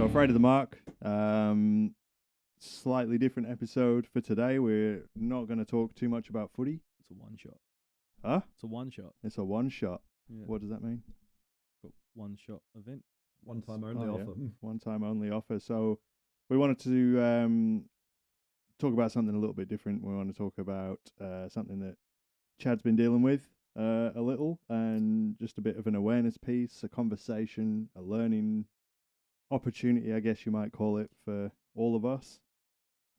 Afraid of the Mark. Slightly different episode for today. We're not going to talk too much about footy. It's a one shot. Huh? It's a one shot. It's a one shot. Yeah. What does that mean? One shot event. One time only offer. Yeah. One time only offer. So we wanted to talk about something a little bit different. We want to talk about something that Chad's been dealing with a little, and just a bit of an awareness piece, a conversation, a learning opportunity, I guess you might call it, for all of us.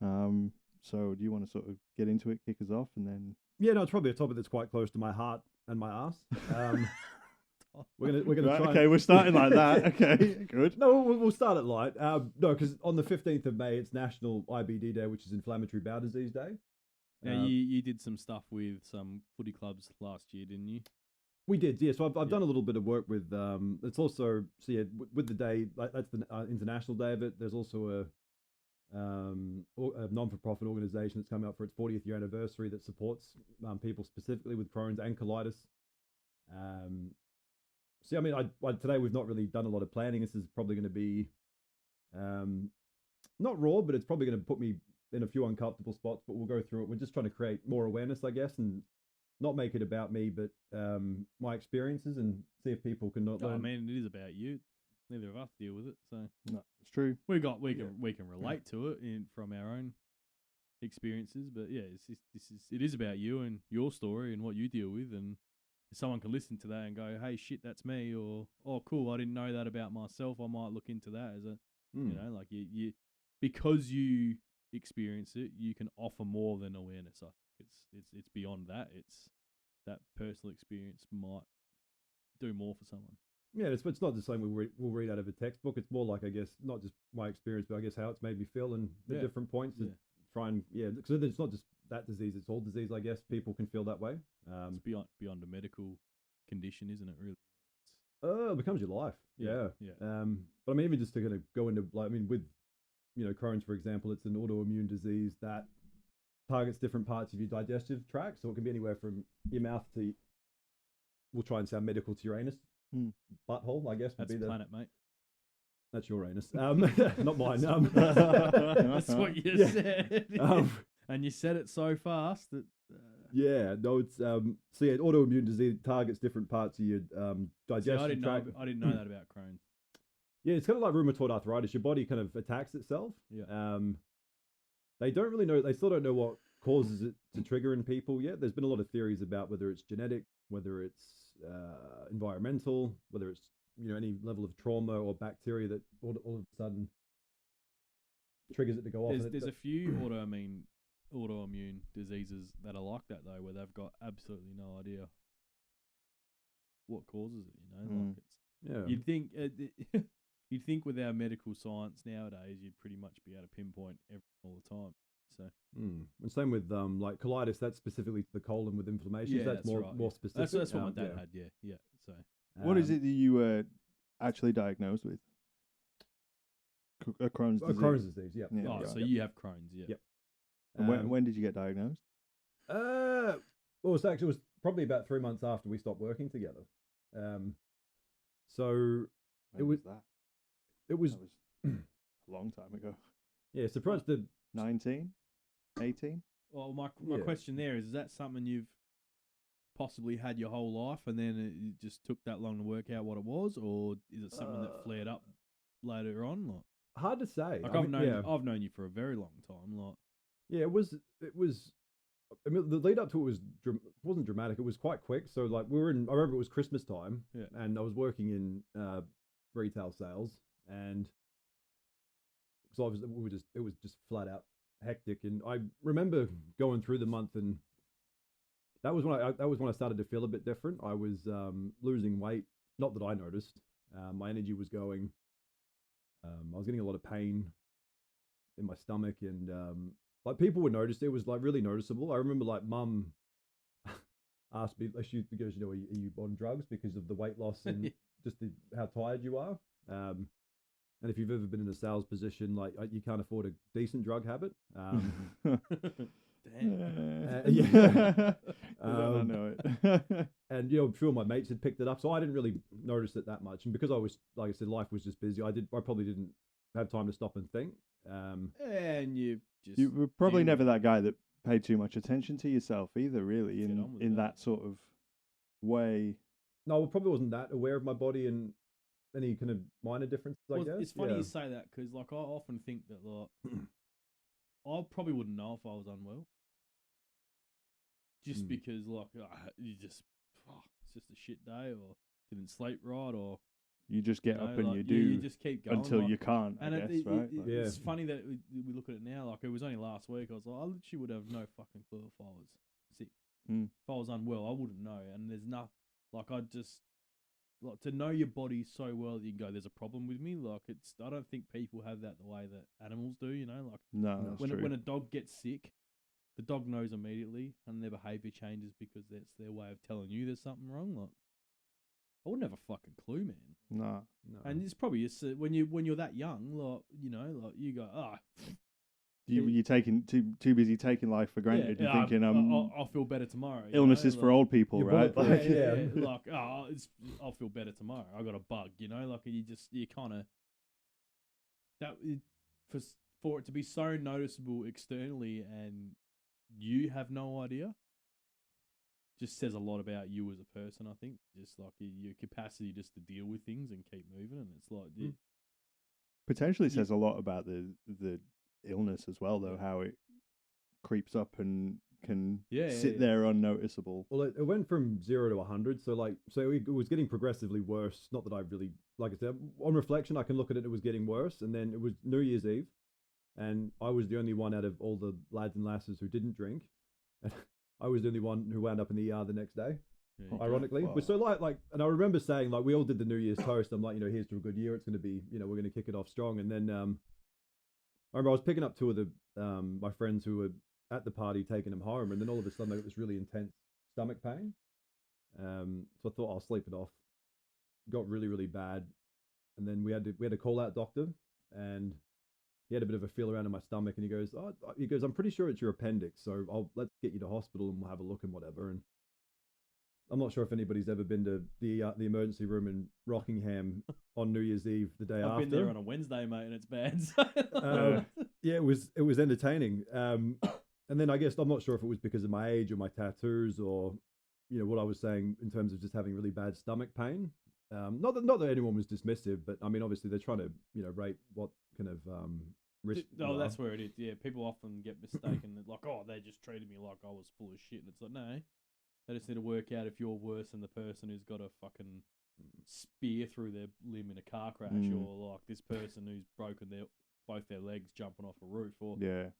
So do you want to sort of get into it, kick us off, and then? Yeah, no, it's probably a topic that's quite close to my heart and my ass. We're gonna try. Okay, we're starting like that. Okay, good. No, we'll start it light. No, because on the 15th of May, it's National IBD Day, which is Inflammatory Bowel Disease Day. Now, you did some stuff with some footy clubs last year, didn't you? We did, yeah. So I've done a little bit of work with. It's also with the day, that's the international day of it. There's also a non-for-profit organisation that's coming up for its 40th year anniversary that supports people specifically with Crohn's and colitis. So I mean, today we've not really done a lot of planning. This is probably going to be not raw, but it's probably going to put me in a few uncomfortable spots. But we'll go through it. We're just trying to create more awareness, I guess, and not make it about me, but my experiences, and see if people can learn. I mean, it is about you. Neither of us deal with it, so no, it's true. We can relate to it from our own experiences, but yeah, it is about you and your story and what you deal with, and if someone can listen to that and go, "Hey, shit, that's me," or "Oh, cool, I didn't know that about myself. I might look into that as a, you know, like you because you experience it, you can offer more than awareness. I think it's beyond that. It's that personal experience might do more for someone. Yeah, it's not just something we'll read out of a textbook. It's more like, I guess, not just my experience, but I guess how it's made me feel and the different points to try and, because it's not just that disease, it's all disease, I guess. People can feel that way. It's beyond a medical condition, isn't it, really? It becomes your life. Yeah. But I mean, even just to kind of go into, like, I mean, with, Crohn's, for example, it's an autoimmune disease that targets different parts of your digestive tract. So it can be anywhere from your mouth to, we'll try and sound medical, to your anus. Butthole, I guess, would That's be the planet, mate. That's your anus, not mine. That's what you said, and you said it so fast that. It's autoimmune disease targets different parts of your digestive tract. I didn't know that about Crohn's. Yeah, it's kind of like rheumatoid arthritis. Your body kind of attacks itself. Yeah. They don't really know. They still don't know what causes it to trigger in people yet. There's been a lot of theories about whether it's genetic, whether it's environmental, whether it's any level of trauma or bacteria that all of a sudden triggers it to go off. There's a few autoimmune diseases that are like that though, where they've got absolutely no idea what causes it. Like it's you'd think with our medical science nowadays, you'd pretty much be able to pinpoint everything all the time. So, and same with like colitis. That's specifically to the colon with inflammation. Yeah, that's more specific. That's what my dad had. Yeah. So, what is it that you were actually diagnosed with? Crohn's disease. Crohn's disease. Yeah. So you have Crohn's. Yeah. Yep. And when did you get diagnosed? Well, it was probably about 3 months after we stopped working together. So When was that? It was a long time ago. Yeah, surprised that 19, 18. Well, my question there is that something you've possibly had your whole life, and then it just took that long to work out what it was, or is it something that flared up later on? Like, hard to say. Like I've known you for a very long time. Like, yeah, it was. I mean, the lead up to it wasn't dramatic. It was quite quick. So like I remember it was Christmas time, and I was working in retail sales, and so it was just flat out hectic. And I remember going through the month, and that was when I started to feel a bit different. I was losing weight. Not that I noticed. My energy was going. I was getting a lot of pain in my stomach, and like people would notice. It was like really noticeable. I remember like mum asked me, she goes, are you on drugs because of the weight loss and just how tired you are? And if you've ever been in a sales position, like you can't afford a decent drug habit. Yeah. I know it. And I'm sure my mates had picked it up, so I didn't really notice it that much. And because I was, like I said, life was just busy. I probably didn't have time to stop and think. And you just You were probably deal never with that guy that paid too much attention to yourself either, really, Get on with in it. that sort of way. No, I probably wasn't that aware of my body and any kind of minor differences, I Well, guess. it's funny Yeah. you say that because, like, I often think that, like, I probably wouldn't know if I was unwell, just because, like, you just, it's just a shit day, or didn't sleep right, or You just get up and like, you do you just keep going until like, you can't, I guess, right? Like, Yeah. It's funny that we look at it now. Like, it was only last week. I was like, I literally would have no fucking clue if I was sick. Mm. If I was unwell, I wouldn't know. And there's like, I just, like, to know your body so well that you can go, there's a problem with me. Like, I don't think people have that the way that animals do, you know? Like, No, that's true. when a dog gets sick, the dog knows immediately and their behavior changes because that's their way of telling you there's something wrong. Like, I wouldn't have a fucking clue, man. No. And it's probably when you're that young, like, you know, like, you go, You're taking too busy taking life for granted and thinking I'll feel better tomorrow. illness is for old people, right? bulletproof. Yeah. Like, I'll feel better tomorrow. I got a bug, you know, like, you kind of for it to be so noticeable externally and you have no idea. Just says a lot about you as a person, I think. Just like your capacity just to deal with things and keep moving, and it's like Potentially says a lot about the illness as well, though, how it creeps up and can sit there unnoticeable. Well, it went from 0 to 100, so it was getting progressively worse. Not that I really, like I said, on reflection, I can look at it was getting worse, and then it was New Year's Eve, and I was the only one out of all the lads and lasses who didn't drink. And I was the only one who wound up in the ER the next day, ironically. Wow. But so and I remember saying, like, we all did the New Year's toast. I'm like, you know, here's to a good year. It's going to be, you know, we're going to kick it off strong. And then I remember I was picking up two of the my friends who were at the party, taking them home, and then all of a sudden I got this really intense stomach pain. So I thought I'll sleep it off. Got really, really bad, and then we had to call out doctor, and he had a bit of a feel around in my stomach, and he goes, I'm pretty sure it's your appendix, so let's get you to hospital and we'll have a look and whatever. And I'm not sure if anybody's ever been to the emergency room in Rockingham on New Year's Eve the day after. I've been there on a Wednesday, mate, and it's bad. So. Yeah, it was entertaining. And then I guess I'm not sure if it was because of my age or my tattoos or, you know, what I was saying in terms of just having really bad stomach pain. Not that anyone was dismissive, but I mean, obviously they're trying to, you know, rate what kind of risk. Oh, that's where it is. Yeah, people often get mistaken. Like, oh, they just treated me like I was full of shit. And it's like, no, they just need to work out if you're worse than the person who's got a fucking spear through their limb in a car crash, or like this person who's broken both their legs jumping off a roof, or like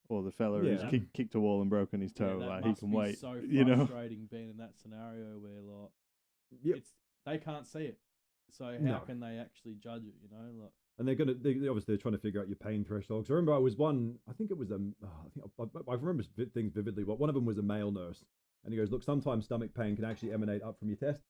or the fella who's kicked a wall and broken his toe. Like, he can wait. So you know, frustrating being in that scenario where, like, they can't see it. So how can they actually judge it? You know, like. And they're trying to figure out your pain threshold. So I remember I think it was I remember things vividly. But one of them was a male nurse, and he goes, "Look, sometimes stomach pain can actually emanate up from your test."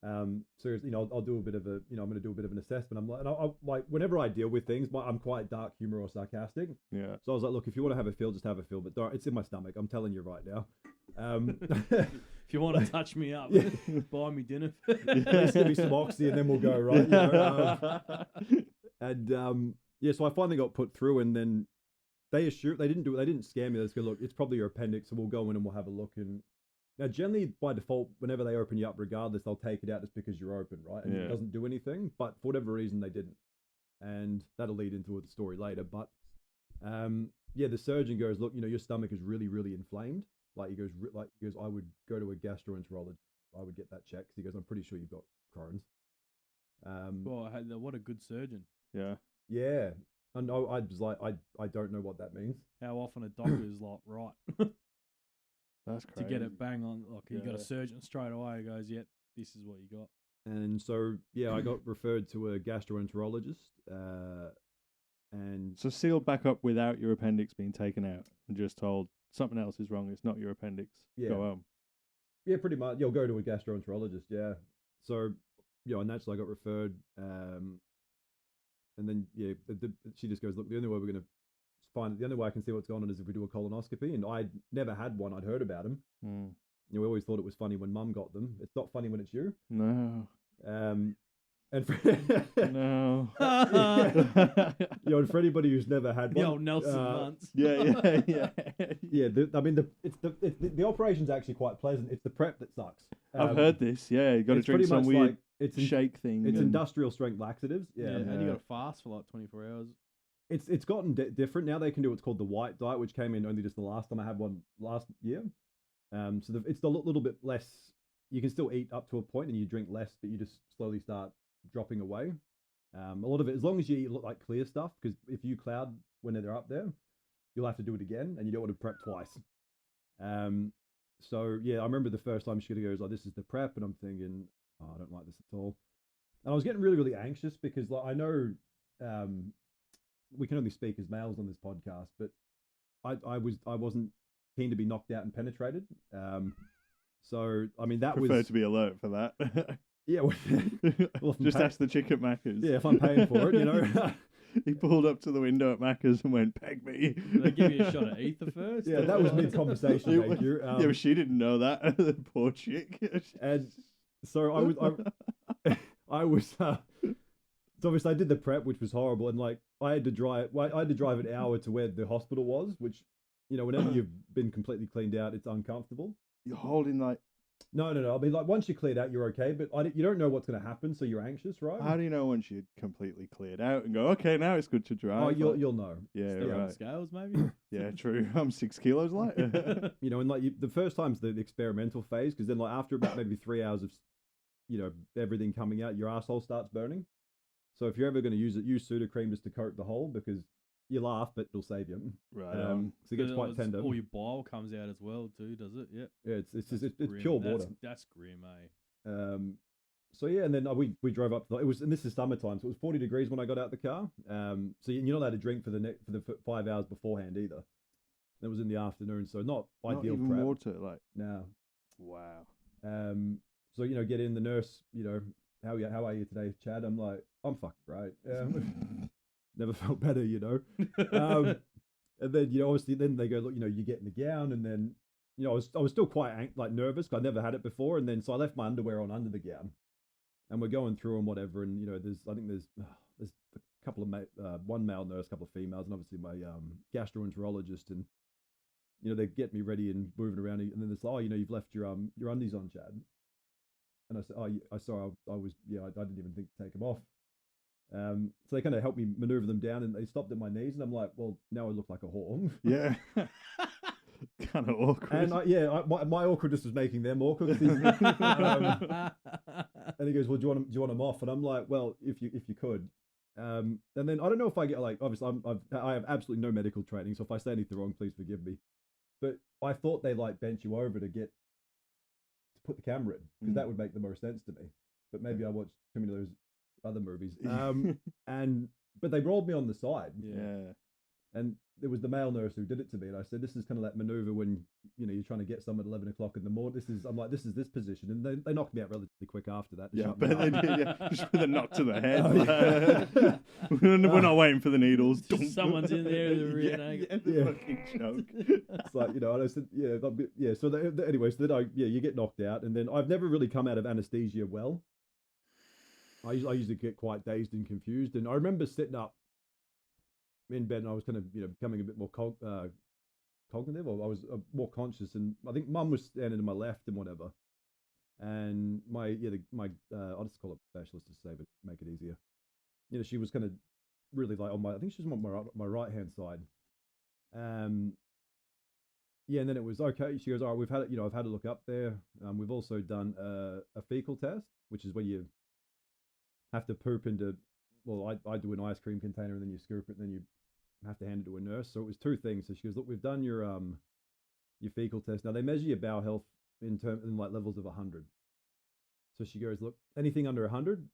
So, you know, I'll do a bit of I'm going to do a bit of an assessment. I'm like, and I like, whenever I deal with things, I'm quite dark humor or sarcastic. Yeah. So I was like, look, if you want to have a feel, just have a feel, but don't, it's in my stomach. I'm telling you right now. If you want to touch me up, buy me dinner. Please give me some oxy and then we'll go, right? You know? So I finally got put through, and then they didn't scare me. They just go, look, it's probably your appendix, so we'll go in and we'll have a look. And now, generally, by default, whenever they open you up, regardless, they'll take it out just because you're open, right? And it doesn't do anything. But for whatever reason, they didn't. And that'll lead into a story later. But the surgeon goes, look, you know, your stomach is really, really inflamed. He goes, I would go to a gastroenterologist. I would get that checked. He goes, I'm pretty sure you've got Crohn's. Well, what a good surgeon. Yeah. Yeah. And I was like, I don't know what that means. How often a doctor is like, right. That's crazy. To get it bang on, like, you got a surgeon straight away who goes, yep, this is what you got. And so, I got referred to a gastroenterologist. And so sealed back up without your appendix being taken out and just told something else is wrong. It's not your appendix. Go home. Yeah, pretty much. You'll go to a gastroenterologist. Yeah. So, and that's I got referred. And then she just goes, look, the only way we're going to the only way I can see what's going on is if we do a colonoscopy. And I'd never had one. I'd heard about them. Mm. We always thought it was funny when Mum got them. It's not funny when it's you. No. And And No. And for anybody who's never had The one, old Nelson Muntz. yeah. The operation's actually quite pleasant. It's the prep that sucks. I've heard this. Yeah, you got to drink some weird shake thing. It's industrial strength laxatives. Yeah, and you got to fast for like 24 hours. It's gotten different now. They can do what's called the white diet, which came in only just the last time I had one last year. So it's a little bit less. You can still eat up to a point, and you drink less, but you just slowly start dropping away. A lot of it, as long as you eat like clear stuff, because if you cloud when they're up there, you'll have to do it again, and you don't want to prep twice. So yeah, I remember the first time she goes like, "This is the prep," and I'm thinking, "Oh, I don't like this at all." And I was getting really, really anxious because like I know we can only speak as males on this podcast, but I wasn't keen to be knocked out and penetrated. So I mean that prefer to be alert for that. Yeah, well, just ask the chick at Macca's. Yeah, if I'm paying for it, you know. He pulled up to the window at Macca's and went, "Peg me." Did they give you a shot of ether first? Yeah, that was mid-conversation. Thank you. Yeah, but she didn't know that. The poor chick. And so I was. So obviously I did the prep, which was horrible, and like I had to drive an hour to where the hospital was, which, you know, whenever you've been completely cleaned out, it's uncomfortable. You're holding like. No. I mean, like once you're cleared out, you're okay, but you don't know what's going to happen, so you're anxious, right? How do you know once you're completely cleared out and go, okay, now it's good to drive? Oh, you'll know. Yeah, right. On scales maybe. Yeah, true. I'm 6 kilos lighter. You know, and like the first time's the experimental phase, because then like after about maybe 3 hours of, you know, everything coming out, your asshole starts burning. So if you're ever going to use it, use Sudocrem just to coat the hole, because you laugh, but it'll save you. Right. So it gets quite tender. All your bile comes out as well too, does it? Yep. Yeah, it's pure water. That's grim, eh? So yeah, and then we drove up. And this is summertime, so it was 40 degrees when I got out the car. So you're not allowed to drink for the 5 hours beforehand either. It was in the afternoon, so not ideal. Even prep. water, like. No. Wow. So you know, get in the nurse. You know, how are you today, Chad? I'm like, I'm fucking great. Never felt better, you know. And then, you know, obviously, then they go, look, you know, you get in the gown, and then, you know, I was still quite nervous, because I never had it before, and then so I left my underwear on under the gown, and we're going through and whatever, and you know, there's a couple of one male nurse, a couple of females, and obviously my gastroenterologist, and you know, they get me ready and moving around, and then it's like, oh, you know, you've left your undies on, Chad, and I said, oh, I saw, I didn't even think to take them off. So they kind of helped me maneuver them down, and they stopped at my knees, and I'm like, well, now I look like a whore. Yeah. Kind of awkward. And my awkwardness was making them awkward. And he goes, well, do you want them off? And I'm like, well, if you could. And then I don't know if I get, like, obviously I have absolutely no medical training, so if I say anything wrong, please forgive me. But I thought they like bent you over to put the camera in, because that would make the most sense to me. But maybe I watched too many of those other movies. But they rolled me on the side. Yeah. And it was the male nurse who did it to me, and I said, "This is kind of that maneuver when, you know, you're trying to get someone at 11 o'clock in the morning. I'm like, this is this position," and they knocked me out relatively quick after that. Yeah, but they did. Yeah, just with a knock to the head. Oh, yeah. We're not waiting for the needles. Someone's in there with a reenactment. Fucking joke. It's like, you know, and I said, yeah. So anyway, so then you get knocked out, and then I've never really come out of anesthesia well. I usually get quite dazed and confused, and I remember sitting up in bed, and I was kind of, you know, becoming a bit more cognitive, or I was more conscious, and I think Mum was standing to my left and whatever, and my I'll just call it specialist to say, but make it easier. You know, she was kind of really like I think she was on my right hand side. Yeah, and then it was okay. She goes, all right, we've had it. You know, I've had a look up there. We've also done a fecal test, which is when you have to poop into. Well, I do an ice cream container, and then you scoop it, and then you have to hand it to a nurse. So it was 2 things. So she goes, look, we've done your fecal test. Now they measure your bowel health in like levels of 100. So she goes, look, anything under 100,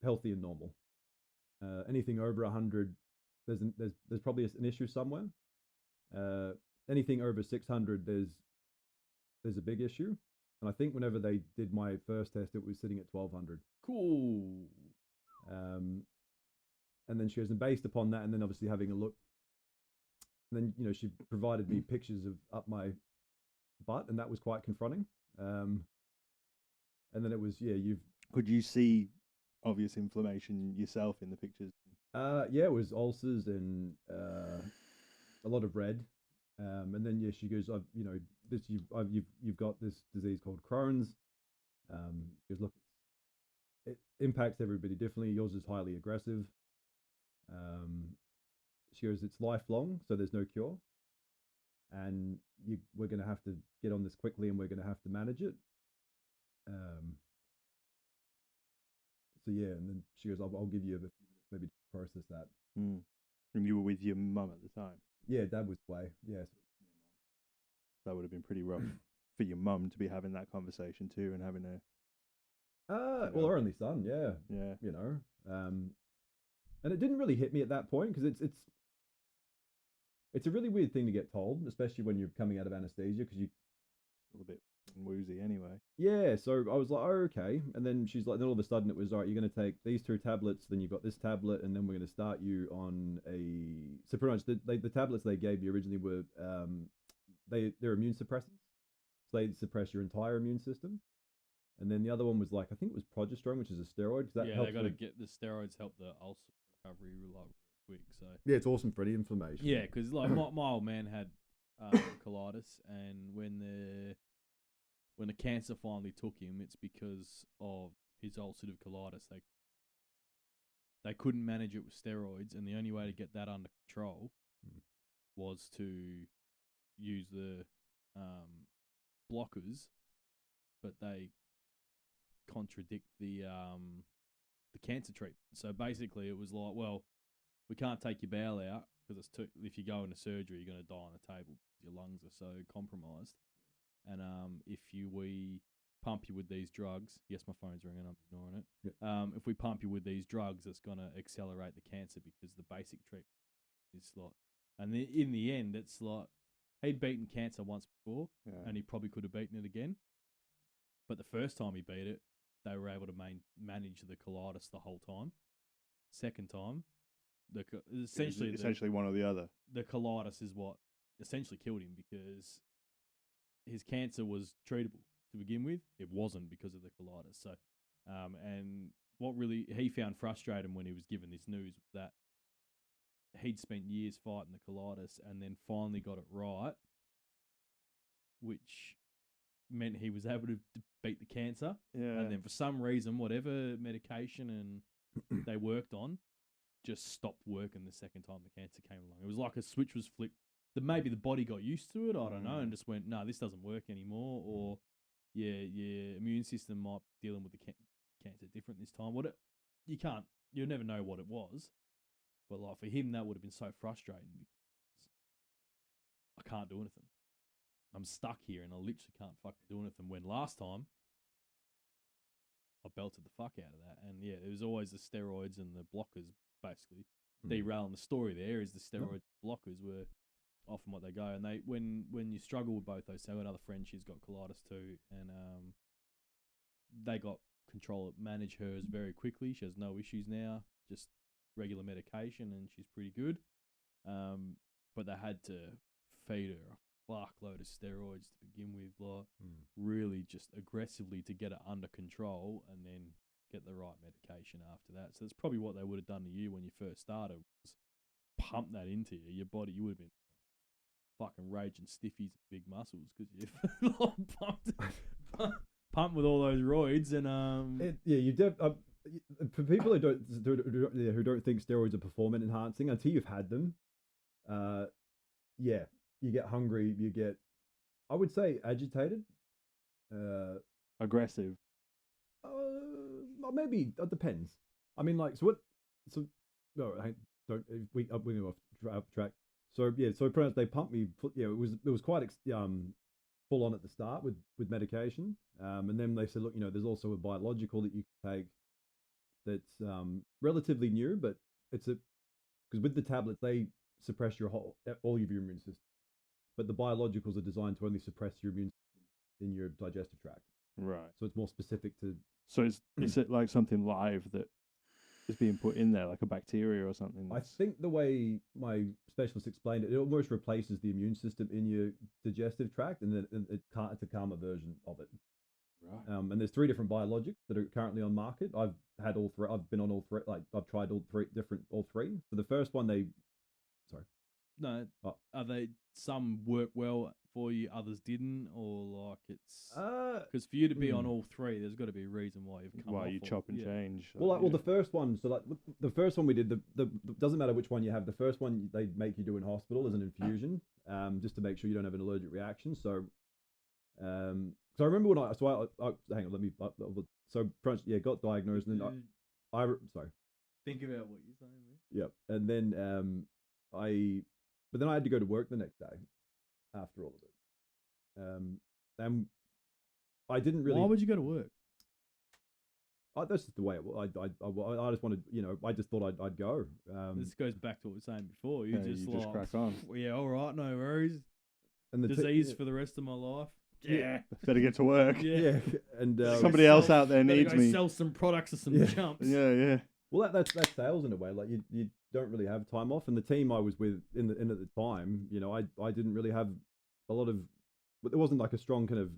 healthy and normal. Anything over 100, there's probably an issue somewhere. Anything over 600, there's a big issue. And I think whenever they did my first test, it was sitting at 1200. Cool. And then she goes, and based upon that, and then obviously having a look, and then, you know, she provided me pictures of up my butt, and that was quite confronting. And then it was, yeah, Could you see obvious inflammation yourself in the pictures? Yeah, it was ulcers and a lot of red. And then she goes, you've got this disease called Crohn's. She goes, look, it impacts everybody differently. Yours is highly aggressive. She goes, it's lifelong, so there's no cure, and we're going to have to get on this quickly, and we're going to have to manage it. So yeah, and then she goes, I'll give you a few minutes maybe to process that. Mm. And you were with your mum at the time? Yeah, Dad was away. Yeah. That would have been pretty rough for your mum to be having that conversation too, and having a... Well, our only son, yeah. Yeah. You know, and it didn't really hit me at that point because it's a really weird thing to get told, especially when you're coming out of anesthesia, because you a little bit woozy anyway. Yeah, so I was like, oh, okay. And then she's like, then all of a sudden it was, all right, you're going to take these 2 tablets, then you've got this tablet, and then we're going to start you on so pretty much the tablets they gave you originally were, they're immune suppressants. So they suppress your entire immune system. And then the other one was like, I think it was progesterone, which is a steroid. That yeah, they got to get the steroids help the ulcer recovery like quick. So yeah, it's awesome for any inflammation. Yeah, because like my old man had colitis, and when the cancer finally took him, it's because of his ulcerative colitis. They couldn't manage it with steroids, and the only way to get that under control was to use the blockers, but they contradict the cancer treatment. So basically, it was like, well, we can't take your bowel out because it's if you go into surgery, you're going to die on the table. Your lungs are so compromised. And we pump you with these drugs, yes, my phone's ringing, I'm ignoring it. Yep. If we pump you with these drugs, it's going to accelerate the cancer because the basic treatment is like, and in the end, it's like, he'd beaten cancer once before, and he probably could have beaten it again. But the first time he beat it, they were able to manage the colitis the whole time. Second time, essentially one or the other. The colitis is what essentially killed him because his cancer was treatable to begin with. It wasn't because of the colitis. So, and what really he found frustrating when he was given this news was that he'd spent years fighting the colitis and then finally got it right, which meant he was able to beat the cancer. Yeah. And then for some reason, whatever medication and they worked on just stopped working the second time the cancer came along. It was like a switch was flipped. Maybe the body got used to it, I don't know, and just went, no, this doesn't work anymore. Or, your immune system might be dealing with the cancer different this time. You'll never know what it was. But like for him, that would have been so frustrating because I can't do anything. I'm stuck here and I literally can't fucking do anything. When last time, I belted the fuck out of that. And yeah, there was always the steroids and the blockers, basically. Derailing the story there is the steroids blockers were often what they go. And they when you struggle with both those, so another friend, she's got colitis too, and they got control, manage hers very quickly. She has no issues now, just regular medication, and she's pretty good. But they had to feed her a fuckload of steroids to begin with, like really just aggressively to get it under control, and then get the right medication after that. So that's probably what they would have done to you when you first started, was pump that into you. Your body, you would have been fucking raging stiffies and big muscles because you've pumped with all those roids. And for people who don't think steroids are performance enhancing, until you've had them, you get hungry, you get, I would say, agitated, aggressive. Maybe it depends. I mean, like, we're going off track. So yeah, so pretty much they pumped me. It was quite full on at the start with medication, and then they said, look, there's also a biological that you can take that's relatively new, but because with the tablets they suppress all of your immune system, but the biologicals are designed to only suppress your immune system in your digestive tract. Right. So it's more specific to. So is it like something live that is being put in there, like a bacteria or something? I think the way my specialist explained it, it almost replaces the immune system in your digestive tract, and then it's a calmer version of it. Right. And there's 3 different biologics that are currently on market. I've had all 3. I've been on all 3. Like I've tried all 3. So the first one No, Oh. are they some work well for you, others didn't, or like it's because for you to be on all 3, there's got to be a reason why you've come Why off you or- chop and yeah. change? Well, the first one. So like the first one we did, the doesn't matter which one you have. The first one they make you do in hospital as an infusion, just to make sure you don't have an allergic reaction. So, I remember when I hang on, let me. So got diagnosed, and then sorry. Think about what you're saying, man. Yep, and then but then I had to go to work the next day after all of it. And I didn't really. Why would you go to work? That's just the way it was. I just wanted, I just thought I'd go. This goes back to what we were saying before. You just crack on. Yeah, all right, no worries. And the Disease for the rest of my life. Yeah. Better get to work. Yeah, and Somebody else out there needs me. Sell some products or some jumps. Yeah. Well, that's sales in a way. Like you don't really have time off, and the team I was with in at the time, I didn't really have a lot of. But there wasn't like a strong kind of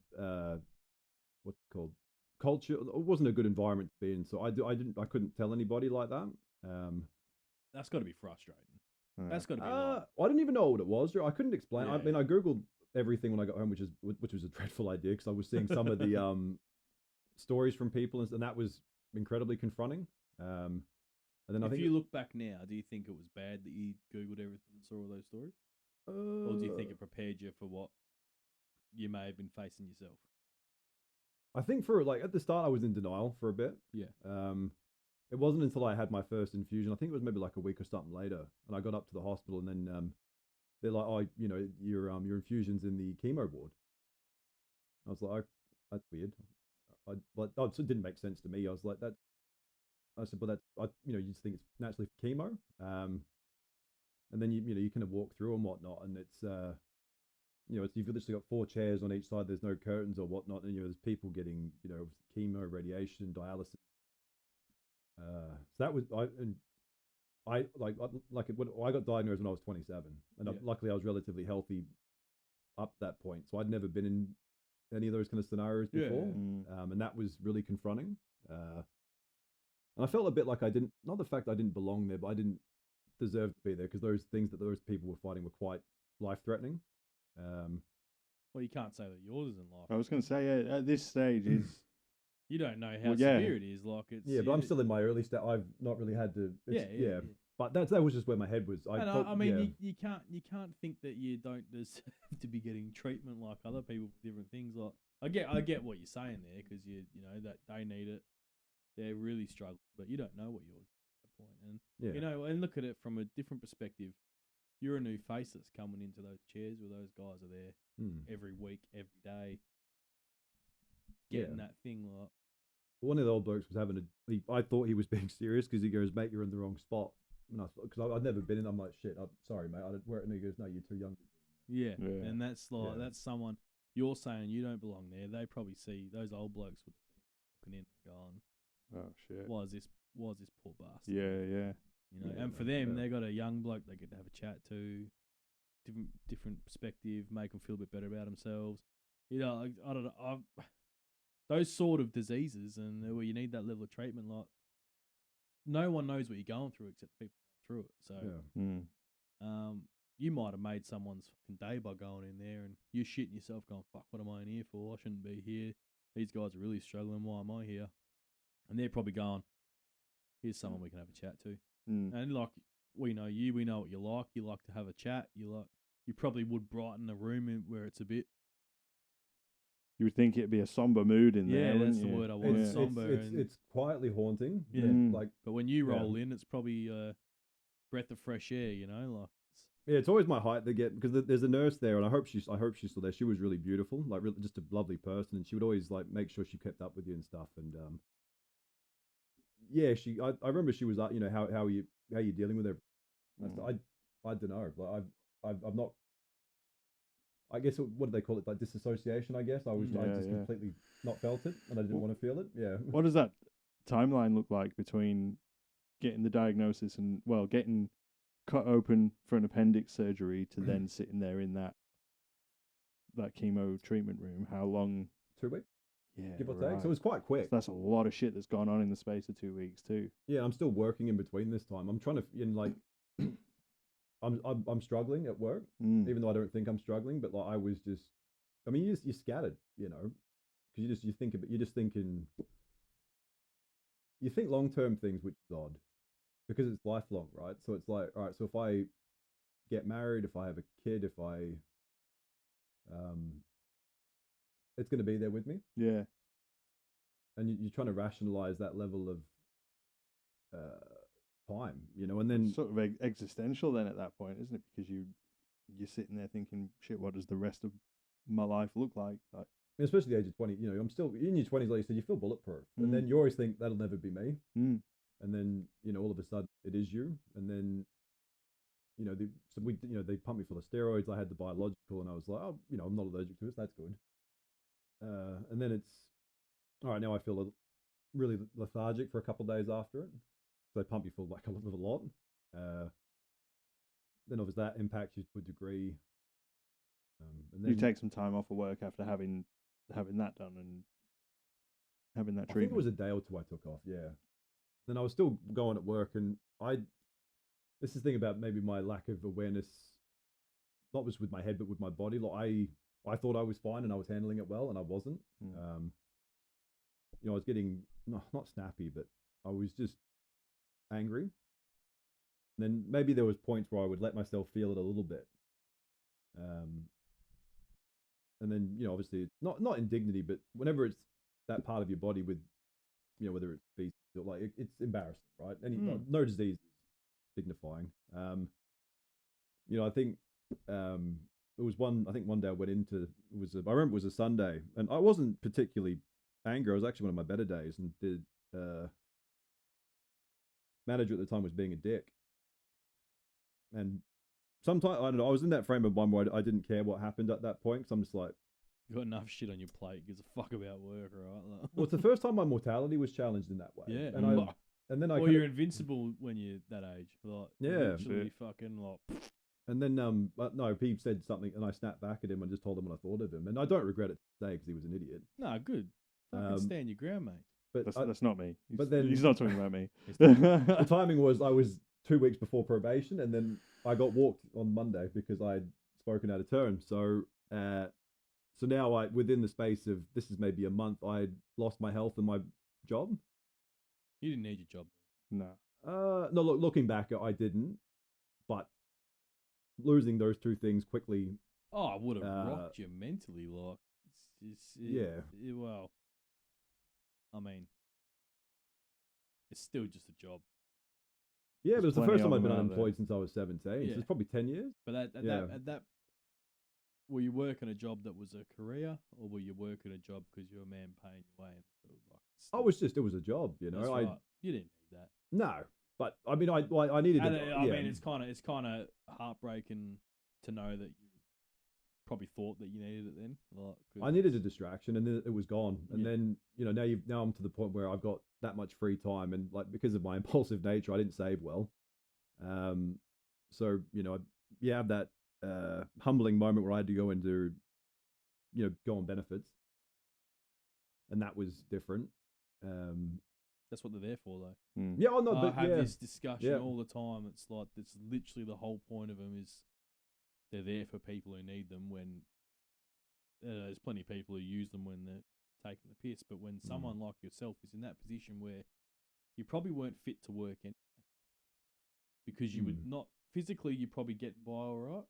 what's it called culture. It wasn't a good environment to be in, so I couldn't tell anybody like that. That's got to be frustrating. That's got to be. I didn't even know what it was. I couldn't explain. Yeah. I mean, I googled everything when I got home, which was a dreadful idea because I was seeing some of the stories from people, and that was incredibly confronting. And then if you look back now, do you think it was bad that you googled everything and saw all those stories, or do you think it prepared you for what you may have been facing yourself? I think for at the start I was in denial for a bit. Yeah. It wasn't until I had my first infusion. I think it was maybe like a week or something later, and I got up to the hospital, and then they're like, "Oh, your infusion's in the chemo ward." I was like, "That's weird." It didn't make sense to me. I was like, "That." I said, "But you just think it's naturally for chemo." And then you kind of walk through and whatnot, and it's you've literally got 4 chairs on each side. There's no curtains or whatnot, and there's people getting chemo, radiation, dialysis. So that was I got diagnosed when I was 27, and luckily I was relatively healthy up to that point. So I'd never been in any of those kind of scenarios before, and that was really confronting. And I felt a bit like not the fact I didn't belong there, but I didn't deserve to be there because those things that those people were fighting were quite life-threatening. Well, you can't say that yours isn't life. I was going to say, at this stage is... You don't know how severe it is. Like it's but I'm still in my early stage. I've not really had to. But that was just where my head was. You can't think that you don't deserve to be getting treatment like other people for different things. Like I get what you're saying there because you know that they need it. They're really struggling, but you don't know what yours is at that point. And and look at it from a different perspective. You're a new face that's coming into those chairs where those guys are there every week, every day, getting that thing like. One of the old blokes was I thought he was being serious because he goes, "Mate, you're in the wrong spot." Because I'd never been in. I'm like, "Shit, I'm sorry, mate." And he goes, "No, you're too young." Yeah. And that's that's someone you're saying you don't belong there. They probably see those old blokes walking in and going, "Oh shit, why is this poor bastard?" Yeah. And for them, they got a young bloke they get to have a chat to, different perspective, make them feel a bit better about themselves. I don't know. Those sort of diseases and where you need that level of treatment, like no one knows what you're going through except people going through it. So, you might have made someone's fucking day by going in there and you're shitting yourself, going, "Fuck, what am I in here for? I shouldn't be here. These guys are really struggling. Why am I here?" And they're probably going, "Here's someone we can have a chat to." And like we know you, we know what you like. You like to have a chat. You probably would brighten the room where it's a bit. You would think it'd be a somber mood in there. Yeah, that's the word I want. Somber. It's quietly haunting. Yeah. But when you roll in, it's probably a breath of fresh air. It's always my height they get because there's a nurse there, and I hope she's still there. She was really beautiful, just a lovely person, and she would always make sure she kept up with you and stuff. And I remember she was like, how are you dealing with everything? I don't know. I'm not. I guess what do they call it? Like disassociation. I guess I just completely not felt it, and I didn't want to feel it. Yeah. What does that timeline look like between getting the diagnosis and getting cut open for an appendix surgery to then sitting there in that chemo treatment room? How long? 2 weeks. Yeah, give or take. right. So it was quite quick. So that's a lot of shit that's gone on in the space of 2 weeks too. Yeah, I'm still working in between this time. I'm trying to, like, I'm struggling at work, even though I don't think I'm struggling. But like, I was just, I mean, you're scattered, because you think about, you're just thinking, you think long term things, which is odd, because it's lifelong, right? So it's like, all right, so if I get married, if I have a kid, if I, it's going to be there with me. Yeah. And you're trying to rationalize that level of time, and then it's sort of existential then at that point, isn't it? Because you're sitting there thinking, shit, what does the rest of my life look like? Especially the age of 20, I'm still in your 20s, like you said, you feel bulletproof, and then you always think that'll never be me, and then all of a sudden it is you, and then they pumped me full of steroids. I had the biological, and I was like, oh, I'm not allergic to it, so that's good. And then it's all right. Now I feel really lethargic for a couple of days after it. So they pump you full like a lot. Then obviously that impacts you to a degree. And then you take some time off of work after having that done and having that treatment. I think it was a day or two I took off. Yeah. Then I was still going at work, and this is the thing about maybe my lack of awareness, not just with my head but with my body. Like I thought I was fine and I was handling it well, and I wasn't. I was getting not snappy, but I was just angry. And then maybe there was points where I would let myself feel it a little bit. And then obviously it's not indignity, but whenever it's that part of your body with whether it's feces or like it's embarrassing, right? No disease is dignifying. I think it was one day I went into I remember it was a Sunday, and I wasn't particularly angry. I was actually one of my better days, and the manager at the time was being a dick. And sometimes, I don't know, I was in that frame of mind where I didn't care what happened at that point, because I'm just like, you got enough shit on your plate, gives a fuck about work, right? Well, it's the first time my mortality was challenged in that way. Yeah. And then you're invincible when you're that age. Like, literally fucking like. And then, no, he said something, and I snapped back at him and just told him what I thought of him. And I don't regret it today, because he was an idiot. No, good. Fucking stand your ground, mate. But that's not me. But then he's not talking about me. The timing was I was 2 weeks before probation, and then I got walked on Monday because I had spoken out of turn. So now within the space of, this is maybe a month, I lost my health and my job. You didn't need your job. No. No, looking back, I didn't. But losing those two things quickly. Oh, I would have rocked you mentally. Like, well, I mean, it's still just a job. Yeah, but it was the first time I've been unemployed since I was 17. Yeah. So it's probably 10 years. But at that, were you working a job that was a career, or were you working a job because you're a man paying your way? It was a job, That's right. You didn't need that. No, but I mean, I needed it. I mean, it's kind of heartbreaking to know that you probably thought that you needed it then. Like, I needed a distraction, and then it was gone. And then now I'm to the point where I've got that much free time, and like, because of my impulsive nature, I didn't save well. So you have that humbling moment where I had to go and do, go on benefits, and that was different. That's what they're there for, though. Yeah, I have this discussion all the time. It's like, it's literally the whole point of them is they're there for people who need them. When there's plenty of people who use them when they're taking the piss, but when someone like yourself is in that position where you probably weren't fit to work anyway, because you would not physically, you probably get by all right.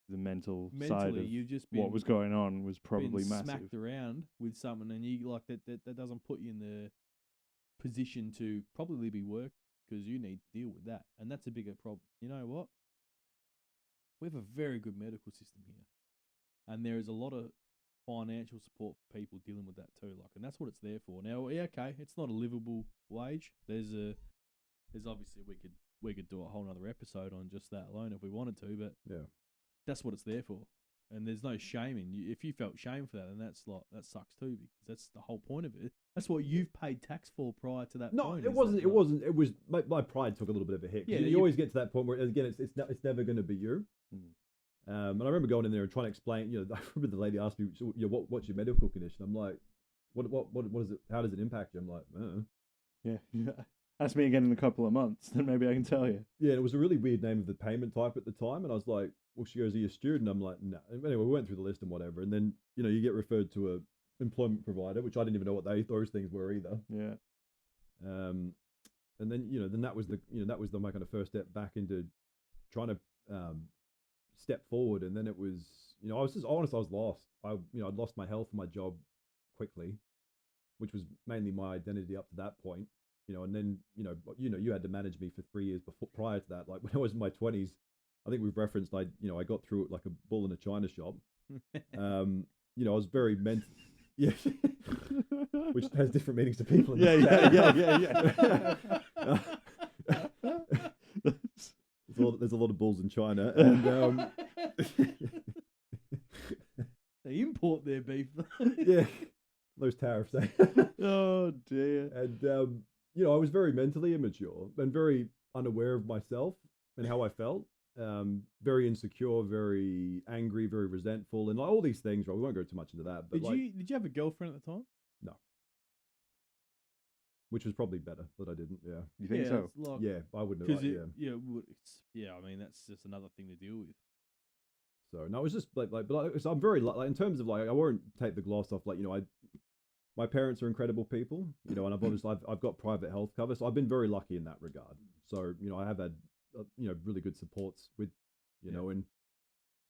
The mentally, side of you've just been, what was going on was probably massive. Smacked around with something, and you like that doesn't put you in the position to probably be working, because you need to deal with that, and that's a bigger problem. You know what? We have a very good medical system here, and there is a lot of financial support for people dealing with that too. Like, and that's what it's there for. Now, okay, it's not a livable wage. There's obviously we could do a whole other episode on just that alone if we wanted to, but that's what it's there for. And there's no shaming. If you felt shame for that, then that sucks too, because that's the whole point of it. That's what you've paid tax for prior to that. No, it wasn't. It wasn't. It was my pride took a little bit of a hit. Yeah, you always get to that point where, again, it's never going to be you. And I remember going in there and trying to explain. I remember the lady asked me, "What's your medical condition?" I'm like, what is it? How does it impact you? I'm like, Yeah. Ask me again in a couple of months, then maybe I can tell you. Yeah, it was a really weird name of the payment type at the time, and I was like, well, she goes, are you a student? I'm like, no. Anyway, we went through the list and whatever, and then you get referred to a employment provider, which I didn't even know what those things were either. Yeah. And then then that was my kind of first step back into trying to step forward, and then it was I was just honest, I was lost. I'd lost my health and my job quickly, which was mainly my identity up to that point. And then you had to manage me for 3 years prior to that. Like when I was in my 20s, I think we've referenced I got through it like a bull in a china shop. I was very yeah, which has different meanings to people. Yeah. There's a lot of bulls in China, and they import their beef. Yeah, those tariffs. Oh dear. And I was very mentally immature and very unaware of myself and how I felt. Very insecure, very angry, very resentful, and all these things. Right, we won't go too much into that. But did you have a girlfriend at the time? No. Which was probably better that I didn't. Yeah. You think so? Yeah, I wouldn't have. I mean, that's just another thing to deal with. So no, it was just so I'm very in terms of I won't take the gloss off. My parents are incredible people, and I've got private health cover, so I've been very lucky in that regard. So I have had really good supports with and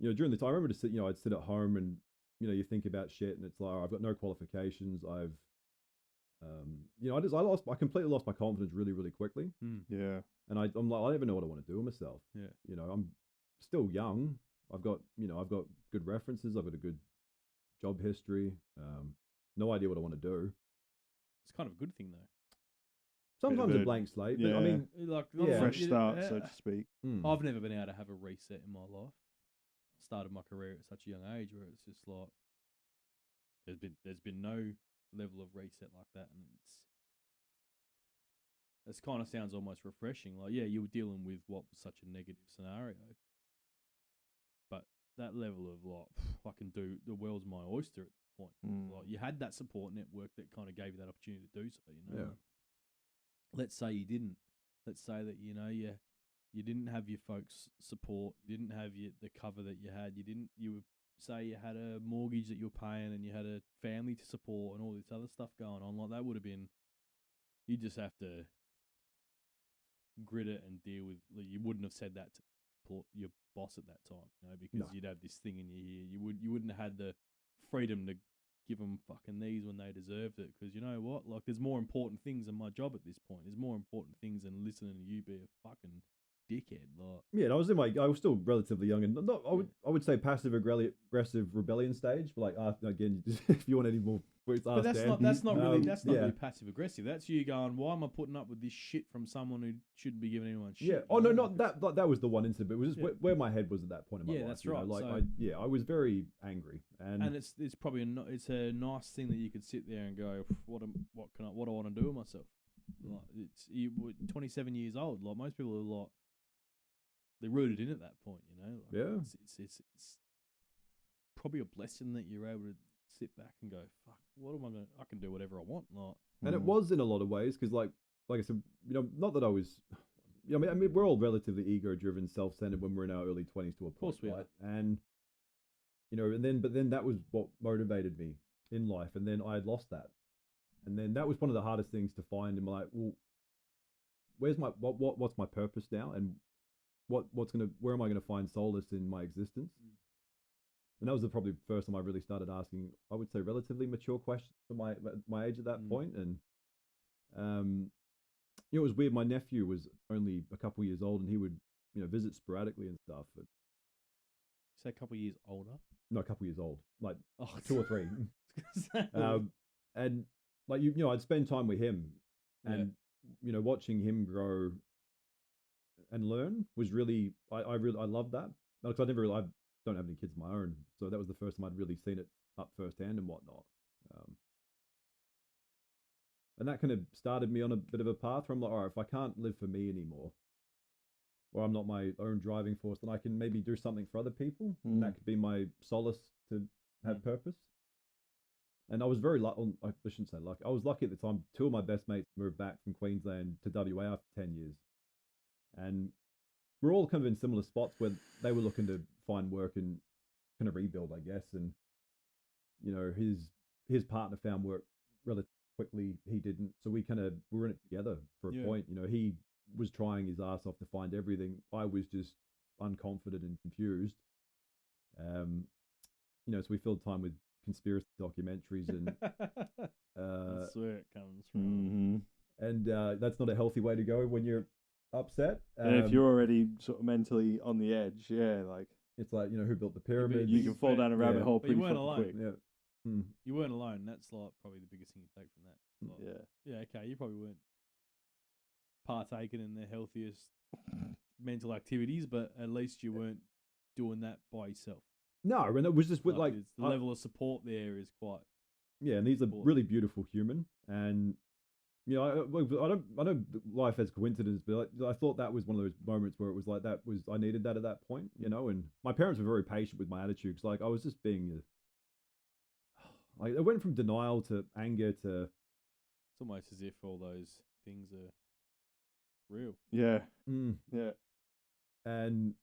during the time I remember I'd sit at home and you think about shit and it's like, oh, I've got no qualifications. I've I completely lost my confidence really, really quickly. Yeah. And I'm like, I don't even know what I want to do with myself. Yeah. I'm still young. I've got good references. I've got a good job history. No idea what I want to do. It's kind of a good thing though. Sometimes a blank slate. Yeah. But, I mean, fresh start, so to speak. I've never been able to have a reset in my life. I started my career at such a young age where it's just like there's been no level of reset like that, and it kind of sounds almost refreshing. Like, yeah, you were dealing with what was such a negative scenario, but that level of I can do, the world's my oyster at this point. Like, you had that support network that kind of gave you that opportunity to do so. Yeah. Let's say you didn't. Let's say that you didn't have your folks' support. You didn't have the cover that you had. You would say you had a mortgage that you were paying, and you had a family to support, and all this other stuff going on. Like, that would have been. You just have to grit it and deal with. You wouldn't have said that to your boss at that time, because you'd have this thing in your ear. You wouldn't have had the freedom to give them fucking these when they deserved it, because you know what? Like, there's more important things in my job at this point. There's more important things than listening to you be a fucking dickhead. Like, yeah, and I was still relatively young, and I would say passive aggressive rebellion stage. But again, if you want any more, but that's not really passive aggressive. That's you going, why am I putting up with this shit from someone who shouldn't be giving anyone shit? Yeah. Oh no, not that. That was the one incident. But it was just where my head was at that point in my life. Yeah, that's right. I was very angry, and it's probably it's a nice thing that you could sit there and go, what do I want to do with myself? Like, you were 27 years old. Like, most people are like, they're rooted in at that point, It's probably a blessing that you're able to sit back and go, fuck, what am I going to, I can do whatever I want. Like, and it was in a lot of ways, because like I said, not that I was, I mean, we're all relatively ego-driven, self-centered when we're in our early 20s to a point. Of course we are. And, but then that was what motivated me in life. And then I had lost that. And then that was one of the hardest things to find in my life. Well, where's what's my purpose now? And where am I going to find solace in my existence? And that was probably the first time I really started asking, I would say, relatively mature questions for my age at that point. And it was weird. My nephew was only a couple years old, and he would visit sporadically and stuff. But, say a couple years older? No, a couple years old, like 2 or 3. And like I'd spend time with him, and watching him grow and learn was really, I loved that, because I don't have any kids of my own, so that was the first time I'd really seen it up firsthand and whatnot. And that kind of started me on a bit of a path where I'm like, all right, if I can't live for me anymore, or I'm not my own driving force, then I can maybe do something for other people, and that could be my solace to have purpose. And I was very lucky. I shouldn't say lucky. I was lucky at the time. Two of my best mates moved back from Queensland to WA after 10 years. And we're all kind of in similar spots where they were looking to find work and kind of rebuild, I guess. And, you know, his partner found work relatively quickly. He didn't. So we were in it together for a point. You know, he was trying his ass off to find everything. I was just unconfident and confused. You know, so we filled time with conspiracy documentaries and That's where it comes from. Mm-hmm. And that's not a healthy way to go when you're upset. And if you're already sort of mentally on the edge, like it's like, you know, who built the pyramids? you can fall down a rabbit hole pretty fucking quick. Yeah. You weren't alone. That's like probably the biggest thing you take from that. Like, yeah, okay, you probably weren't partaking in the healthiest mental activities, but at least you weren't doing that by yourself. No, and it was just with like the level of support there is quite. Yeah, and he's a really beautiful human, and you know, I don't life as coincidence, but I thought that was one of those moments where it was like I needed that at that point, you know. And my parents were very patient with my attitude, because like I was just being like it went from denial to anger to. It's almost as if all those things are real. Yeah. Yeah. And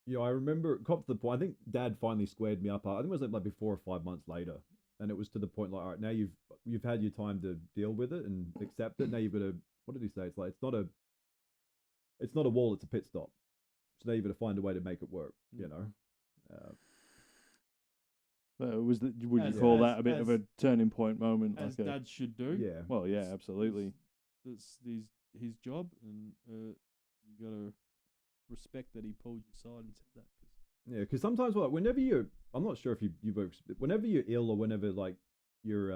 you know, I remember it got to the point. I think Dad finally squared me up. I think it was like maybe 4 or 5 months later, and it was to the point like, all right, now you've had your time to deal with it and accept it. Now you've got to. What did he say? It's like it's not a wall. It's a pit stop. So now you've got to find a way to make it work. You know. Would you call that a bit of a turning point moment? As Dad should do. Yeah. Well, yeah, absolutely. That's his job, and you got to respect that he pulled your side and said that. Yeah, because sometimes whenever I'm not sure if whenever you're ill or whenever like you're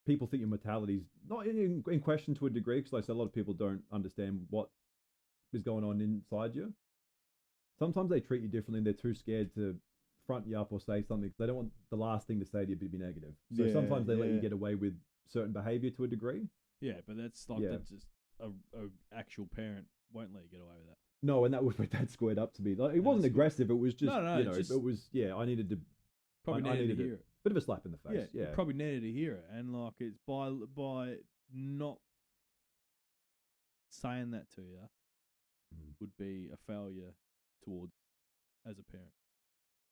people think your mortality's not in question to a degree, because like I said, a lot of people don't understand what is going on inside you. Sometimes they treat you differently and they're too scared to front you up or say something, because they don't want the last thing to say to you to be negative. So sometimes they let you get away with certain behavior to a degree. Yeah, but that's like that's just a actual parent won't let you get away with that. No, and that was where Dad squared up to me. Like, it wasn't aggressive. It was just, you know, it was, I needed to. Probably needed to hear it. Bit of a slap in the face. Yeah. Probably needed to hear it. And like, it's by not saying that to you would be a failure towards as a parent.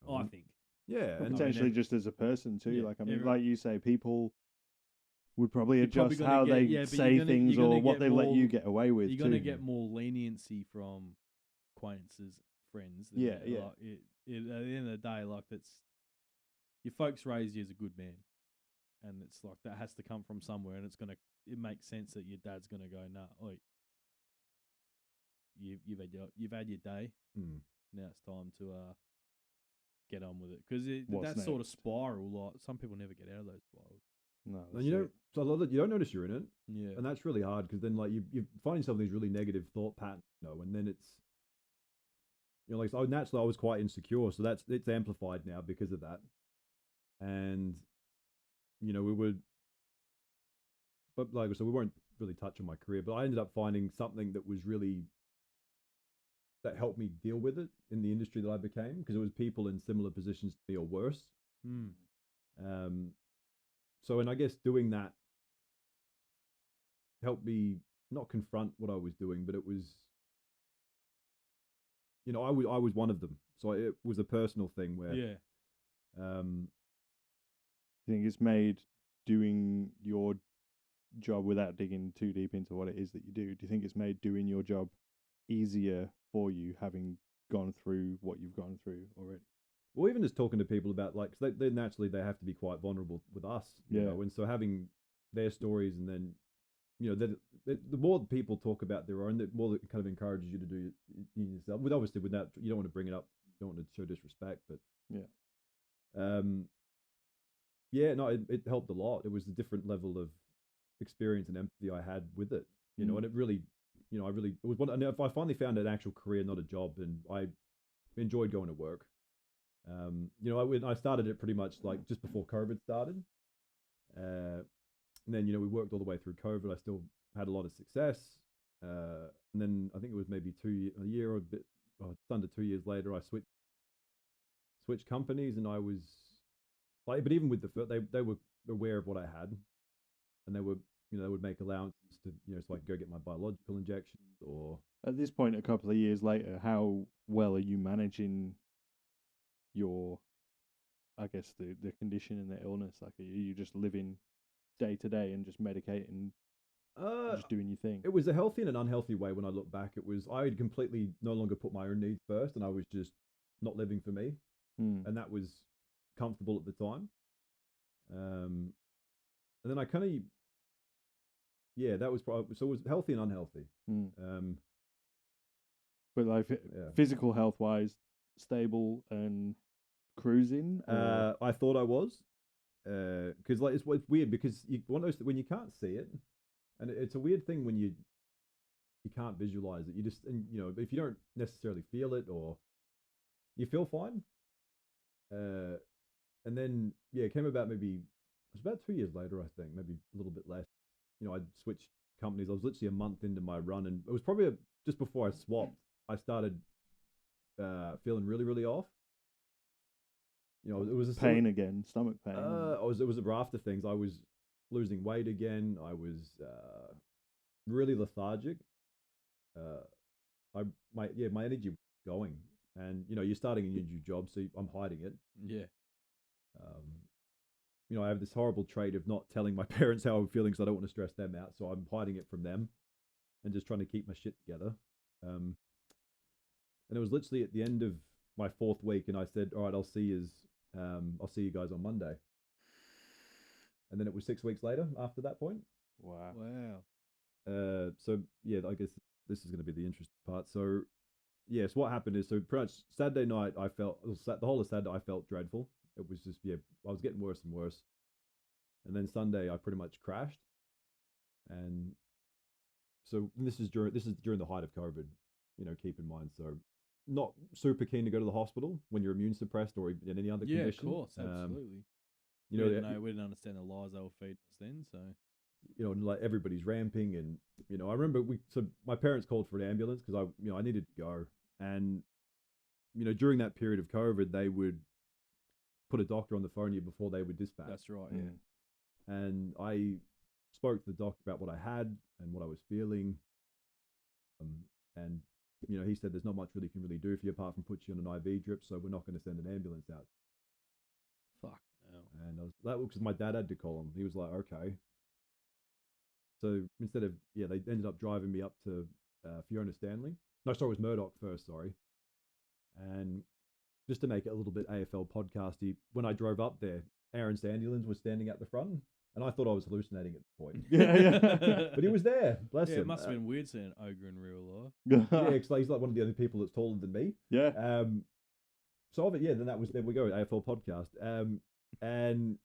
I think. Yeah. And potentially just as a person too. Yeah, like, I mean, like you say, people would probably adjust how they say things or what they let you get away with. You're going to get more leniency from acquaintances, friends. Yeah. Like, at the end of the day, like, that's your folks raised you as a good man, and it's like that has to come from somewhere, and it makes sense that your dad's gonna go, nah, oi, you've had your day. Now it's time to get on with it, because that sort of spiral, like, some people never get out of those spirals. No, and you don't notice you're in it. Yeah, and that's really hard, because then like you find yourself in these really negative thought patterns, you know, and then it's, you know, like, so naturally I was quite insecure, so it's amplified now because of that. And you know, we won't really touch on my career, but I ended up finding something that helped me deal with it in the industry that I became, because it was people in similar positions to me or worse. So, and I guess doing that helped me not confront what I was doing, but it was, you know, I was one of them. So it was a personal thing where, I think it's made doing your job, without digging too deep into what it is that you do you think it's made doing your job easier for you, having gone through what you've gone through already? Well, even just talking to people about, like, cause they naturally they have to be quite vulnerable with us, you know, and so having their stories, and then, you know, the more people talk about their own, the more it kind of encourages you to do yourself. Obviously, with that, you don't want to bring it up, you don't want to show disrespect, but it helped a lot. It was a different level of experience and empathy I had with it, you know, and it really, you know, it was one. And if I finally found an actual career, not a job, and I enjoyed going to work. You know, I started it pretty much like just before COVID started, and then, you know, we worked all the way through COVID. I still had a lot of success, and then I think it was maybe a year or a bit, just under 2 years later, I switched companies, and I was Like, but even with they were aware of what I had, and they were, they would make allowances to, so I could go get my biological injections. Or at this point, a couple of years later, how well are you managing your, I guess, the condition and the illness? Like, are you just living day to day and just medicating, and just doing your thing? It was a healthy and an unhealthy way. When I look back, I had completely no longer put my own needs first, and I was just not living for me, and that was comfortable at the time. And then I kind of, that was probably, so it was healthy and unhealthy. But like physical health wise, stable and cruising. I thought I was, because like it's weird because one of those when you can't see it, and it's a weird thing when you can't visualize it. You just, and if you don't necessarily feel it, or you feel fine. And then it came about, maybe it was about 2 years later, I think, maybe a little bit less. I'd switched companies. I was literally a month into my run, and it was probably just before I swapped, I started feeling really, really off. It was a pain again, stomach pain. It was a raft of things. I was losing weight again. I was really lethargic. My energy was going, and you're starting a new job, so I'm hiding it. Yeah. I have this horrible trait of not telling my parents how I'm feeling, because I don't want to stress them out. So I'm hiding it from them, and just trying to keep my shit together. And it was literally at the end of my 4th week, and I said, "All right, I'll see you guys on Monday." And then it was 6 weeks later after that point. Wow. So I guess this is going to be the interesting part. So yes, what happened is, so pretty much Saturday night, the whole of Saturday I felt dreadful. It was just, I was getting worse and worse. And then Sunday I pretty much crashed. And so this is during the height of COVID, keep in mind. So not super keen to go to the hospital when you're immune suppressed or in any other condition. Yeah, of course, absolutely. We didn't understand the lies they were feeding us then, so. Like everybody's ramping, and I remember my parents called for an ambulance because I needed to go, and during that period of COVID they would put a doctor on the phone to you before they would dispatch. That's right, yeah. And I spoke to the doctor about what I had and what I was feeling, and he said there's not much really can really do for you apart from put you on an IV drip, so we're not going to send an ambulance out. Fuck no. And that was because my dad had to call him. He was like, okay. So instead of, they ended up driving me up to Fiona Stanley. No, sorry, it was Murdoch first, sorry. And just to make it a little bit AFL podcasty, when I drove up there, Aaron Sandilands was standing at the front, and I thought I was hallucinating at the point. Yeah. But he was there, bless him. It must have been weird seeing an ogre in real life. Yeah, because he's like one of the other people that's taller than me. Yeah. So then there we go, AFL podcast. And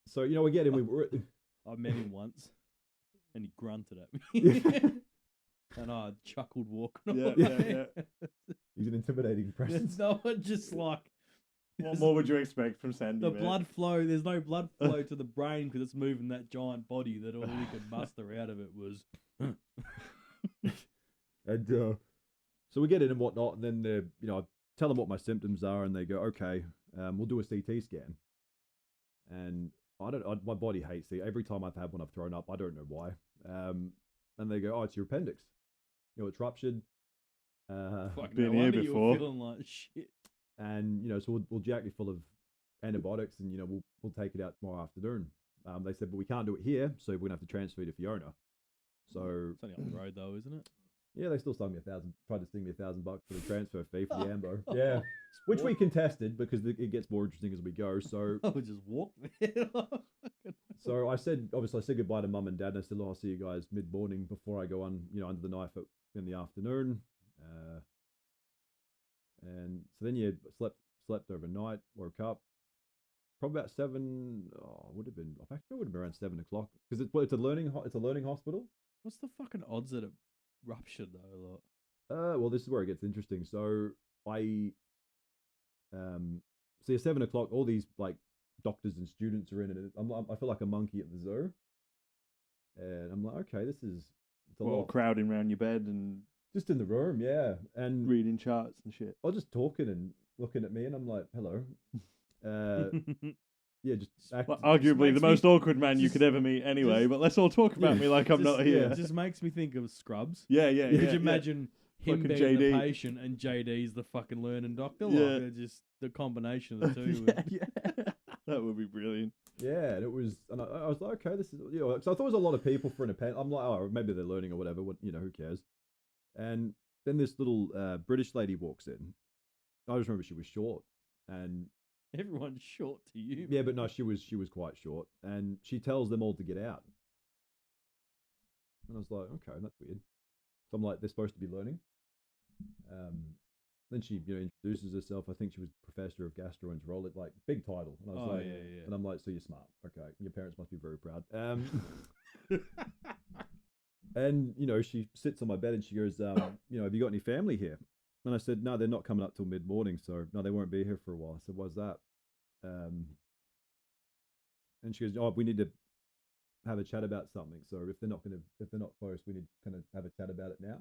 so, again, we were... I met him once, and he grunted at me. And I chuckled walking away. Yeah. He's an intimidating presence. No one just like... What more would you expect from Sandy? The blood flow, there's no blood flow to the brain because it's moving that giant body that all he could muster out of it was... And so we get in and whatnot, and then I tell them what my symptoms are, and they go, okay, we'll do a CT scan. And my body hates it. Every time I've had one, I've thrown up. I don't know why. And they go, oh, it's your appendix. It's ruptured. Been here before. Feeling like shit. And so we'll jack you full of antibiotics, and we'll take it out tomorrow afternoon. They said, but we can't do it here, so we're gonna have to transfer you to Fiona. So it's only up the road though, isn't it? Yeah, they still stung me tried to sting me $1,000 for the transfer fee for the ambo. Yeah, which we contested because it gets more interesting as we go. So I would just walk there. So I said goodbye to mum and dad, and I said, I'll see you guys mid-morning before I go on, under the knife in the afternoon. And so then slept overnight, woke up probably about 7. Would have been around 7 o'clock because it's a learning hospital. What's the fucking odds that it ruptured though? Well, this is where it gets interesting. So I see at 7 o'clock, all these like doctors and students are in it. I feel like a monkey at the zoo, and I'm like, okay, it's a lot. Crowding around your bed and just in the room, yeah, and reading charts and shit. Or just talking and looking at me, and I'm like, hello. just act. Well, arguably the makes most me- awkward man you just- could ever meet anyway, just- but let's all talk about me like I'm Just- not here. It just makes me think of Scrubs. Yeah, yeah, yeah. Could you yeah. imagine him Fucking being the JD. patient and JD's the fucking learning doctor? Yeah. Like, they're just the combination of the two. yeah. That would be brilliant. Yeah, and it was, and I was like, okay, this is, so I thought it was a lot of people for an appendix. I'm like, oh, maybe they're learning or whatever. What, who cares? And then this little British lady walks in. I just remember she was short, and Everyone's short to you. yeah, but no, she was quite short, and she tells them all to get out. And I was like, okay, that's weird. So I'm like, they're supposed to be learning. Then she, introduces herself. I think she was professor of gastroenterology, like big title. And I was like, yeah. and I'm like, so you're smart, okay? Your parents must be very proud. And she sits on my bed and she goes, have you got any family here? And I said, no, they're not coming up till mid-morning, so no, they won't be here for a while. I said, why's that? And she goes, oh, we need to have a chat about something. So if they're not close, we need to kind of have a chat about it now.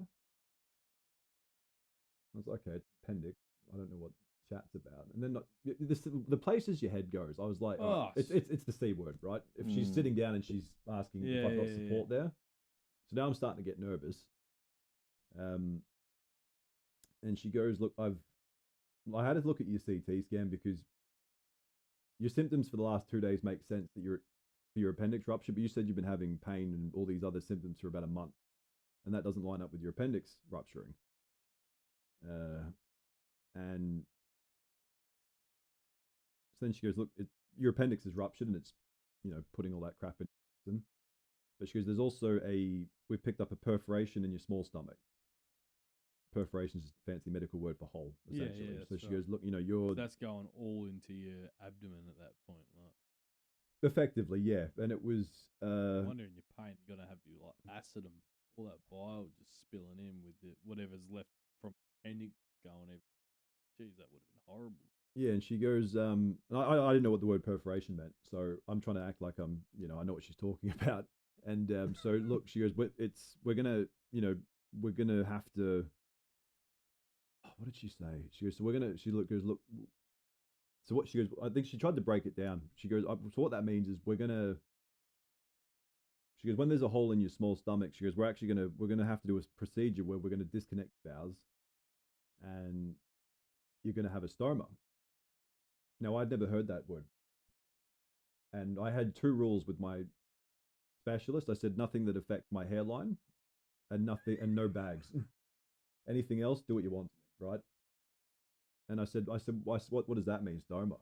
I was like, okay, appendix. I don't know what chat's about. And then the places your head goes, I was like, oh, it's the C word, right? If she's sitting down and she's asking if I've got support there. So now I'm starting to get nervous. And she goes, look, I had to look at your CT scan because your symptoms for the last 2 days make sense that your appendix rupture, but you said you've been having pain and all these other symptoms for about a month, and that doesn't line up with your appendix rupturing. And so then she goes, look, your appendix is ruptured and it's, putting all that crap in. But she goes, there's also we've picked up a perforation in your small stomach. Perforation is just a fancy medical word for hole, essentially. Yeah, so she right. goes, look, you're... That's going all into your abdomen at that point. Like. Effectively, yeah. And it was... I'm wondering your pain, you're going to have acid and all that bile just spilling in with whatever's left from appendix going every... Jeez, that would have been horrible. Yeah, and she goes, I didn't know what the word perforation meant, so I'm trying to act like I know what she's talking about. And so look, she goes, we're gonna have to. What did she say? She goes, so look. So what she goes, I think she tried to break it down. She goes, so what that means is she goes, when there's a hole in your small stomach, she goes, we're gonna have to do a procedure where we're gonna disconnect bowels, and you're gonna have a stoma. Now, I'd never heard that word. And I had 2 rules with my specialist. I said nothing that affects my hairline and no bags. Anything else, do what you want, right? And I said, what does that mean, stoma?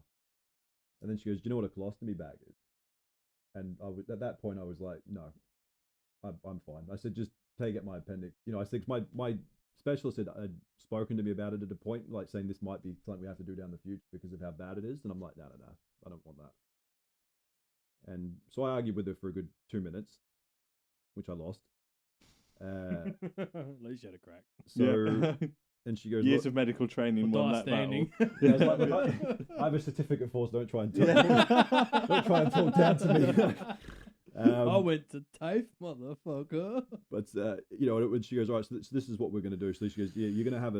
And then she goes, do you know what a colostomy bag is? And at that point, I was like, no, I'm fine. I said, just take out my appendix. I said, my specialist had spoken to me about it at a point, like saying this might be something we have to do down the future because of how bad it is. And I'm like, no, I don't want that. And so I argued with her for a good 2 minutes, which I lost. At least you had a crack. So, and she goes, years of medical training won that battle. Yeah, I was like, look, I have a certificate for, so don't try and talk down to me. I went to TAFE, motherfucker. But when she goes, all right, so this is what we're going to do. So she goes, yeah, you're going to have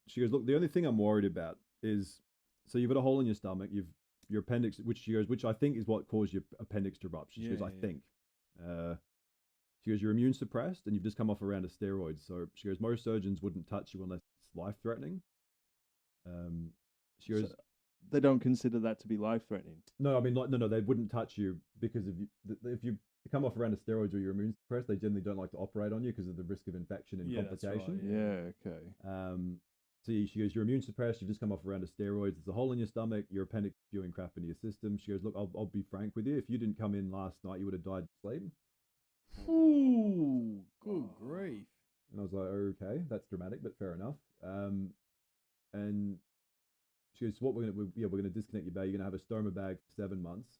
she goes, look, the only thing I'm worried about is, so you've got a hole in your stomach, your appendix, which I think is what caused your appendix to rupture. She goes, I think. She goes, you're immune suppressed and you've just come off a round of steroids. So she goes, most surgeons wouldn't touch you unless it's life-threatening. She goes, so they don't consider that to be life-threatening. No, I mean, no, they wouldn't touch you because if you come off a round of steroids or you're immune suppressed, they generally don't like to operate on you because of the risk of infection and complication. That's right, yeah, okay. So she goes, you're immune suppressed, you've just come off a round of steroids, there's a hole in your stomach, your appendix is spewing crap into your system. She goes, look, I'll be frank with you, if you didn't come in last night, you would have died sleep. Ooh, good grief. And I was like, okay, that's dramatic, but fair enough. And she goes, what we're gonna disconnect your bag. You're gonna have a stoma bag for 7 months.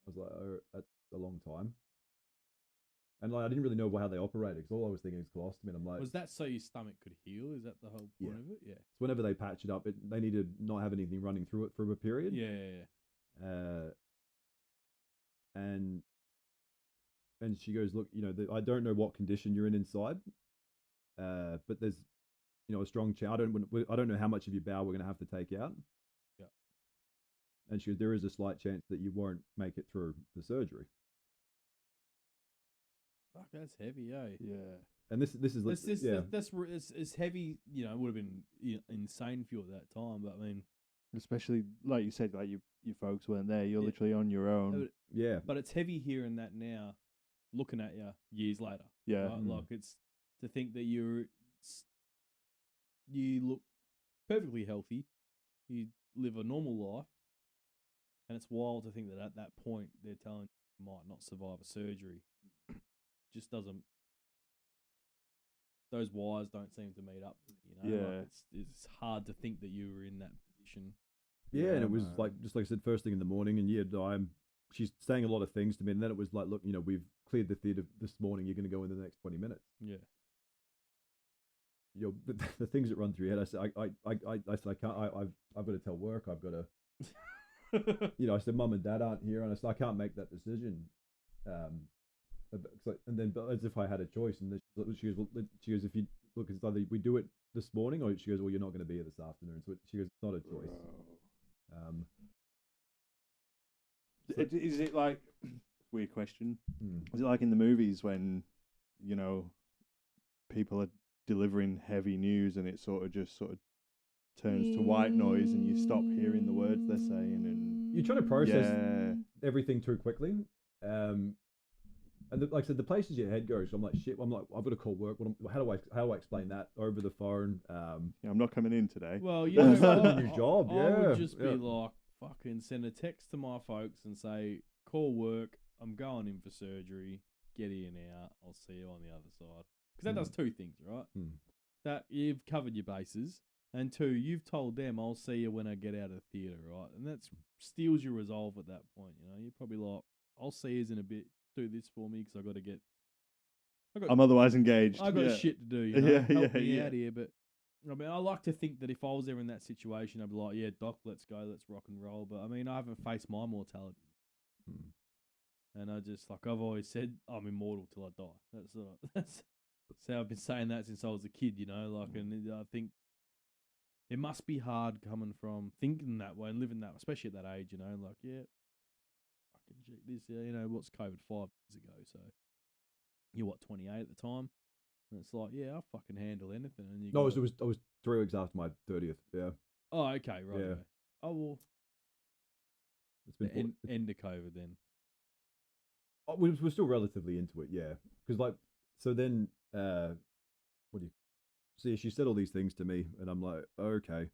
I was like, oh, that's a long time. And I didn't really know how they operated because all I was thinking is colostomy. And I'm like, was that so your stomach could heal? Is that the whole point of it? Yeah. So whenever they patch it up, they need to not have anything running through it for a period. Yeah. And she goes, look, I don't know what condition you're in inside, but there's, a strong chance. I don't know how much of your bowel we're going to have to take out. Yeah. And she goes, there is a slight chance that you won't make it through the surgery. Fuck, that's heavy, eh? Yeah. And this is it's heavy. You know, it would have been insane for you at that time. But I mean, especially like you said, like your folks weren't there. You're literally on your own. Yeah. But it's heavy hearing that now, looking at you years later. Yeah. Right? Like it's to think that you look perfectly healthy, you live a normal life, and it's wild to think that at that point they're telling you might not survive a surgery. Just doesn't. Those wires don't seem to meet up to me, you know. Yeah. Like it's hard to think that you were in that position. Yeah, and it was like just like I said, first thing in the morning, and she's saying a lot of things to me, and then it was like, look, you know, we've cleared the theatre this morning. You're going to go in the next 20 minutes. Yeah. You know, the things that run through your head. I said, I said, I can't. I've got to tell work. I've got to. You know, I said, Mum and Dad aren't here, and I said, I can't make that decision. And then, but as if I had a choice, and then she goes, if you look, it's either we do it this morning, or she goes, well, you're not going to be here this afternoon. So she goes, it's not a choice. Is it like, weird question, is it like in the movies when, you know, people are delivering heavy news and it sort of turns to white noise and you stop hearing the words they're saying, and you try to process everything too quickly. And like I said, the places your head goes, I'm like, shit. I'm like, I've got to call work. How do I explain that over the phone? Yeah, I'm not coming in today. Well, you know, starting a new job. I would just be like, fucking send a text to my folks and say, call work. I'm going in for surgery. Get in out. I'll see you on the other side. Because that does two things, right? That you've covered your bases, and two, you've told them, I'll see you when I get out of the theatre, right? And that steals your resolve at that point. You know, you're probably like, I'll see you in a bit. Do this for me because I'm otherwise engaged. I got shit to do. You know? Help me out here. But I mean, I like to think that if I was ever in that situation, I'd be like, yeah, doc, let's go, let's rock and roll. But I mean, I haven't faced my mortality, and I just I've always said, I'm immortal till I die. That's how I've been saying that since I was a kid. You know, and I think it must be hard coming from thinking that way and living that, especially at that age. You know, like this, you know, what's COVID 5 years ago? So you're 28 at the time, and it's like, yeah, I'll fucking handle anything. And I was 3 weeks after my 30th. Yeah. Oh, okay, right. Yeah. Okay. Oh well, It's been end of COVID then. Oh, we're still relatively into it, yeah. Because so then, she said all these things to me, and I'm like, okay.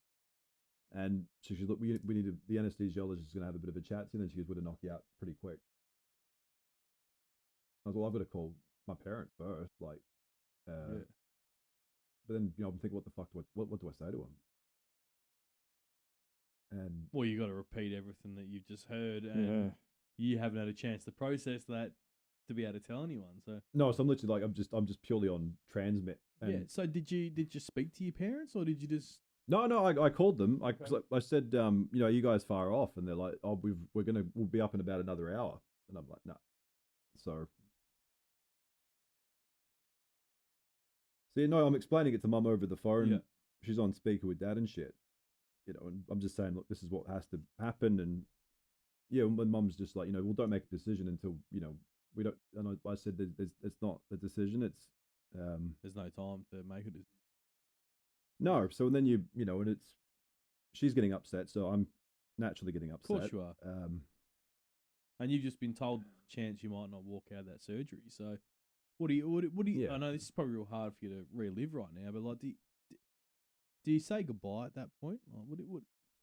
And she goes, look, we need the anesthesiologist is going to have a bit of a chat. And then she goes, we're going to knock you out pretty quick. I was like, well, I've got to call my parents first. But then, you know, I'm thinking, what the fuck what do I say to them? And well, you got to repeat everything that you've just heard, and you haven't had a chance to process that to be able to tell anyone. So no, so I'm literally like, I'm just purely on transmit. And So did you speak to your parents, or did you just? No, I called them. I said, you know, are you guys far off? And they're like, oh, we'll be up in about another hour. And I'm like, no. So no, I'm explaining it to Mum over the phone. Yeah. She's on speaker with Dad and shit. You know, and I'm just saying, look, this is what has to happen. And yeah, and Mum's just like, you know, well, don't make a decision until, you know, we don't. And I said, it's not a decision. It's there's no time to make a decision. No, so then you know, and she's getting upset, so I'm naturally getting upset. Of course you are. And you've just been told chance you might not walk out of that surgery. So what do you? Yeah. I know this is probably real hard for you to relive right now, but like, do you say goodbye at that point? Like,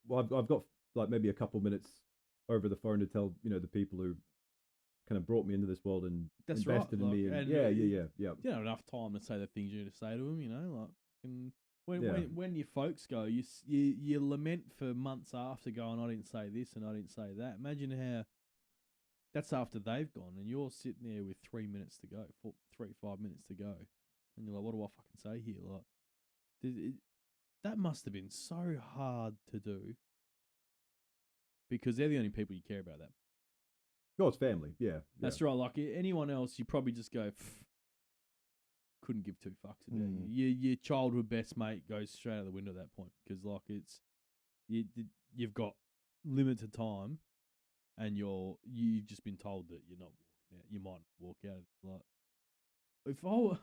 Well, I've got like maybe a couple minutes over the phone to tell, you know, the people who kind of brought me into this world and invested in me. And yeah. You don't have enough time to say the things you need to say to them, you know, like. And when your folks go, you lament for months after, going, I didn't say this and I didn't say that. Imagine how that's after they've gone and you're sitting there with 3 minutes to go, 5 minutes to go, and you're like, what do I fucking say here? Like, that must have been so hard to do because they're the only people you care about. That. Oh, it's family. Yeah. That's right. Like anyone else, you probably just go. Couldn't give two fucks about you. Your childhood best mate goes straight out the window at that point because like you've got limited time, and you've just been told that you're not walking out. You might walk out. Like,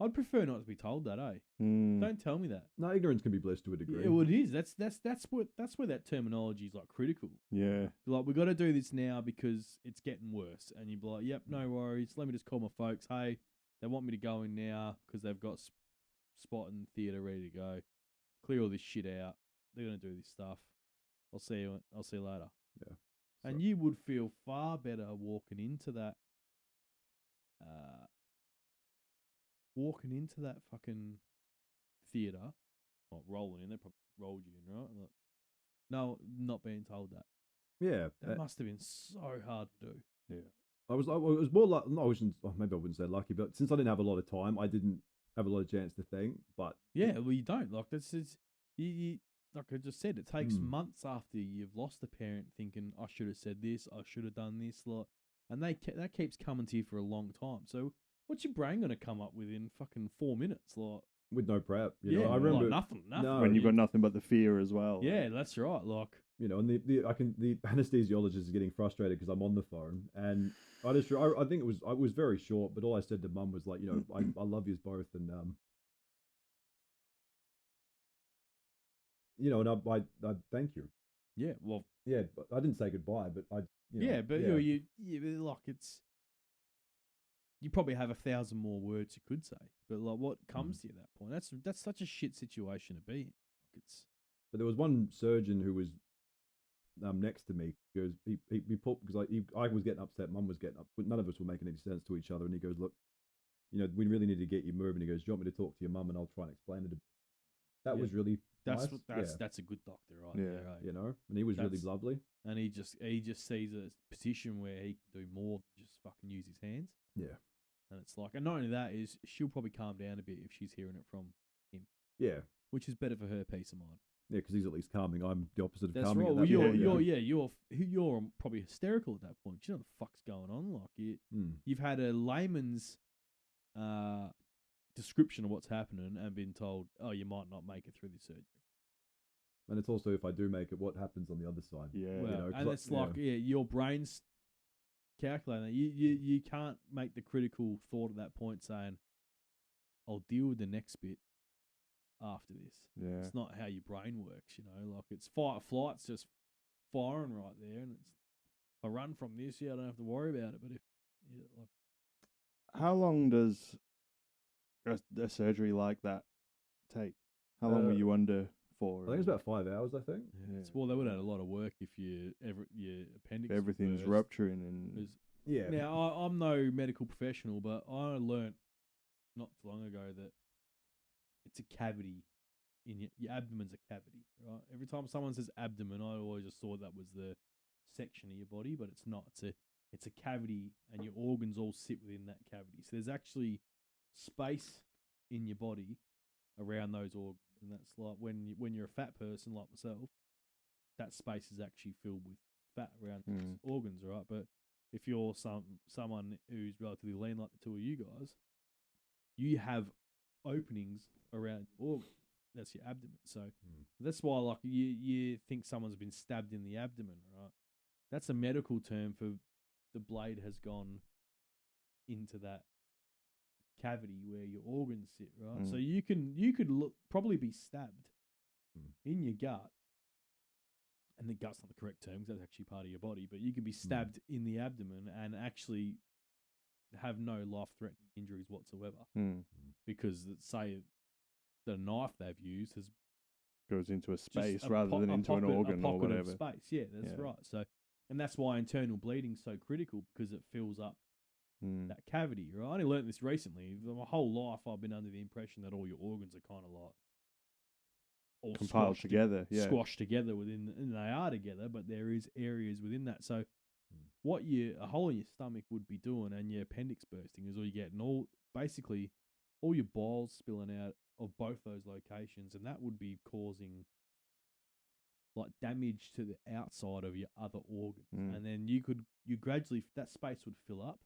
I'd prefer not to be told that, eh? Don't tell me that. No, ignorance can be bliss to a degree. Yeah, well, it is. That's where that terminology is like critical. Yeah. Like, we got to do this now because it's getting worse, and you'd be like, "Yep, no worries. Let me just call my folks. Hey, they want me to go in now because they've got spot and theatre ready to go. Clear all this shit out. They're gonna do this stuff. I'll see you later." Yeah. And you would feel far better walking into that. Walking into that fucking theatre, not rolling in. They probably rolled you in, right? Like, no, not being told that. Yeah. That must have been so hard to do. Yeah. I was more like, no, maybe I wouldn't say lucky, but since I didn't have a lot of time, I didn't have a lot of chance to think. But yeah, well, you don't. Like, this is you like I just said, it takes months after you've lost a parent thinking, I should have said this, I should have done this, like, and that keeps coming to you for a long time. So what's your brain going to come up with in fucking 4 minutes? Like, with no prep, you know, I remember like nothing. No, when you've got nothing but the fear as well. Yeah, that's right. Like, you know, and the anesthesiologist is getting frustrated because I'm on the phone, and I think I was very short, but all I said to Mum was like, you know, I love you both, and you know, and I thank you. Yeah, well, yeah, but I didn't say goodbye, but you like, it's, you probably have 1,000 more words you could say, but like, what comes to you at that point? That's such a shit situation to be in. It's. But there was one surgeon who was next to me. He goes, he put, because I was getting upset, Mum was getting up, but none of us were making any sense to each other. And he goes, look, you know, we really need to get you moving. He goes, do you want me to talk to your mum and I'll try and explain it? That was really nice. That's a good doctor, right? Yeah. There, right? You know, and he was really lovely. And he just sees a position where he can do more than just fucking use his hands. Yeah. And it's like, and not only that, is she'll probably calm down a bit if she's hearing it from him. Yeah. Which is better for her peace of mind. Yeah, because he's at least calming. I'm the opposite of That's calming. right. At that You're probably hysterical at that point. You know what the fuck's going on. Like, you've had a layman's description of what's happening and been told, oh, you might not make it through the surgery. And it's also, if I do make it, what happens on the other side? Yeah. Well, you know, and it's like, your brain's calculating that. You can't make the critical thought at that point saying, I'll deal with the next bit after this. Yeah. It's not how your brain works, you know. Like, it's fight or flight's just firing right there, and it's, if I run from this, I don't have to worry about it. But if how long does a surgery like that take? How long were you under for? I think it's about 5 hours. I think. Yeah. Well, they would have had a lot of work if your appendix. Everything's burst. rupturing and. Yeah. Now, I'm no medical professional, but I learnt not too long ago that it's a cavity in your abdomen's a cavity, right? Every time someone says abdomen, I always just thought that was the section of your body, but it's not. It's a cavity, and your organs all sit within that cavity. So there's actually space in your body around those organs, and that's like when you're a fat person like myself, that space is actually filled with fat around those organs, right? But if you're someone who's relatively lean like the two of you guys, you have openings around your organ. That's your abdomen. So that's why, like, you think someone's been stabbed in the abdomen, right? That's a medical term for the blade has gone into that cavity where your organs sit, right? So you could probably be stabbed in your gut, and the gut's not the correct term because that's actually part of your body, but you could be stabbed in the abdomen and actually have no life-threatening injuries whatsoever because, say, the knife they've used goes into a space rather than into an organ or whatever. Space, yeah, that's right. So, and that's why internal bleeding's so critical, because it fills up that cavity. Right? I only learnt this recently. My whole life, I've been under the impression that all your organs are kind of like all compiled together, squashed together within, and they are together, but there is areas within that. So, what a hole in your stomach would be doing, and your appendix bursting, is all you get, and all your bowels spilling out of both those locations, and that would be causing like damage to the outside of your other organs, and then you gradually, that space would fill up.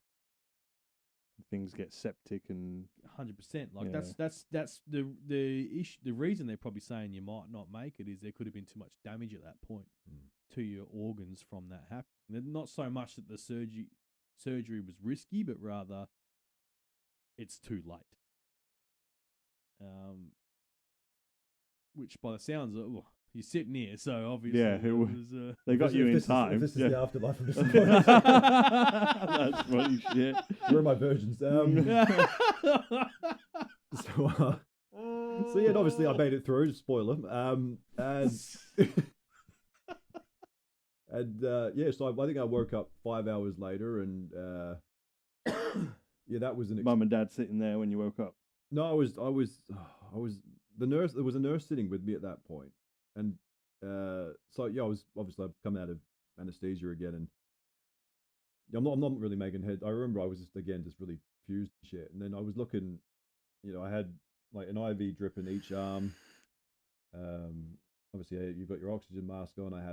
Things get septic and 100%. Like that's the issue. The reason they're probably saying you might not make it is there could have been too much damage at that point, to your organs from that happening. Not so much that the surgery was risky, but rather it's too late. Which by the sounds of you're sitting here, so obviously they got you in time. If this is the afterlife, I'm just That's funny shit. Where are my virgins? So yeah, and obviously I made it through. Spoiler. So I think I woke up 5 hours later, and that was an. Mum and Dad sitting there when you woke up. No, I was the nurse. There was a nurse sitting with me at that point, and I was obviously I've come out of anesthesia again, and I'm not really making head. I remember I was just really confused and shit, and then I was looking, I had like an IV drip in each arm. Obviously you've got your oxygen mask on. I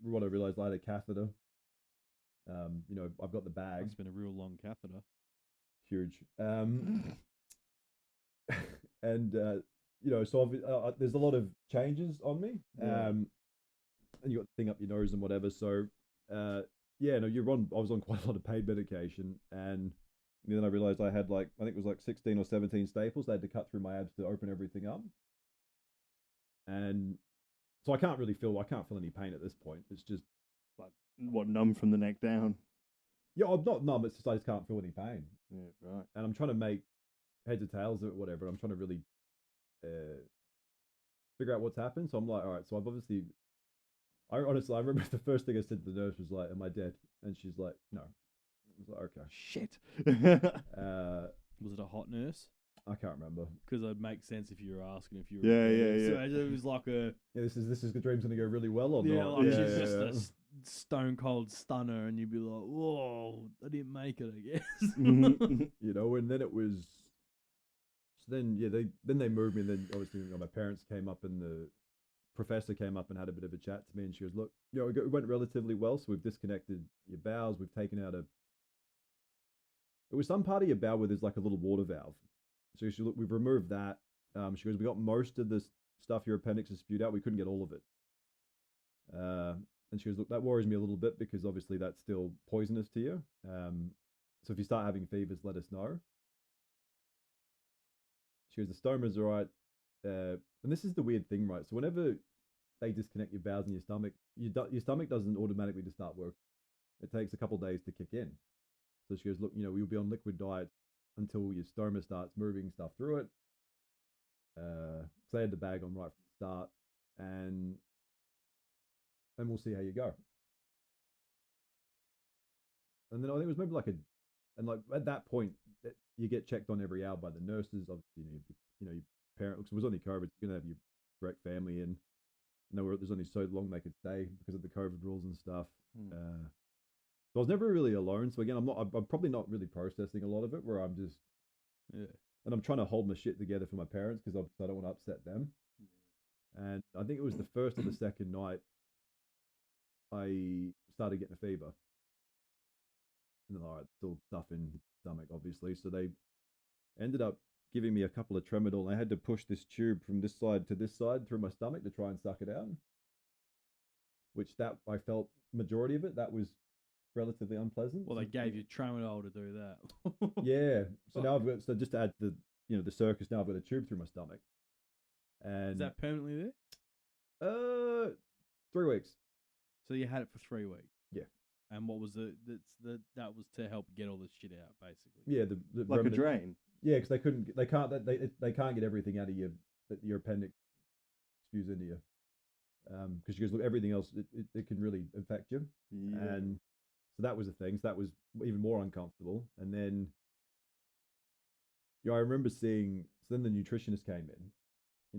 realized I had a catheter. I've got the bag. It's been a real long catheter. Huge. And so there's a lot of changes on me. And you got the thing up your nose and whatever. So I was on quite a lot of pain medication, and then I realized I had I think it was 16 or 17 staples. They had to cut through my abs to open everything up. And so I can't feel any pain at this point. It's just numb from the neck down. Yeah, I'm not numb. It's just I just can't feel any pain. Yeah, right. And I'm trying to make heads or tails of it, whatever. I'm trying to really figure out what's happened. So I'm like, all right. So I remember the first thing I said to the nurse was like, "Am I dead?" And she's like, "No." I was like, "Okay." Shit. Was it a hot nurse? I can't remember. Because it'd make sense if you were asking if you were. Yeah. So it was like a. Yeah, this is the dream's gonna go really well or not? She's just a stone cold stunner, and you'd be like, "Whoa, I didn't make it, I guess." And then it was. So then they moved me, and then obviously my parents came up, and the professor came up and had a bit of a chat to me, and she goes, "Look, it went relatively well. So we've disconnected your bowels. We've taken out it was some part of your bowel where there's like a little water valve. So she look, we've removed that. She goes, we got most of the stuff your appendix has spewed out. We couldn't get all of it. And she goes, look, that worries me a little bit because obviously that's still poisonous to you. So if you start having fevers, let us know." She goes, "The stoma's all right." And this is the weird thing, right? So whenever they disconnect your bowels and your stomach doesn't automatically just start working. It takes a couple of days to kick in. So she goes, "Look, we'll be on liquid diet until your stoma starts moving stuff through it." So they had the bag on right from the start, and we'll see how you go. And then I think it was maybe at that point you get checked on every hour by the nurses. Obviously, your parent looks. It was only COVID. You're gonna have your direct family in. There's only so long they could stay because of the COVID rules and stuff. So I was never really alone. So again, I'm probably not really processing a lot of it. Where I'm just and I'm trying to hold my shit together for my parents because I don't want to upset them. And I think it was the first or the second night I started getting a fever. And all right, still stuff in stomach, obviously. So they ended up giving me a couple of Tramadol. And I had to push this tube from this side to this side through my stomach to try and suck it out. Which that I felt majority of it, that was relatively unpleasant. Well, they gave you Tramadol to do that. Yeah. So now just to add to the circus, now I've got a tube through my stomach. And is that permanently there? 3 weeks. So you had it for 3 weeks. Yeah. And what was that was to help get all this shit out, basically. Yeah, the like remnant. A drain. Yeah, because they can't get everything out of you that your appendix spews into you. Because she goes, look, everything else it can really affect you. Yeah. And so that was a thing. So that was even more uncomfortable. And then I remember seeing. So then the nutritionist came in,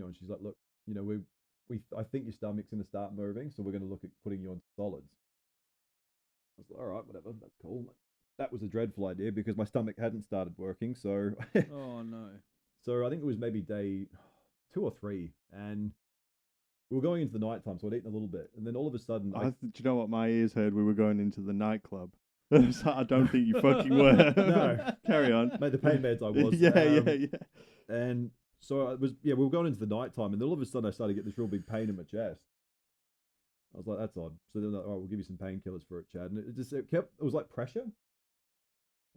and she's like, look, I think your stomach's going to start moving, so we're going to look at putting you on solids. I was like, all right, whatever, that's cool. That was a dreadful idea because my stomach hadn't started working. So, oh no. So I think it was maybe day 2 or 3, and we were going into the nighttime, so I'd eaten a little bit, and then all of a sudden, do you know what my ears heard? We were going into the nightclub. So I don't think you fucking were. No, carry on. Mate, the pain meds I was. Yeah. And so we were going into the nighttime, and then all of a sudden I started to get this real big pain in my chest. I was like, that's odd. So they're like, all right, we'll give you some painkillers for it, Chad. And it was like pressure.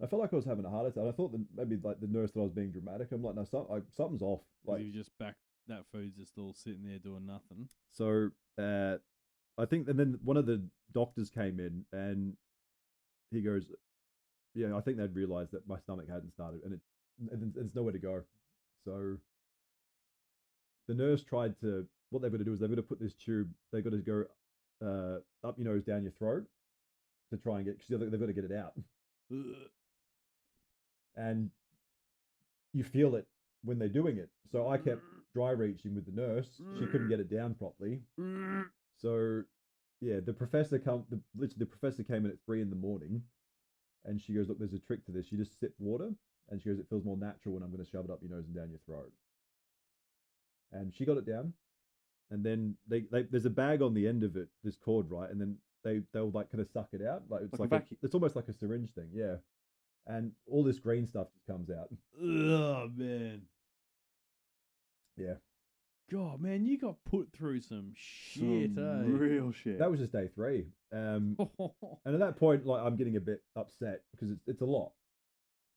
I felt like I was having a heart attack. I thought that maybe like the nurse that I was being dramatic. I'm like, no, something's off. Like you just back that food's just all sitting there doing nothing. So I think, and then one of the doctors came in and he goes, yeah, I think they'd realised that my stomach hadn't started and it's nowhere to go. So the nurse tried to, what they've got to do is they've got to put this tube, they've got to go up your nose, down your throat to try and get, because they've got to get it out. And you feel it when they're doing it. So I kept dry reaching with the nurse. She couldn't get it down properly. So yeah, the professor came in at 3 a.m. and she goes, look, there's a trick to this. You just sip water, and she goes, it feels more natural when I'm going to shove it up your nose and down your throat. And she got it down, and then there's a bag on the end of it, this cord, right? And then they'll like kind of suck it out, like it's almost like a syringe thing, yeah. And all this green stuff just comes out. Oh man, yeah. God, man, you got put through some shit, real shit. That was just day 3. And at that point, like, I'm getting a bit upset because it's a lot,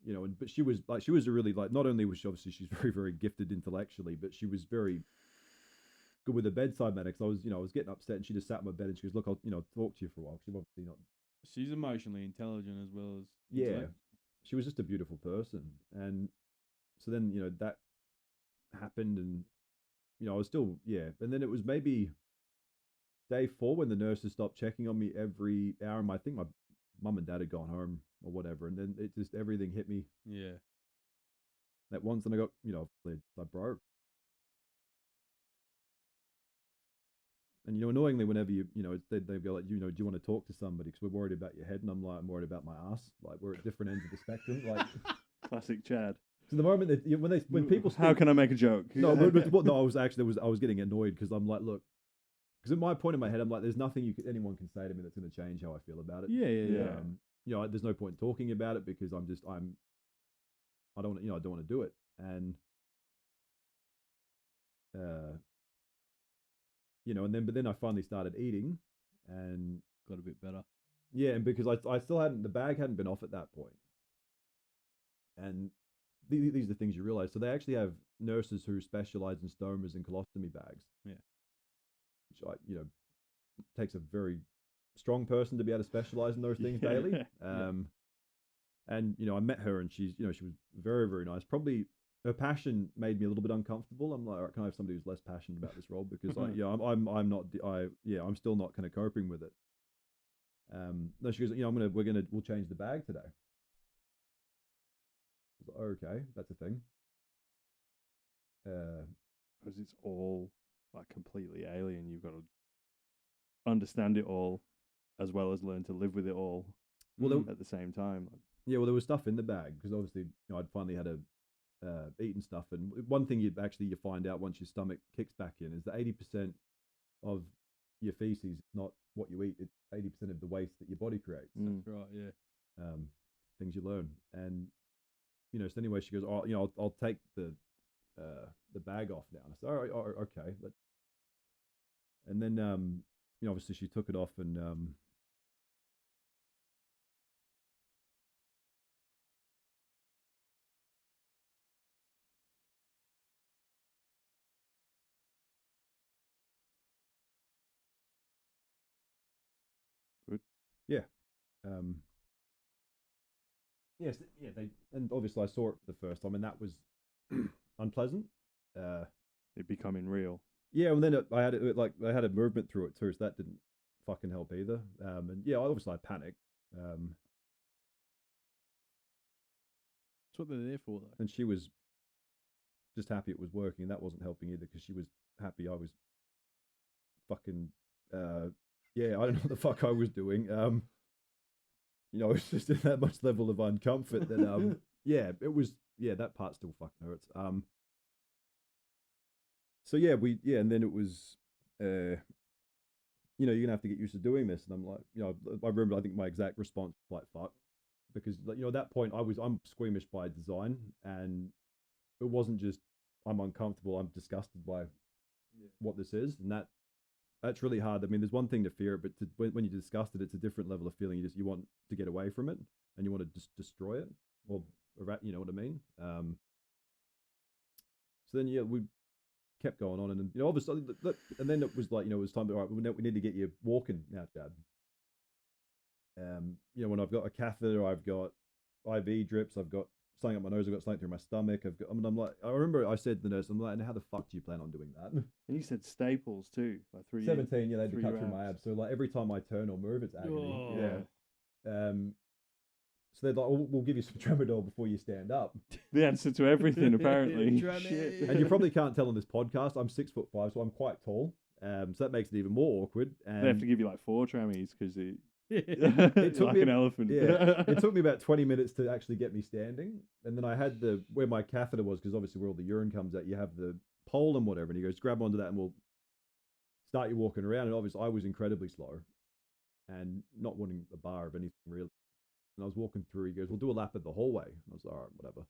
you know. But she was a really, like, not only was she's very, very gifted intellectually, but she was very good with the bedside manner. Because I was getting upset, and she just sat in my bed and she goes, "Look, I'll talk to you for a while." She's obviously not. She's emotionally intelligent as well as intellect. She was just a beautiful person, and so then that happened, and I was still and then it was maybe day 4 when the nurses stopped checking on me every hour. And I think my mum and dad had gone home or whatever, and then it just everything hit me. Yeah. That once, and I got I broke. And annoyingly, whenever they go like, do you want to talk to somebody because we're worried about your head, and I'm like, I'm worried about my ass. Like, we're at different ends of the spectrum. Like classic Chad. So the moment that when people speak, how can I make a joke? No, no, I was getting annoyed because I'm like, look, because at my point in my head, I'm like, there's nothing anyone can say to me that's going to change how I feel about it. Yeah. There's no point talking about it because I don't want to do it. And but then I finally started eating and got a bit better. Yeah, and because I still the bag hadn't been off at that point. And these are the things you realize. So they actually have nurses who specialize in stomas and colostomy bags. Yeah. Which takes a very strong person to be able to specialize in those things daily. And I met her, and she was very, very nice. Probably her passion made me a little bit uncomfortable. I'm like, all right, can I have somebody who's less passionate about this role? Because I'm still not kind of coping with it. No, she goes, we'll change the bag today. I was like, okay, that's a thing. Because it's all like completely alien. You've got to understand it all, as well as learn to live with it all. Well, at the same time. Yeah, well, there was stuff in the bag because obviously I'd finally had eaten stuff, and one thing you find out once your stomach kicks back in is that 80% of your feces is not what you eat; it's 80% of the waste that your body creates. That's right. Yeah. Things you learn, and so anyway, she goes, "Oh, I'll take the bag off now." And I said, "All right, okay." And then obviously she took it off, and good. Yeah. Yes, yeah, and obviously I saw it for the first time, and that was unpleasant. It becoming real. Yeah, and then I had a movement through it too, so that didn't fucking help either. And yeah, obviously I panicked. That's what they're there for, though. And she was just happy it was working, and that wasn't helping either because she was happy I was fucking I don't know what the fuck I was doing. It's just in that much level of uncomfort that it was that part still fucking hurts. So and then it was you're gonna have to get used to doing this, and I'm like, I remember I think my exact response was like fuck, because at that point I'm squeamish by design, and it wasn't just I'm uncomfortable, I'm disgusted by what this is, and that that's really hard. I mean, there's one thing to fear it, but when you discussed it, it's a different level of feeling. You want to get away from it, and you want to just destroy it, or you know what I mean. So then, yeah, we kept going on, and then, you know, obviously, and then it was like, you know, it was time to, all right, we need to get you walking now, Chad. You know, when I've got a catheter, I've got IV drips, I've got something up my nose, I've got something through my stomach. I'm like, I remember I said to the nurse, I'm like, and how the fuck do you plan on doing that? And you said staples too, like 17, yeah, they had to cut through my abs. So like every time I turn or move, it's agony. Oh. Yeah. So they're like, we'll give you some tramadol before you stand up. The answer to everything, apparently. Shit. And you probably can't tell on this podcast, I'm 6'5", so I'm quite tall. So that makes it even more awkward. And they have to give you like 4 trammies because it took like me an elephant. Yeah, it took me about 20 minutes to actually get me standing. And then I had where my catheter was, because obviously where all the urine comes out, you have the pole and whatever. And he goes, grab onto that and we'll start you walking around. And obviously I was incredibly slow and not wanting a bar of anything really. And I was walking through, he goes, we'll do a lap of the hallway. And I was like, all right, whatever.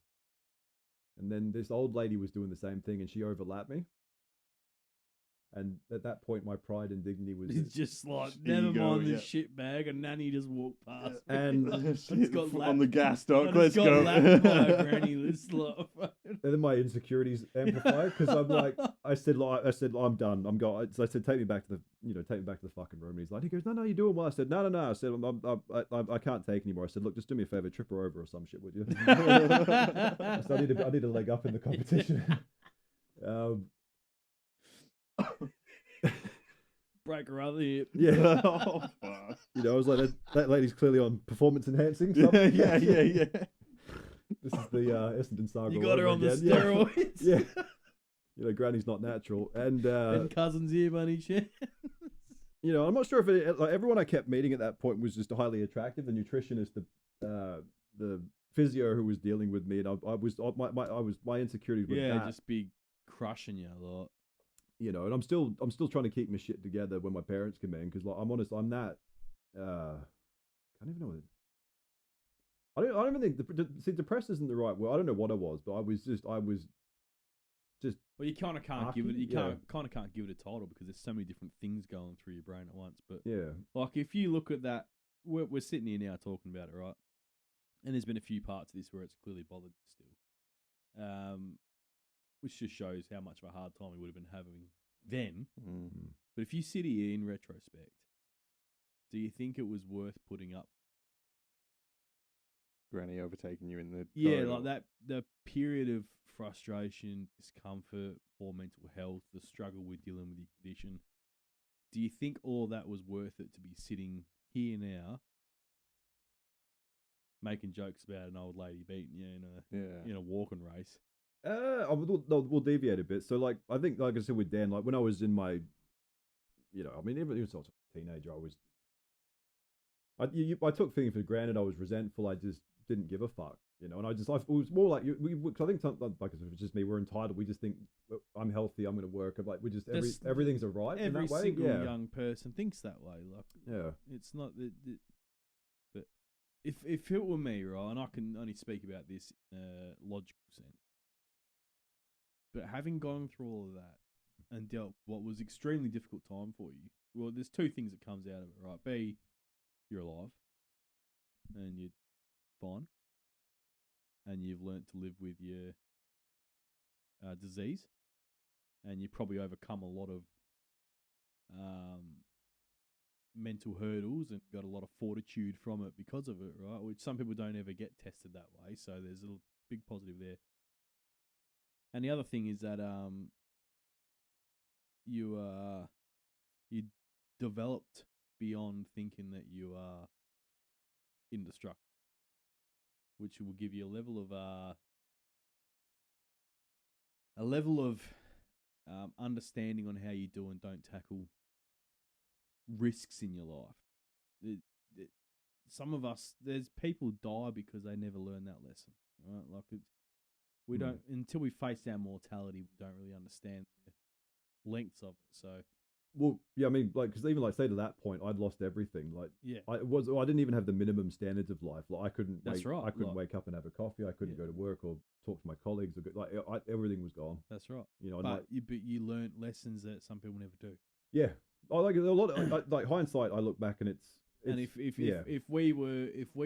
And then this old lady was doing the same thing and she overlapped me. And at that point, my pride and dignity was... It's just like, never mind this shit bag, and Nanny just walked past. And it's got on the gas dock, let's got go. lapped by a granny. This lot. And then my insecurities amplified, because I'm like, I said, I'm done. I'm going. So I said, take me back to the fucking room. And he goes, no, you're doing well. I said, no. I said, I can't take anymore. I said, look, just do me a favor, trip her over or some shit, would you? So I need a leg up in the competition. Break her other hip. Yeah. Oh, fuck. You know, I was like, that lady's clearly on performance enhancing. Yeah. This is the Essendon saga. You got her on the again. steroids. Yeah. You know, Granny's not natural. And Cousins here, bunny shit. You know, I'm not sure if like everyone I kept meeting at that point was just highly attractive. The nutritionist, the physio who was dealing with me, and my insecurities were that. Just be crushing you a lot. You know, and I'm still trying to keep my shit together when my parents come in, because like I'm honest, I'm that. Can't even know what. I don't even think depressed isn't the right word. I don't know what I was, but I was just. Well, you kind of can't give it. You can't give it a title because there's so many different things going through your brain at once. But yeah, like if you look at that, we're sitting here now talking about it, right? And there's been a few parts of this where it's clearly bothered still. Which just shows how much of a hard time we would have been having then. Mm-hmm. But if you sit here in retrospect, do you think it was worth putting up? Granny overtaking you in the corridor? corridor. Like the period of frustration, discomfort, poor mental health, the struggle with dealing with your condition. Do you think all that was worth it to be sitting here now, making jokes about an old lady beating you in a walking race? We'll deviate a bit. So, like, I think, like I said with Dan, like when I was in my, you know, I mean, even since I was a teenager, I took things for granted. I was resentful. I just didn't give a fuck, you know. And it was more like I think something like it's just me. We're entitled. We just think I'm healtly. I'm going to work. Like we just everything's a right. Every in that way. single young person thinks that way. Like, it's not that. But if it were me, right, and I can only speak about this in a logical sense. But having gone through all of that and dealt what was extremely difficult time for you, well, there's two things that comes out of it, right? B, you're alive and you're fine, and you've learnt to live with your disease, and you probably overcome a lot of mental hurdles and got a lot of fortitude from it because of it, right? Which some people don't ever get tested that way, so there's a big positive there. And the other thing is that you developed beyond thinking that you are indestructible, which will give you a level of understanding on how you do and don't tackle risks in your life. Some of us, there's people die because they never learn that lesson, right? Like we don't, until we face our mortality, we don't really understand the lengths of it. So, well, yeah, I mean, like, because even like say to that point, I'd lost everything. Like, yeah, I didn't even have the minimum standards of life. Like, I couldn't. That's right. I couldn't wake up and have a coffee. I couldn't go to work or talk to my colleagues. Everything was gone. That's right. You know, but you learnt lessons that some people never do. Yeah. I like a lot. Like hindsight, I look back and it's and if we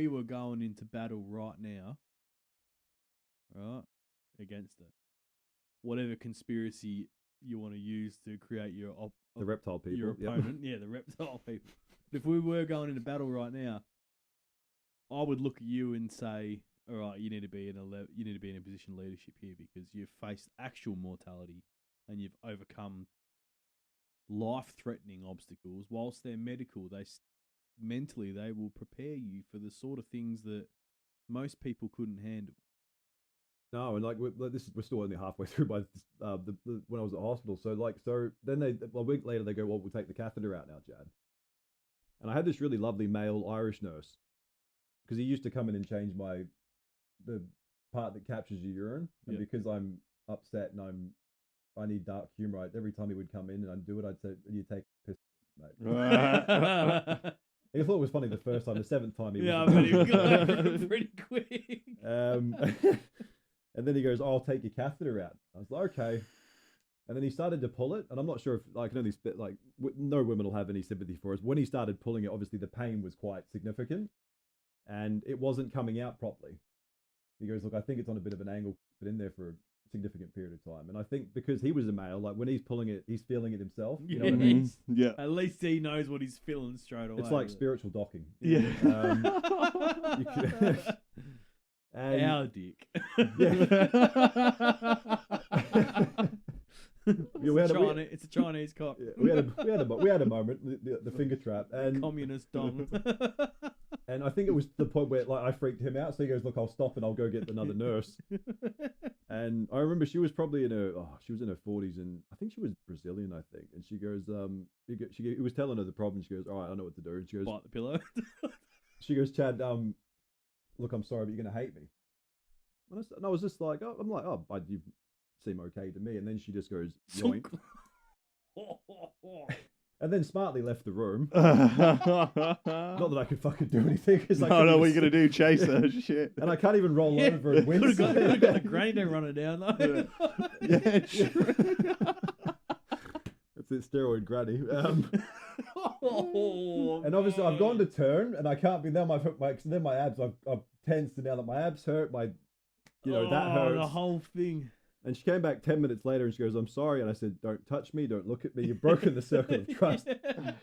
were going into battle right now, right, against it, whatever conspiracy you want to use to create the reptile people, your opponent, the reptile people. If we were going into battle right now, I would look at you and say, all right, you need to be in a position of leadership here because you've faced actual mortality and you've overcome life-threatening obstacles. Whilst they're medical, mentally they will prepare you for the sort of things that most people couldn't handle. No, and we're still only halfway through by when I was at hospital. So then a week later they go, well, we'll take the catheter out now, Chad. And I had this really lovely male Irish nurse because he used to come in and change the part that captures your urine, and because I'm upset and I need dark humor, every time he would come in and I'd do it, I'd say, "You take a piss, mate." He thought it was funny the first time. The seventh time he but he got over pretty quick. And then he goes, "I'll take your catheter out." I was like, "Okay." And then he started to pull it, and I'm not sure if I can only spit no women will have any sympathy for us. When he started pulling it, obviously the pain was quite significant, and it wasn't coming out properly. He goes, "Look, I think it's on a bit of an angle, but in there for a significant period of time." And I think because he was a male, like when he's pulling it, he's feeling it himself. You know what I mean? Yeah. At least he knows what he's feeling straight away. It's like spiritual docking. Yeah. Our dick. It's a Chinese cock. Yeah, we had a moment, the finger trap, and communist dong. And I think it was the point where I freaked him out. So he goes, "Look, I'll stop and I'll go get another nurse." And I remember she was probably in her 40s, and I think she was Brazilian, I think. And she goes, he was telling her the problem. She goes, "All right, I know what to do." And she goes, "Bite the pillow." She goes, "Chad, look, I'm sorry, but you're gonna hate me." And I was just like, you seem okay to me. And then she just goes, "Yoink." And then smartly left the room. Not that I could fucking do anything. I don't know what you're going to do, chase her. Shit. And I can't even roll over and win. Could have got the granny running down, though. Yeah, sure. It's a steroid granny. And obviously I've gone to turn, and I can't be, now my abs, I've tensed, and now that my abs hurt, that hurts. The whole thing. And she came back 10 minutes later and she goes, "I'm sorry." And I said, "Don't touch me. Don't look at me. You've broken the circle of trust." And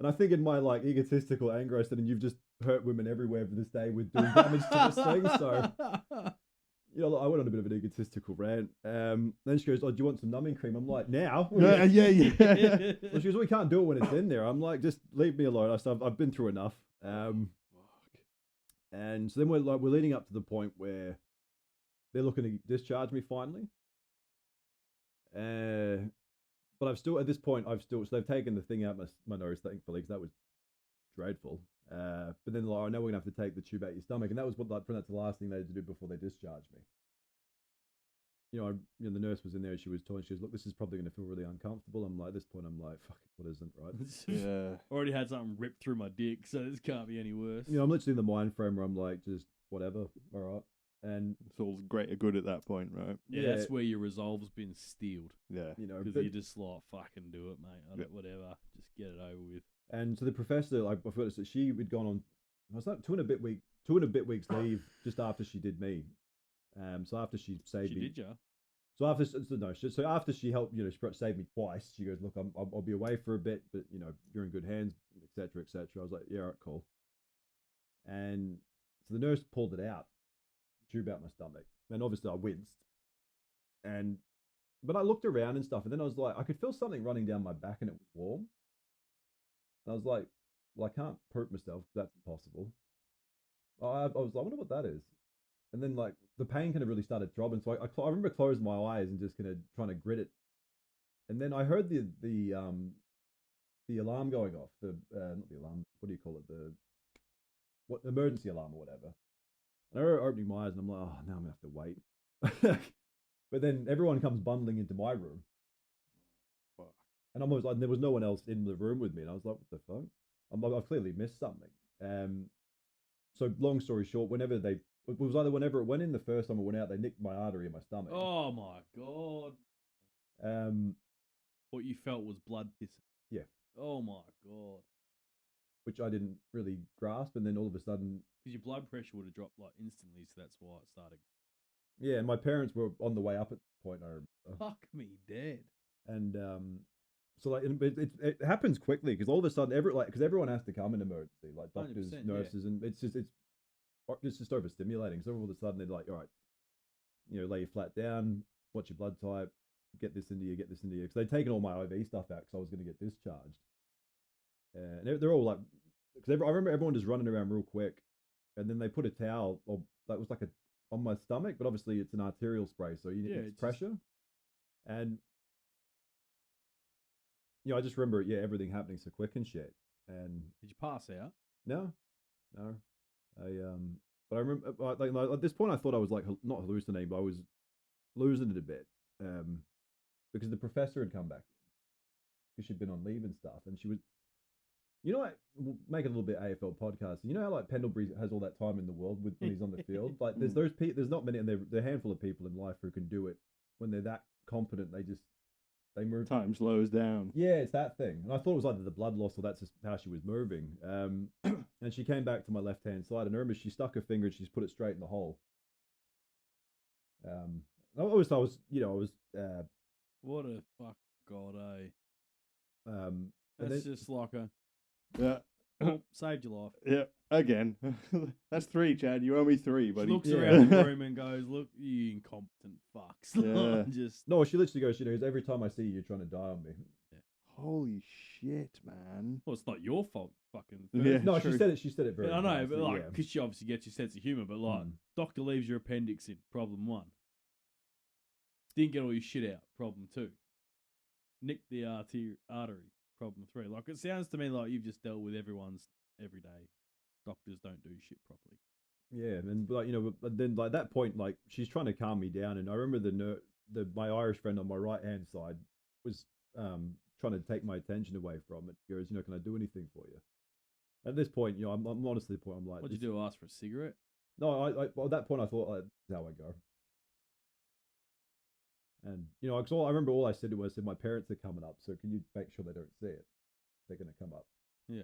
I think in my egotistical anger, I said, "And you've just hurt women everywhere for this day with doing damage to this thing." So, I went on a bit of an egotistical rant. Then she goes, "Oh, do you want some numbing cream?" I'm like, "Now?" Yeah. Well, she goes, "We can't do it when it's in there." I'm like, "Just leave me alone. I've been through enough." And so then we're leading up to the point where they're looking to discharge me finally. But I've still, at this point, so they've taken the thing out my nose, thankfully, because that was dreadful. But then now we're going to have to take the tube out your stomach. And that was that's the last thing they had to do before they discharged me. The nurse was in there, she was telling, she goes, "Look, this is probably going to feel really uncomfortable." I'm like, at this point, I'm like, fuck it, what isn't, right? Yeah. Already had something ripped through my dick, so this can't be any worse. I'm literally in the mind frame where I'm like, just whatever, all right. And it's all greater good at that point, right? Yeah, that's where your resolve's been steeled. Yeah. Because you're just like, fucking do it, mate. Whatever. Just get it over with. And so the professor, I forgot that she had gone on, I was like 2 and a bit weeks leave just after she did me. So after she saved me. She did ya? So after she helped, she saved me twice. She goes, "Look, I'll be away for a bit, but you're in good hands, etc., etc." I was like, "Yeah, all right, cool." And so the nurse pulled it out, tube out my stomach, and obviously I winced. But I looked around and stuff, and then I was like, I could feel something running down my back, and it was warm. And I was like, "Well, I can't poop myself. That's impossible." I was like, "I wonder what that is." And then the pain kind of really started throbbing. So I remember closing my eyes and just kind of trying to grit it. And then I heard the alarm going off. Not the alarm. What do you call it? The emergency alarm or whatever. And I remember opening my eyes and I'm like, "Oh, now I'm gonna have to wait." But then everyone comes bundling into my room. Fuck. And I'm always like, there was no one else in the room with me. And I was like, "What the fuck?" I've clearly missed something. So long story short, it was either whenever it went in the first time it went out, they nicked my artery in my stomach. Oh my god. What you felt was blood pissing. Yeah. Oh my god. which I didn't really grasp. And then all of a sudden, Because your blood pressure would have dropped like instantly, so that's why it started. yeah, and my parents were on the way up at the point. I remember. Fuck me dead. And so like it happens quickly because all of a sudden because everyone has to come in emergency, like doctors, nurses, and it's just overstimulating. So all of a sudden they're like, all right, lay you flat down, what's your blood type, get this into you, because they'd taken all my IV stuff out because I was going to get discharged. And they're all like, because I remember everyone just running around real quick, and then they put a towel or that was like on my stomach, but obviously it's an arterial spray, so you need pressure. And I just remember, everything happening so quick and shit. And did you pass out? No. But I remember, like at this point, I thought I was like not hallucinating, but I was losing it a bit, because the professor had come back because she'd been on leave and stuff, and she was, like, we'll make it a little bit AFL podcast. You know how like Pendlebury has all that time in the world when he's on the field. Like there's there's not many, and there's a handful of people in life who can do it when they're that confident. They move. Time slows down. Yeah, it's that thing. And I thought it was either the blood loss or that's just how she was moving. And she came back to my left-hand side, and I remember she stuck her finger and she's put it straight in the hole. I was, what a fuck god, eh? And that's just like a saved your life. Yeah, again. That's 3, Chad. You owe me 3, buddy. She looks around the room and goes, "Look, you incompetent fucks." Yeah. No, she literally goes, every time I see you, you're trying to die on me. Yeah. Holy shit, man. Well, it's not your fault, fucking. Yeah, no, true. she said it very. I know, nicely, but like, because she obviously gets your sense of humor. But like, doctor leaves your appendix in. Problem 1. Didn't get all your shit out. Problem 2. Nicked the artery. Problem 3. Like, it sounds to me like you've just dealt with everyone's everyday. Doctors don't do shit properly. Yeah, and like but then like that point, like she's trying to calm me down, and I remember my Irish friend on my right hand side was trying to take my attention away from it. He goes, can I do anything for you? At this point, I'm honestly at the point I'm like, what'd you do? Ask for a cigarette? No, I at that point I thought, this is how I go. And cause I remember all I said to her, I said, my parents are coming up, so can you make sure they don't see it? They're going to come up. Yeah.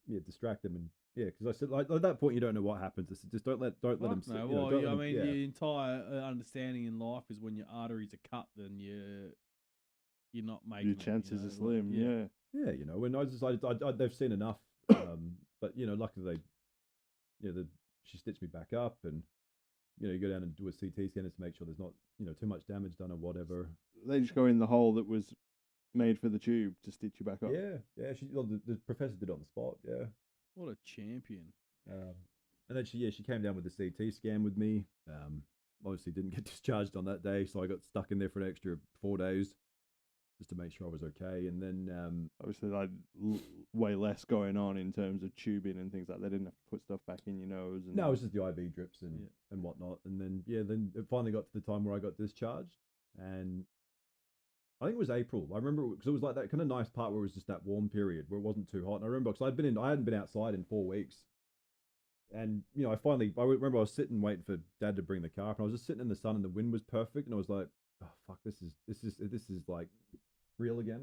Yeah, distract them, and because I said like at that point you don't know what happens. I said, just don't let them. No, well, the entire understanding in life is when your arteries are cut, then you're not making your chances are slim. Yeah, when I decided they've seen enough, but luckily she stitched me back up, and you go down and do a CT scan to make sure there's not too much damage done or whatever. They just go in the hole that was made for the tube to stitch you back up. Yeah. The professor did it on the spot. Yeah. What a champion. And then she came down with the CT scan with me. Obviously didn't get discharged on that day, so I got stuck in there for an extra 4 days just to make sure I was okay. And then obviously way less going on in terms of tubing and things like that. They didn't have to put stuff back in your nose. No, it was just the IV drips and whatnot. And then then it finally got to the time where I got discharged, and I think it was April. I remember because it was like that kind of nice part where it was just that warm period where it wasn't too hot. And I remember because I hadn't been outside in 4 weeks, and I remember I was sitting waiting for Dad to bring the car up, and I was just sitting in the sun, and the wind was perfect, and I was like, oh fuck, this is like real again,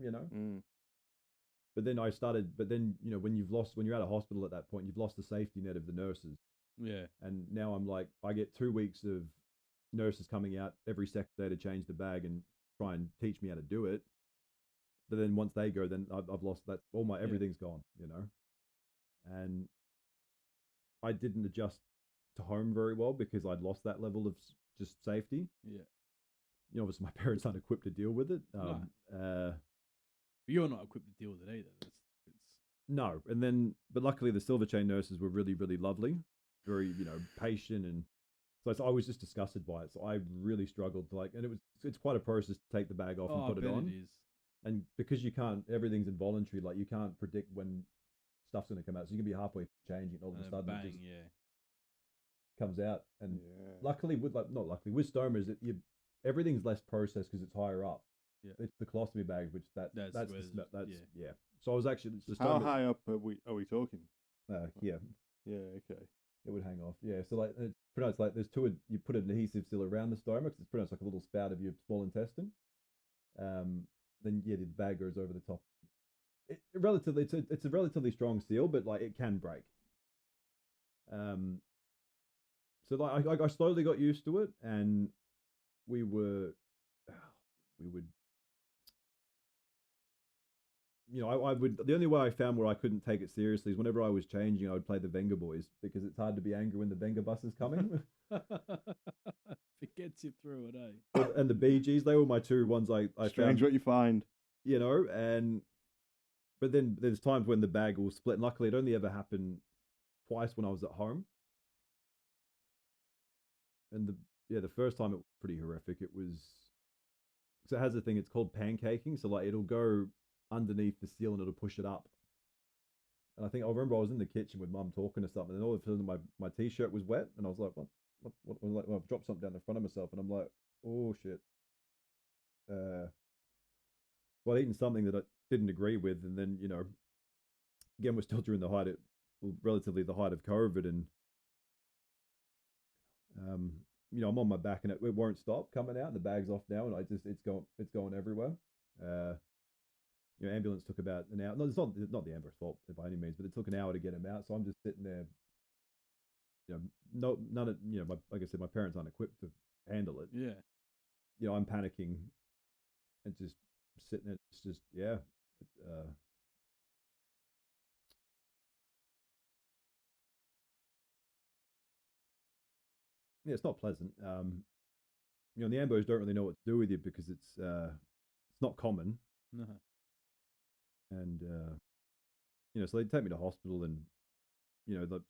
But then when you're out of hospital at that point, you've lost the safety net of the nurses. Yeah. And now I'm like, I get 2 weeks of nurses coming out every second day to change the bag and try and teach me how to do it. But then once they go, then I've lost that. All my everything's gone, And I didn't adjust to home very well because I'd lost that level of just safety. Yeah. Obviously my parents aren't equipped to deal with it. No. But you're not equipped to deal with it either. No. And then, but luckily the silver chain nurses were really, really lovely, very, patient, and so I was just disgusted by it. So I really struggled to and it's quite a process to take the bag off and put it on. It is. And because everything's involuntary, like you can't predict when stuff's going to come out. So you can be halfway changing, and all of a sudden bang, it just comes out. And luckily with stomas, everything's less processed because it's higher up. Yeah. It's the colostomy bags, which that's yeah. So I was actually how high up are we talking? Yeah. Okay. It would hang off. Yeah. So it's pretty much like there's you put an adhesive seal around the stomach. It's pretty much like a little spout of your small intestine. then the bag goes over the top. It's a relatively strong steel, but like it can break. So like I slowly got used to it, and we would, I would. The only way I found where I couldn't take it seriously is whenever I was changing, I would play the Venga Boys because it's hard to be angry when the Venga bus is coming. It gets you through it, eh? And the Bee Gees, they were my two ones I Strange found. what you find. But then there's times when the bag will split. And luckily, it only ever happened twice when I was at home. And the first time it was pretty horrific. It was, so it has a thing, it's called pancaking. So like it'll go underneath the steel and it'll push it up. And I remember I was in the kitchen with Mum talking to something, and all of a sudden my t-shirt was wet, and I was like, what? Like, I've dropped something down in front of myself, and I'm like, oh shit. So I'd eaten something that I didn't agree with, and then again we're still during relatively the height of COVID, and I'm on my back and it won't stop coming out, and the bag's off now, and it's going everywhere. Ambulance took about an hour. No, it's not the ambulance fault by any means, but it took an hour to get him out. So I'm just sitting there. Like I said, my parents aren't equipped to handle it. Yeah. I'm panicking and just sitting there. It's just it's not pleasant. The ambos don't really know what to do with you because it's not common. No. And so they take me to hospital, and the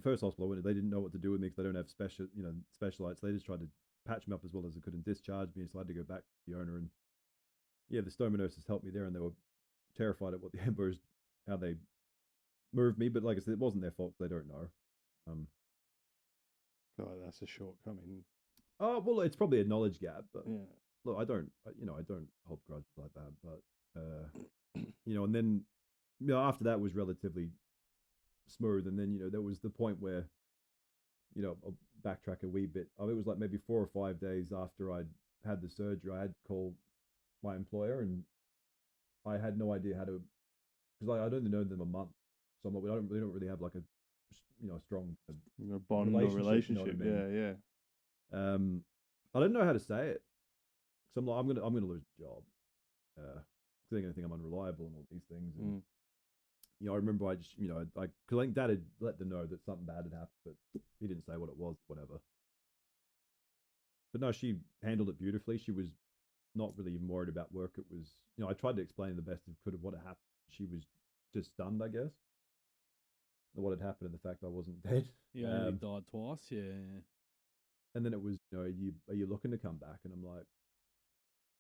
first hospital I went to, they didn't know what to do with me because they don't have specialites. They just tried to patch me up as well as they could and discharge me. So I had to go back to the owner, and the stoma nurses helped me there, and they were terrified at what the ambos, how they moved me. But like I said, it wasn't their fault. They don't know. I feel like that's a shortcoming. Oh well, it's probably a knowledge gap, but yeah. Look, I don't hold grudges like that, but and then after that was relatively smooth, and then there was the point where I'll backtrack a wee bit. It was like maybe 4 or 5 days after I'd had the surgery, I had to call my employer, and I had no idea how to, because I'd only known them a month, so we don't really have like a strong bond or relationship. Yeah. I didn't know how to say it, so I'm like, I'm gonna lose the job. They're gonna think I'm unreliable and all these things. And, I remember I just because I think Dad had let them know that something bad had happened, but he didn't say what it was, whatever. But no, she handled it beautifully. She was not really even worried about work. It was, I tried to explain the best I could of what had happened. She was just stunned, I guess, what had happened and the fact I wasn't dead. Yeah, you died twice. Yeah. And then it was, are you looking to come back? And I'm like,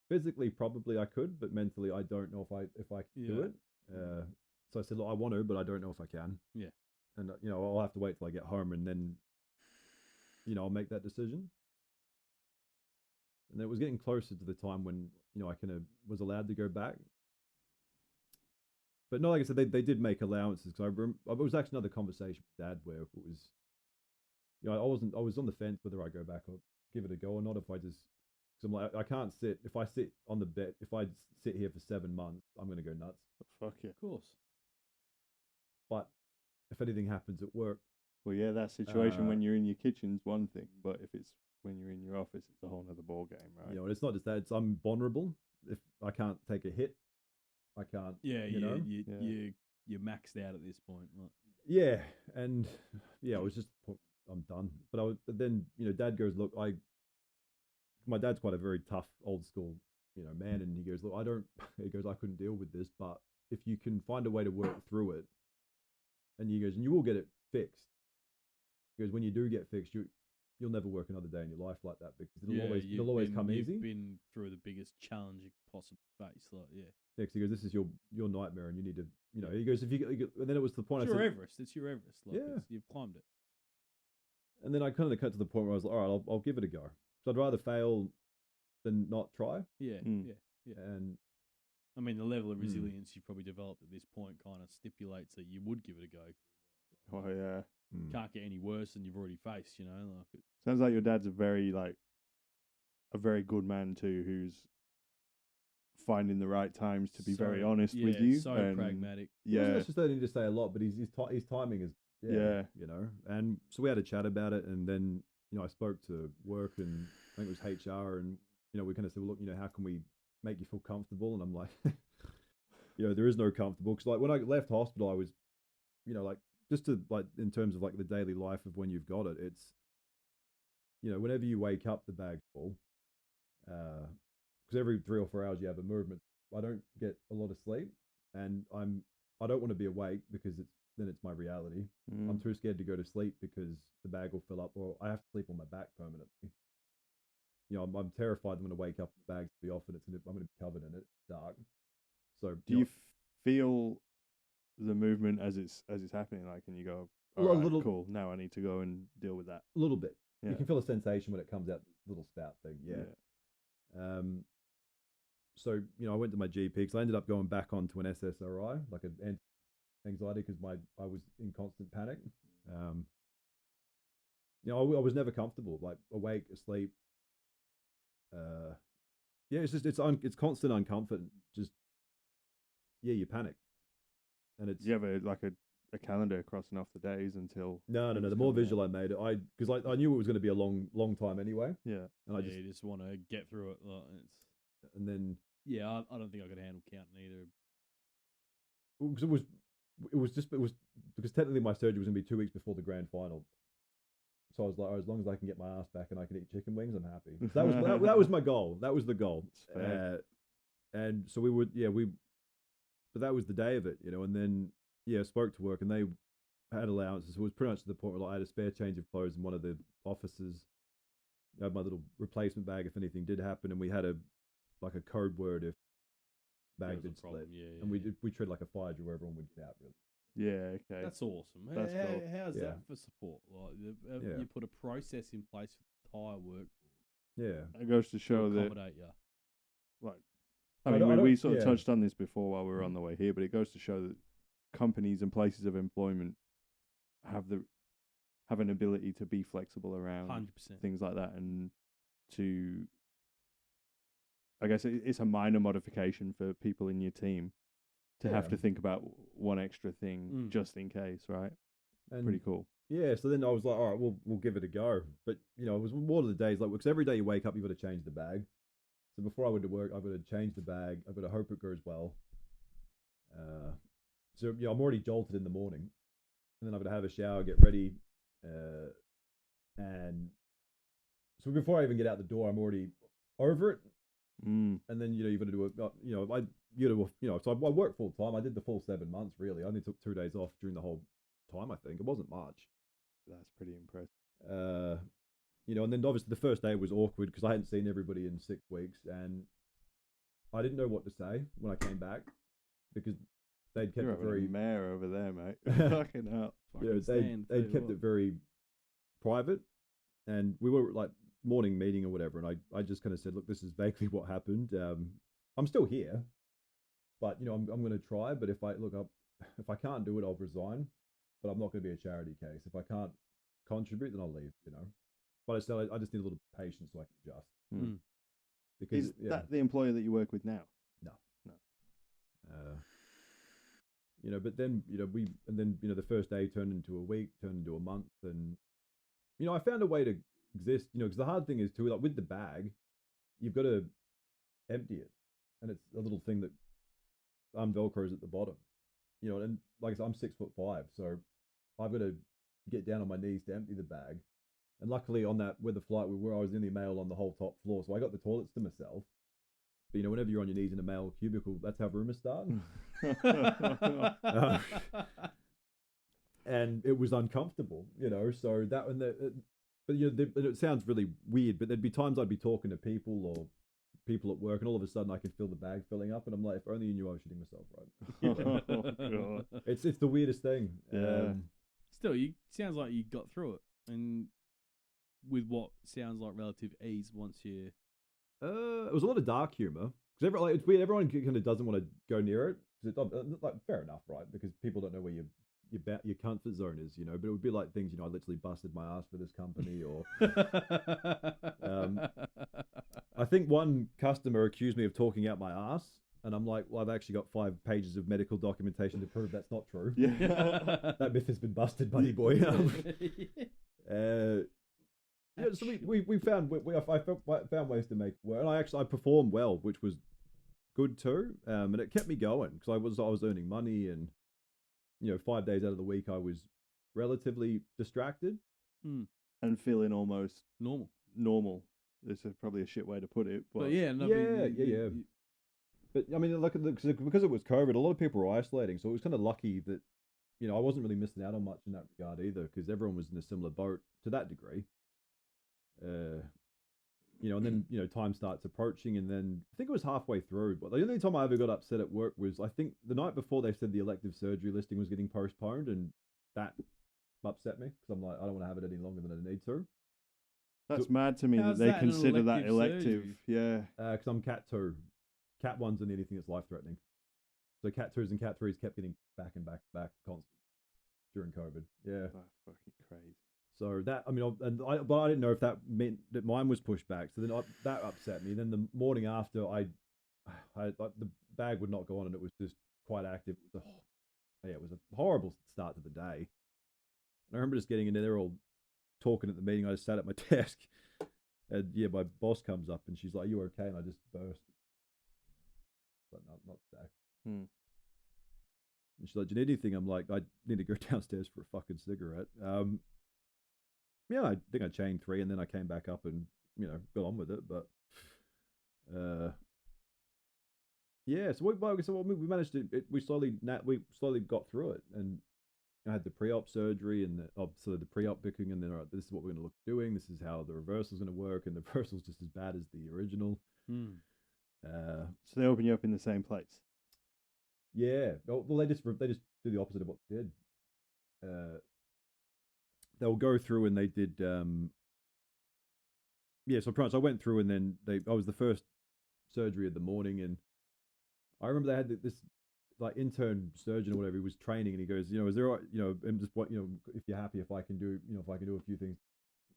physically, probably I could, but mentally, I don't know if I can do it. So I said, look, I want to, but I don't know if I can. Yeah. And I'll have to wait till I get home, and then, I'll make that decision. And it was getting closer to the time when I kind of was allowed to go back. But no, like I said, they did make allowances, because it was actually another conversation with Dad where it was, I was on the fence whether I go back or give it a go or not. If I just, because I'm like, I can't sit. If I sit on the bed, if I sit here for 7 months, I'm going to go nuts. Fuck yeah. Of course. But if anything happens at work, well, yeah, that situation when you're in your kitchen's one thing, but if it's when you're in your office, it's a whole other ball game, right? And it's not just that; I'm vulnerable. If I can't take a hit, I can't. Yeah, you're maxed out at this point. Like. Yeah, and it was just I'm done. But then Dad goes, look, my dad's quite a very tough, old school, man, and he goes, look, I couldn't deal with this, but if you can find a way to work through it, and he goes, and you will get it fixed. He goes, when you do get fixed, you'll never work another day in your life like that, because it'll always come easy. You've been through the biggest challenge you could possibly face, like Next, he goes, this is your nightmare, and you need to, He goes, and then it was the point. It's your Everest. It's your Everest. Like, you've climbed it. And then I kind of cut to the point where I was like, all right, I'll give it a go. So I'd rather fail than not try. Yeah. And I mean, the level of resilience you've probably developed at this point kind of stipulates that you would give it a go. Oh yeah. Can't get any worse than you've already faced, Like sounds like your dad's a very good man too, who's finding the right times to be very So- honest with yeah, you. so and pragmatic. He wasn't Yeah, necessarily need to say a lot, but his timing is Yeah. you know. And so we had a chat about it, and then I spoke to work, and I think it was HR, and we kind of said, well, look, how can we make you feel comfortable? And I'm like, there is no comfortable, because like when I left hospital, I was, like just to like in terms of like the daily life of when you've got it, it's whenever you wake up, the bag's full, because every 3 or 4 hours you have a movement. I don't get a lot of sleep, and I don't want to be awake because then it's my reality. I'm too scared to go to sleep because the bag will fill up, or I have to sleep on my back permanently. I'm terrified I'm going to wake up, the bag's to be off, and I'm going to be covered in it, dark. So do you feel the movement as it's happening, like, and you go, all A right, little- cool, now I need to go and deal with that? a little bit. Yeah. You can feel a sensation when it comes out, this little spout thing. Yeah. So I went to my GP because I ended up going back onto an SSRI, like an anxiety, because I was in constant panic. I was never comfortable, like awake, asleep. It's just it's constant uncomfort. Just you panic, and it's Do you have a calendar crossing off the days until? no. things The more come out? visual I made it, because I knew it was going to be a long time anyway, Yeah. and I You just want to get through it. Like, and then yeah, I don't think I could handle counting either. because it was because technically my surgery was going to be 2 weeks before the grand final. So I was like, as long as I can get my ass back and I can eat chicken wings, I'm happy. So that was my goal. That was the goal. It's fair. And so but that was the day of it, and then spoke to work, and they had allowances. So it was pretty much to the point where, like, I had a spare change of clothes in one of the offices. I had my little replacement bag if anything did happen, and we had a code word if bag There was a did split. problem, yeah, And we treated like a fire drill where everyone would get out, really. Yeah. Okay. That's awesome. That's cool. How's Yeah. that for support? Like, Yeah. you put a process in place for tire work Yeah. It goes to to show that, accommodate you. like, I I mean, don't- we sort of yeah. touched on this before while we were on the way here, but it goes to show that companies and places of employment have an ability to be flexible around 100%. things like that, and to, I guess it's a minor modification for people in your team to have Yeah. to think about one extra thing just in case, right? And Pretty cool. yeah, so then I was like, all right, we'll give it a go. But it was one of the days, like, because every day you wake up, you've got to change the bag. So before I went to work, I've got to change the bag. I've got to hope it goes well. So I'm already jolted in the morning, and then I've got to have a shower, get ready, and so before I even get out the door, I'm already over it. And then you've got to do it. So I worked full time. I did the full 7 months. Really, I only took 2 days off during the whole time. I think it wasn't much. That's pretty impressive. And then obviously the first day was awkward because I hadn't seen everybody in 6 weeks, and I didn't know what to say when I came back because they'd kept You're it having very a mare over there, mate. Fucking hell. they'd kept it very private, and we were like morning meeting or whatever, and I just kind of said, look, this is vaguely what happened. I'm still here, but I'm going to try. But if I can't do it, I'll resign. But I'm not going to be a charity case. If I can't contribute, then I'll leave. But I just need a little patience so I can adjust. Because Is that the employer that you work with now? No. No. But then the first day turned into a week, turned into a month, and I found a way to exist. Because the hard thing is too, like with the bag, you've got to empty it, and it's a little thing that Velcro's at the bottom. And like I said, I'm 6'5", so I've got to get down on my knees to empty the bag. And luckily on that, where the flight we were, I was the only male on the whole top floor, so I got the toilets to myself. But whenever you're on your knees in a male cubicle, that's how rumors start. And it was uncomfortable, So that but it sounds really weird, but there'd be times I'd be talking to people or people at work, and all of a sudden I can feel the bag filling up, and I'm like, if only you knew I was shitting myself, right? Oh, God. It's the weirdest thing. Yeah. Still, sounds like you got through it, and with what sounds like relative ease once you. It was a lot of dark humor because it's weird. Everyone kind of doesn't want to go near it. Like, fair enough, right? Because people don't know where your comfort zone is, But it would be like things, I literally busted my ass for this company, or I think think one customer accused me of talking out my ass, and I'm like, well, I've actually got 5 pages of medical documentation to prove that's not true. Yeah. That myth has been busted, buddy boy. Yeah, so we found I found ways to make it work, and I performed well, which was good too, and it kept me going because I was earning money, and 5 days out of the week I was relatively distracted and feeling almost normal. This is probably a shit way to put it, but yeah, no, yeah. But I mean, because it was COVID, a lot of people were isolating, so it was kind of lucky that I wasn't really missing out on much in that regard either, because everyone was in a similar boat to that degree. And then time starts approaching, and then I think it was halfway through. But the only time I ever got upset at work was I think the night before they said the elective surgery listing was getting postponed, and that upset me because I'm like, I don't want to have it any longer than I need to. That's mad to me that they consider that elective. Yeah, because I'm Cat 2. Cat 1's and anything that's life threatening. So Cat 2s and Cat 3s kept getting back and back constant during COVID. Yeah, that's fucking crazy. So that, I mean, but I didn't know if that meant that mine was pushed back. So then that upset me. Then the morning after, the bag would not go on, and it was just quite active. It was a horrible start to the day. And I remember just getting in there, all talking at the meeting. I just sat at my desk, and my boss comes up, and she's like, "Are you okay?" And I just burst. But not today. And she's like, "Do you need anything?" I'm like, "I need to go downstairs for a fucking cigarette." I think I chained 3, and then I came back up and got on with it. But so we managed to. We slowly got through it, and I had the pre-op surgery and the pre-op booking, and then all right, this is what we're going to look at doing. This is how the reversal is going to work, and the reversal's just as bad as the original. So they open you up in the same place. Yeah. Well, they just do the opposite of what they did. They'll go through and they did. So pretty much I went through, and then I was the first surgery of the morning, and I remember they had this like intern surgeon or whatever. He was training, and he goes, is there, and just what, if you're happy, if I can do a few things,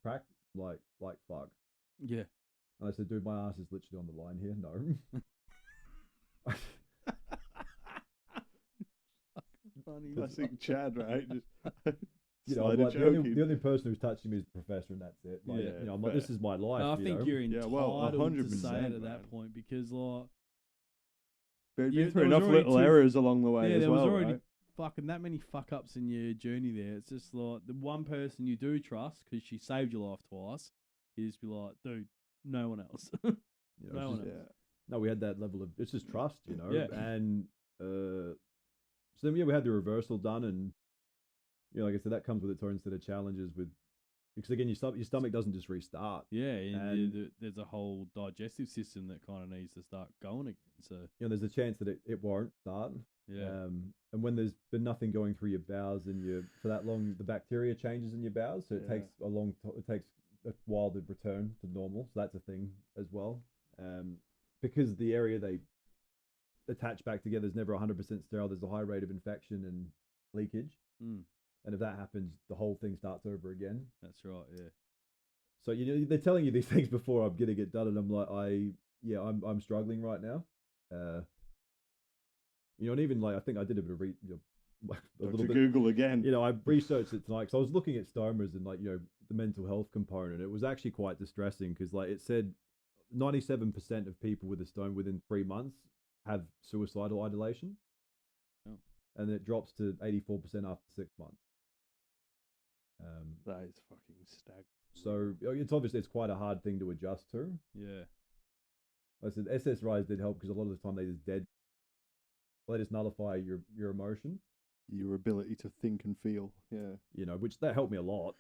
practice, like fuck. Yeah. And I said, dude, my ass is literally on the line here. No. Funny. Classic Chad, right? Just like, the only person who's touching me is the professor, and that's it. Like, I'm like, this is my life. I think you're entitled to say it at that point, because But been through enough little errors along the way as there well, was already right? fucking that many fuck ups in your journey there. It's just like the one person you do trust, because she saved your life twice, you just be like, dude, no one else. No one else. No, we had that level of, it's just trust, Yeah. And so then we had the reversal done, and like I said, that comes with its own set of challenges because again, your stomach doesn't just restart. Yeah, and there's a whole digestive system that kind of needs to start going again. So there's a chance that it won't start. Yeah. And when there's been nothing going through your bowels and for that long, the bacteria changes in your bowels, so it takes a while to return to normal. So that's a thing as well. Because the area they attach back together is never 100% sterile. There's a high rate of infection and leakage. And if that happens, the whole thing starts over again. That's right, yeah. So they're telling you these things before I'm getting it done, and I'm like, I'm struggling right now. And even like I think I did a bit of Google again. I researched it tonight because I was looking at stomas and the mental health component. It was actually quite distressing because it said 97% of people with a stoma within 3 months have suicidal ideation. Oh. And it drops to 84% after 6 months. That is fucking staggering. So it's quite a hard thing to adjust to. Yeah. I said SSRIs did help because a lot of the time they just nullify your emotion, your ability to think and feel. Yeah. Which that helped me a lot.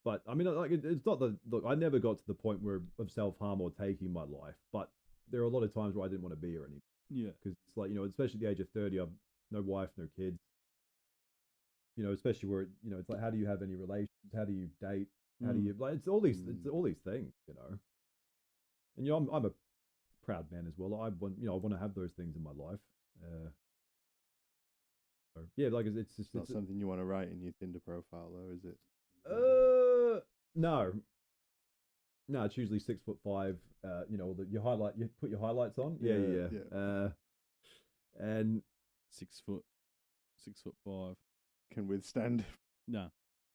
But I mean, it's not look. I never got to the point of self-harm or taking my life, but there are a lot of times where I didn't want to be here anymore. Yeah. Because it's like especially at the age of 30, I've no wife, no kids. Especially where it's like, how do you have any relations? How do you date? How do you it's all these things, And I'm a proud man as well. I want to have those things in my life. It's just not something you want to write in your Tinder profile, though, is it? No. No, it's usually 6'5". You know, you put your highlights on. Yeah. And 6 foot, 6'5". Can withstand No.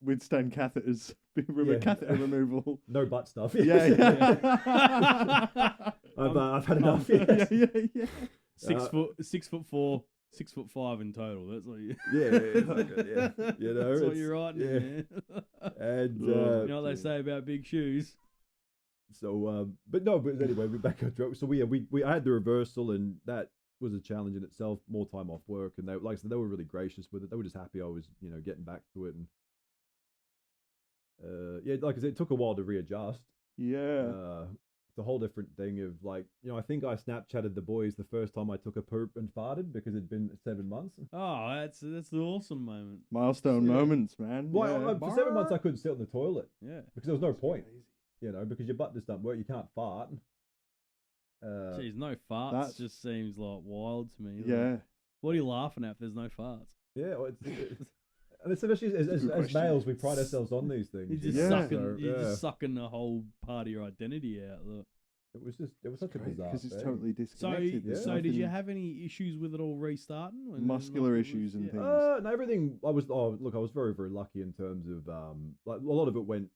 catheters, Yeah. catheter removal. no butt stuff. Yeah. I've had enough. Yes. Yeah. 6'4", 6'5" in total. That's what you. It's like you know, That's what you're writing. yeah. Man. And You know what they say about big shoes. so, but anyway, we're back on track. So I had the reversal, and that was a challenge in itself. More time off work, and they, like I said, they were really gracious with it. They were just happy I was, getting back to it, and like I said, it took a while to readjust. Yeah. It's a whole different thing of like, I think I Snapchatted the boys the first time I took a poop and farted because it'd been 7 months. Oh, that's an awesome moment. Milestone moments, man. Well, for 7 months I couldn't sit on the toilet. Yeah. Because there was no point. Because your butt just doesn't work. You can't fart. Jeez, no farts just seems like wild to me. Yeah. Like, what are you laughing at if there's no farts? Yeah, well, and especially as males, we pride ourselves on these things. You're just sucking the whole part of your identity out. Look. It was such a bizarre because it's thing. totally disconnected. So did you have any issues with it all restarting? Muscular issues and things? No, everything. I was very, very lucky in terms of like a lot of it went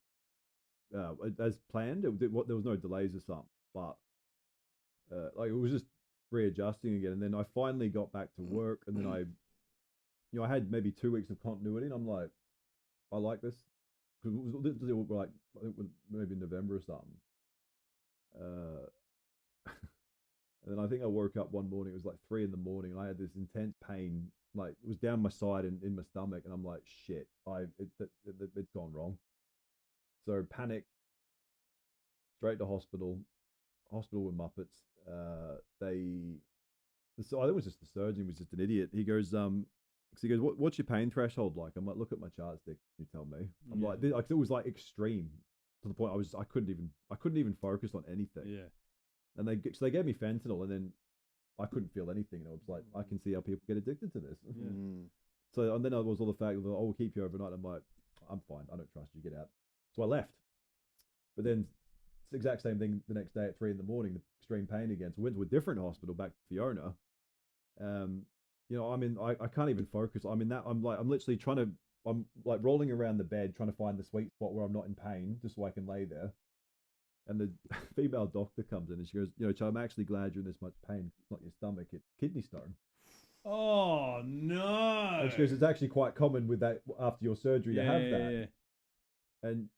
as planned. There was no delays or something, but like it was just readjusting again. And then I finally got back to work, and then I had maybe 2 weeks of continuity, and I'm like, I like this, because it was like I think maybe November or something. And then I think I woke up one morning. It was like 3 a.m, and I had this intense pain, like it was down my side and in my stomach, and I'm like, shit, it's gone wrong. So panic, straight to hospital. Hospital with Muppets. So I think it was just the surgeon was just an idiot. He goes, what's your pain threshold like? I'm like, look at my chart stick. You tell me. I'm like, it was like extreme to the point I couldn't even focus on anything. Yeah. And they gave me fentanyl, and then I couldn't feel anything. And I was like, I can see how people get addicted to this. Yeah. So and then there was all the fact of, we'll keep you overnight. I'm like, I'm fine. I don't trust you. Get out. So I left. But then it's the exact same thing the next day at 3 a.m, the extreme pain again. So I went to a different hospital, back to Fiona. I can't even focus. I'm literally I'm like rolling around the bed trying to find the sweet spot where I'm not in pain, just so I can lay there. And the female doctor comes in and she goes, I'm actually glad you're in this much pain. It's not your stomach, it's kidney stone. Oh no! And she goes, it's actually quite common with that after your surgery to have that. Yeah. And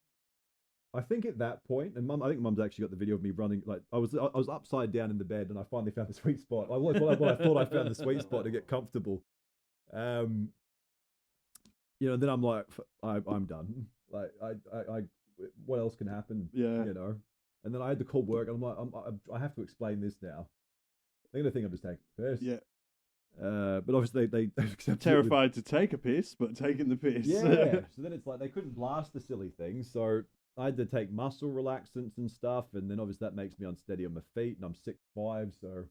I think at that point, and I think Mum's actually got the video of me running. Like I was upside down in the bed, and I finally found the sweet spot. I thought I found the sweet spot to get comfortable. Then I'm like, I'm done. Like I what else can happen? Yeah. And then I had to call work, and I'm like, I have to explain this now. They're gonna think I'm just taking the piss. Yeah. But obviously they terrified to take a piss, but taking the piss. Yeah. So then it's like they couldn't blast the silly thing, so I had to take muscle relaxants and stuff, and then obviously that makes me unsteady on my feet, and I'm 6'5", so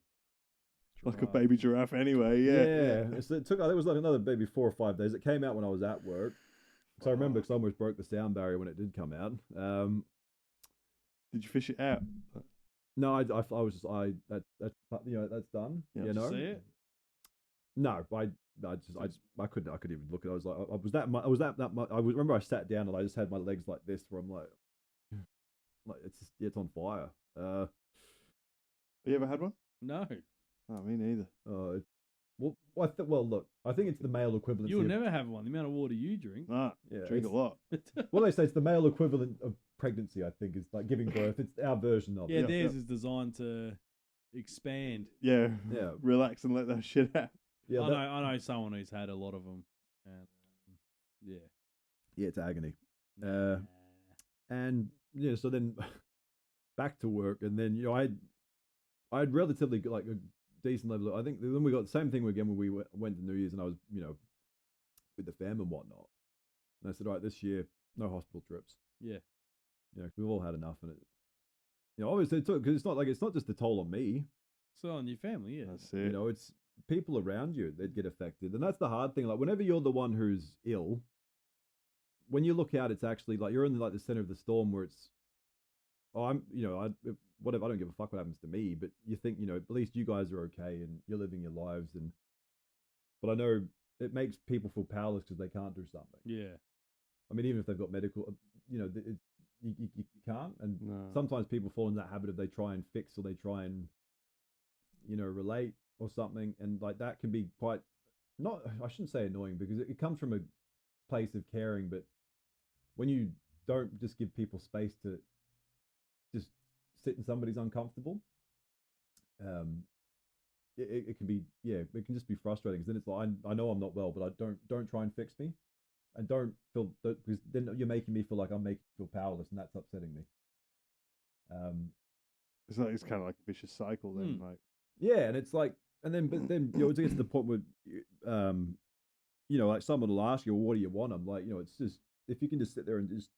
like a baby giraffe anyway. Yeah. So it was like another maybe 4 or 5 days. It came out when I was at work, so I remember because I almost broke the sound barrier when it did come out. Did you fish it out? No, I was just that's done. Yeah. See it? No, I couldn't even look at it. I remember I sat down and I just had my legs like this, where I'm like it's on fire. Have you ever had one? No. Oh, me neither. Look, I think it's the male equivalent. You'll never have one. The amount of water you drink. Drink a lot. Well, they say it's the male equivalent of pregnancy. I think is like giving birth. It's our version of it. Yeah, theirs is designed to expand. Yeah. Relax and let that shit out. Yeah, I know someone who's had a lot of them. And, yeah, it's agony. And so then back to work, and then I had relatively like a decent level. I think then we got the same thing again when we went to New Year's, and I was with the fam and whatnot. And I said, all right, this year no hospital trips. Yeah. We've all had enough, and it. Obviously, because it's not just the toll on me. So on your family, yeah. That's it. It's people around you that get affected, and that's the hard thing. Like whenever you're the one who's ill, when you look out, it's actually like you're in like the center of the storm, where it's whatever. I don't give a fuck what happens to me. But you think, at least you guys are okay and you're living your lives. But I know it makes people feel powerless because they can't do something. Yeah. I mean, even if they've got medical, you can't. And sometimes people fall in that habit of they try and fix or they try and, relate or something. And like that can be quite, I shouldn't say annoying because it comes from a place of caring. But when you don't just give people space to just sit in somebody's uncomfortable, it can be, it can just be frustrating. Because then it's like, I know I'm not well, but I don't try and fix me. And don't feel that, because then you're making me feel like I'm making you feel powerless, and that's upsetting me. It's kind of like a vicious cycle then, like. Yeah, and it's like, but then it gets to the point where, like someone will ask you, well, what do you want? I'm like, it's just, if you can just sit there and just,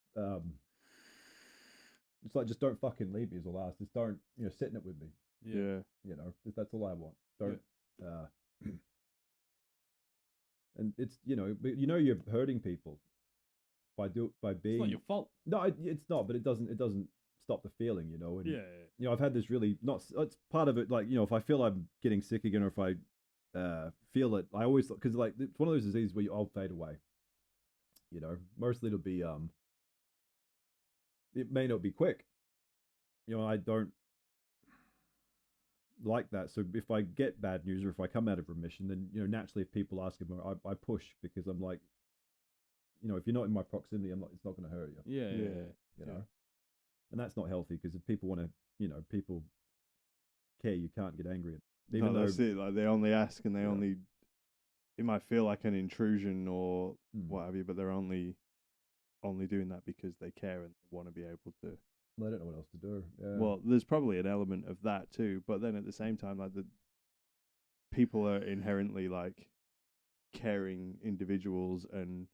it's like, just don't fucking leave me is all I ask. Just don't, sit in it with me. Yeah. That's all I want. Don't, and it's, you're hurting people by being. It's not your fault. No, it's not, but it doesn't stop the feeling, And, yeah. I've had this really it's part of it. Like, if I feel I'm getting sick again, or if I feel it, I always, because like it's one of those diseases where I'll fade away. Mostly it'll be it may not be quick. I don't like that. So if I get bad news or if I come out of remission, then naturally if people ask me, I push, because I'm like, if you're not in my proximity, it's not going to hurt you. Yeah. And that's not healthy, because if people want to, people care, you can't get angry. Even that's it. Like, they only ask, and they only, it might feel like an intrusion or what have you, but they're only doing that because they care and want to be able to. Well, they don't know what else to do. Yeah. Well, there's probably an element of that too, but then at the same time, like, the people are inherently like caring individuals, and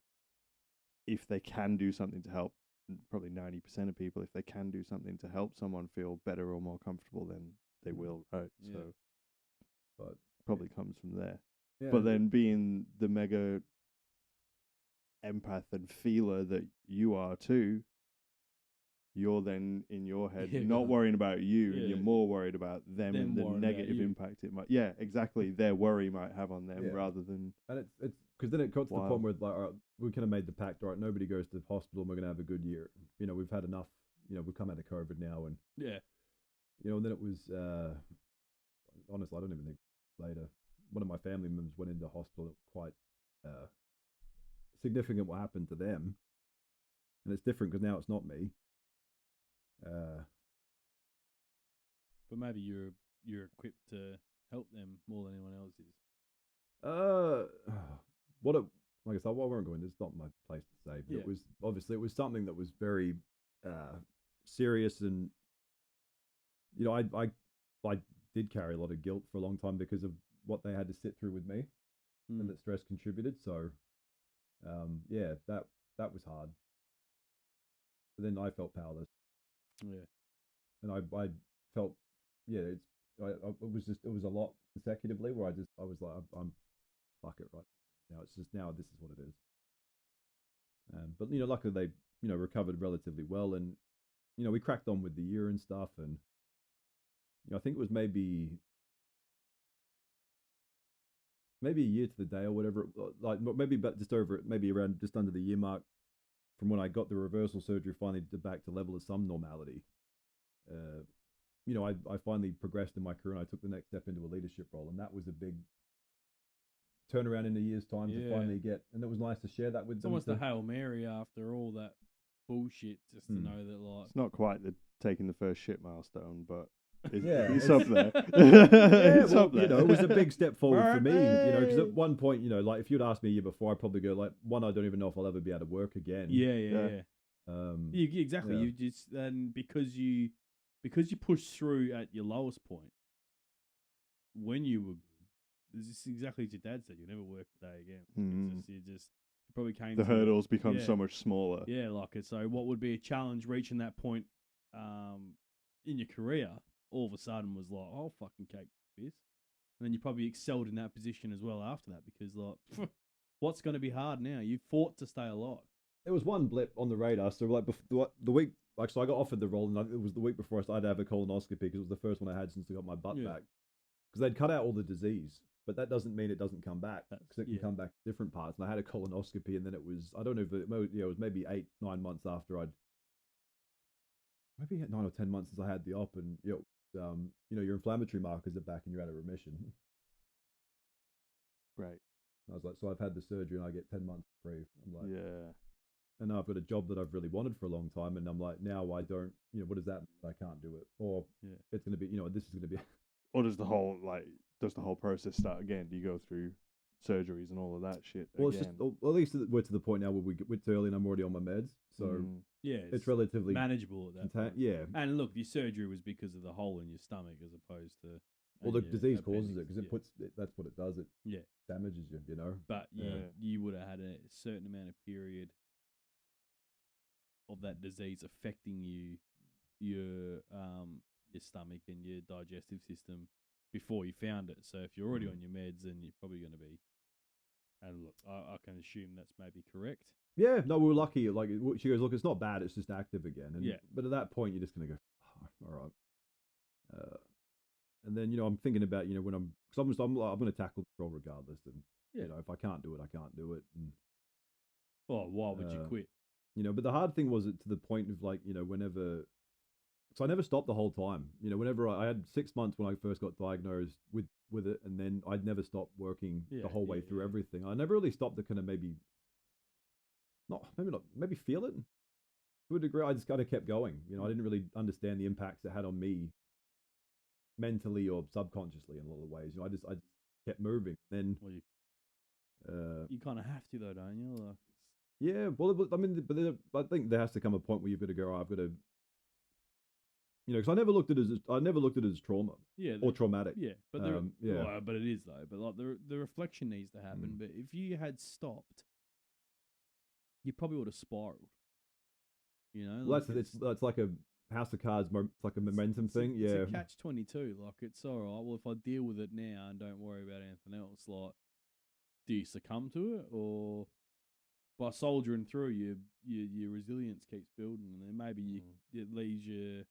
if they can do something to help, probably 90% of people, if they can do something to help someone feel better or more comfortable, then they will, right? Yeah. So, but probably comes from there. Yeah. But then being the mega empath and feeler that you are too, you're then in your head not worrying about you, and you're more worried about them and the negative impact it might. Yeah, exactly. Their worry might have on them rather than. And it's because then it got to the point where, like, all right, we kind of made the pact. All right, nobody goes to the hospital, and we're going to have a good year. We've had enough. We've come out of COVID now, and and then it was. Honestly, I don't even think later. One of my family members went into hospital. It was quite significant what happened to them, and it's different because now it's not me. But maybe you're equipped to help them more than anyone else is. Like I said, I won't go into. It's not my place to say. But it was something that was very serious, and I did carry a lot of guilt for a long time because of what they had to sit through with me, and that stress contributed. So, that was hard. But then I felt powerless. Yeah. And I felt, it was a lot consecutively where I was like, I'm fuck it right now. It's just, now this is what it is. But luckily they recovered relatively well, and we cracked on with the year and stuff, and I think it was maybe a year to the day or whatever, like maybe about maybe around just under the year mark from when I got the reversal surgery, finally back to level of some normality. I finally progressed in my career, and I took the next step into a leadership role, and that was a big turnaround in a year's time to finally get, and it was nice to share that with them. It's almost a Hail Mary after all that bullshit, just to know that, like, it's not quite the taking the first shit milestone, but it's up there. It's up there. It was a big step forward for me, because at one point, like, if you'd asked me a year before, I'd probably go like, one, I don't even know if I'll ever be able to work again. Yeah. Exactly. Yeah. You just, and because you pushed through at your lowest point when you were good, this is exactly as your dad said, you'll never work a day again. You probably came the hurdles become so much smaller. Yeah, like it. So what would be a challenge reaching that point in your career, all of a sudden was like, oh, fucking cake this. And then you probably excelled in that position as well after that, because, like, what's going to be hard now? You fought to stay alive. There was one blip on the radar. So, like, the week actually, I got offered the role, and it was the week before I started to have a colonoscopy because it was the first one I had since I got my butt back. Because they'd cut out all the disease, but that doesn't mean it doesn't come back, because it can come back different parts. And I had a colonoscopy, and then it was, I don't know if it was maybe 8-9 months after maybe 9 or 10 months since I had the op, and your inflammatory markers are back and you're out of remission. Right. I was like, so I've had the surgery and I get 10 months free. I'm like, yeah. And now I've got a job that I've really wanted for a long time, and I'm like, now I don't, what does that mean? I can't do it, or it's going to be, this is going to be. Or does the whole process start again? Do you go through surgeries and all of that shit? Well, again? it's just, at least we're to the point now where it's early and I'm already on my meds, so it's relatively manageable at that point. Yeah. And look, your surgery was because of the hole in your stomach, as opposed to. Well, the disease causes it, because that's what it does. It damages you, But you would have had a certain amount of period of that disease affecting your stomach and your digestive system before you found it. So if you're already on your meds, then you're probably going to be. And look, I can assume that's maybe correct. Yeah, no, we were lucky. Like, she goes, look, it's not bad. It's just active again. And, but at that point, you're just going to go, all right. And then, I'm thinking about, when I'm going to tackle the role regardless. And, if I can't do it, I can't do it. And, why would you quit? But the hard thing was to the point of, like, whenever, so I never stopped the whole time. Whenever I had 6 months when I first got diagnosed with it, and then I'd never stopped working the whole way through everything. I never really stopped to kind of maybe feel it to a degree. I just kind of kept going. I didn't really understand the impacts it had on me mentally or subconsciously in a lot of ways. I just kept moving. Then you kind of have to, though, don't you? Like, yeah, well, I mean, but I think there has to come a point where you've got to go, I've got to, because I never looked at it as trauma, or traumatic. Yeah, but but it is though. But like the reflection needs to happen. But if you had stopped, you probably would have spiraled. Well, that's like a house of cards. It's like a momentum thing. It's a catch-22. Like, it's all right. Well, if I deal with it now and don't worry about anything else, like, do you succumb to it, or by soldiering through, your resilience keeps building, and then maybe it leaves you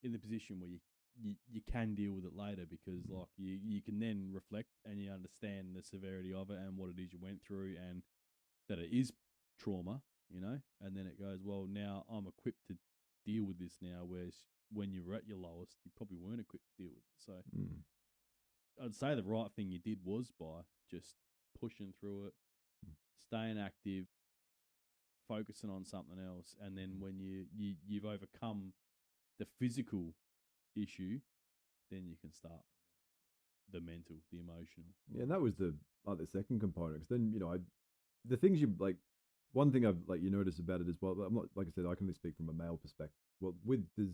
in the position where you can deal with it later, because like you can then reflect and you understand the severity of it and what it is you went through, and that it is trauma, and then it goes, well, now I'm equipped to deal with this now, whereas when you were at your lowest, you probably weren't equipped to deal with it. So I'd say the right thing you did was by just pushing through it, staying active, focusing on something else, and then when you've overcome the physical issue, then you can start the mental, the emotional. Yeah, and that was the second component. Because then the things you like. One thing I've you notice about it as well. I'm not, like I said, I can only speak from a male perspective. Well, with this,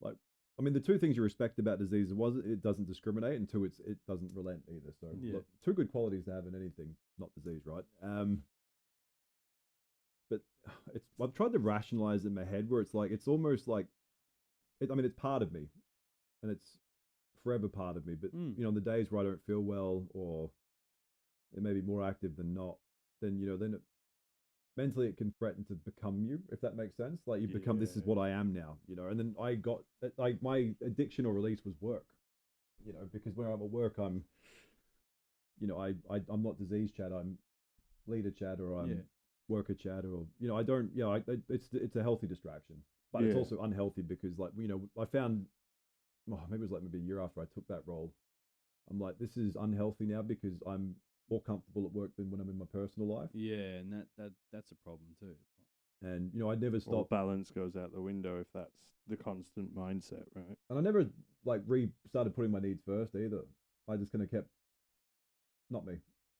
the two things you respect about disease was it doesn't discriminate, and two, it doesn't relent either. So look, two good qualities to have in anything, not disease, right? But I've tried to rationalize in my head where it's almost like. It's part of me, and it's forever part of me. But on the days where I don't feel well, or it may be more active than not, then mentally it can threaten to become you, if that makes sense. Like, you become, this is what I am now, And then I got my addiction or release was work, because when I'm at work, I'm, I'm not disease Chad, I'm leader Chad, or I'm worker Chad, or I don't, it's a healthy distraction. But it's also unhealthy because, I found, maybe it was maybe a year after I took that role, I'm like, this is unhealthy now because I'm more comfortable at work than when I'm in my personal life. Yeah, and that's a problem too. And, I never stopped. All balance goes out the window if that's the constant mindset, right? And I never, started putting my needs first either. I just kind of kept, not me.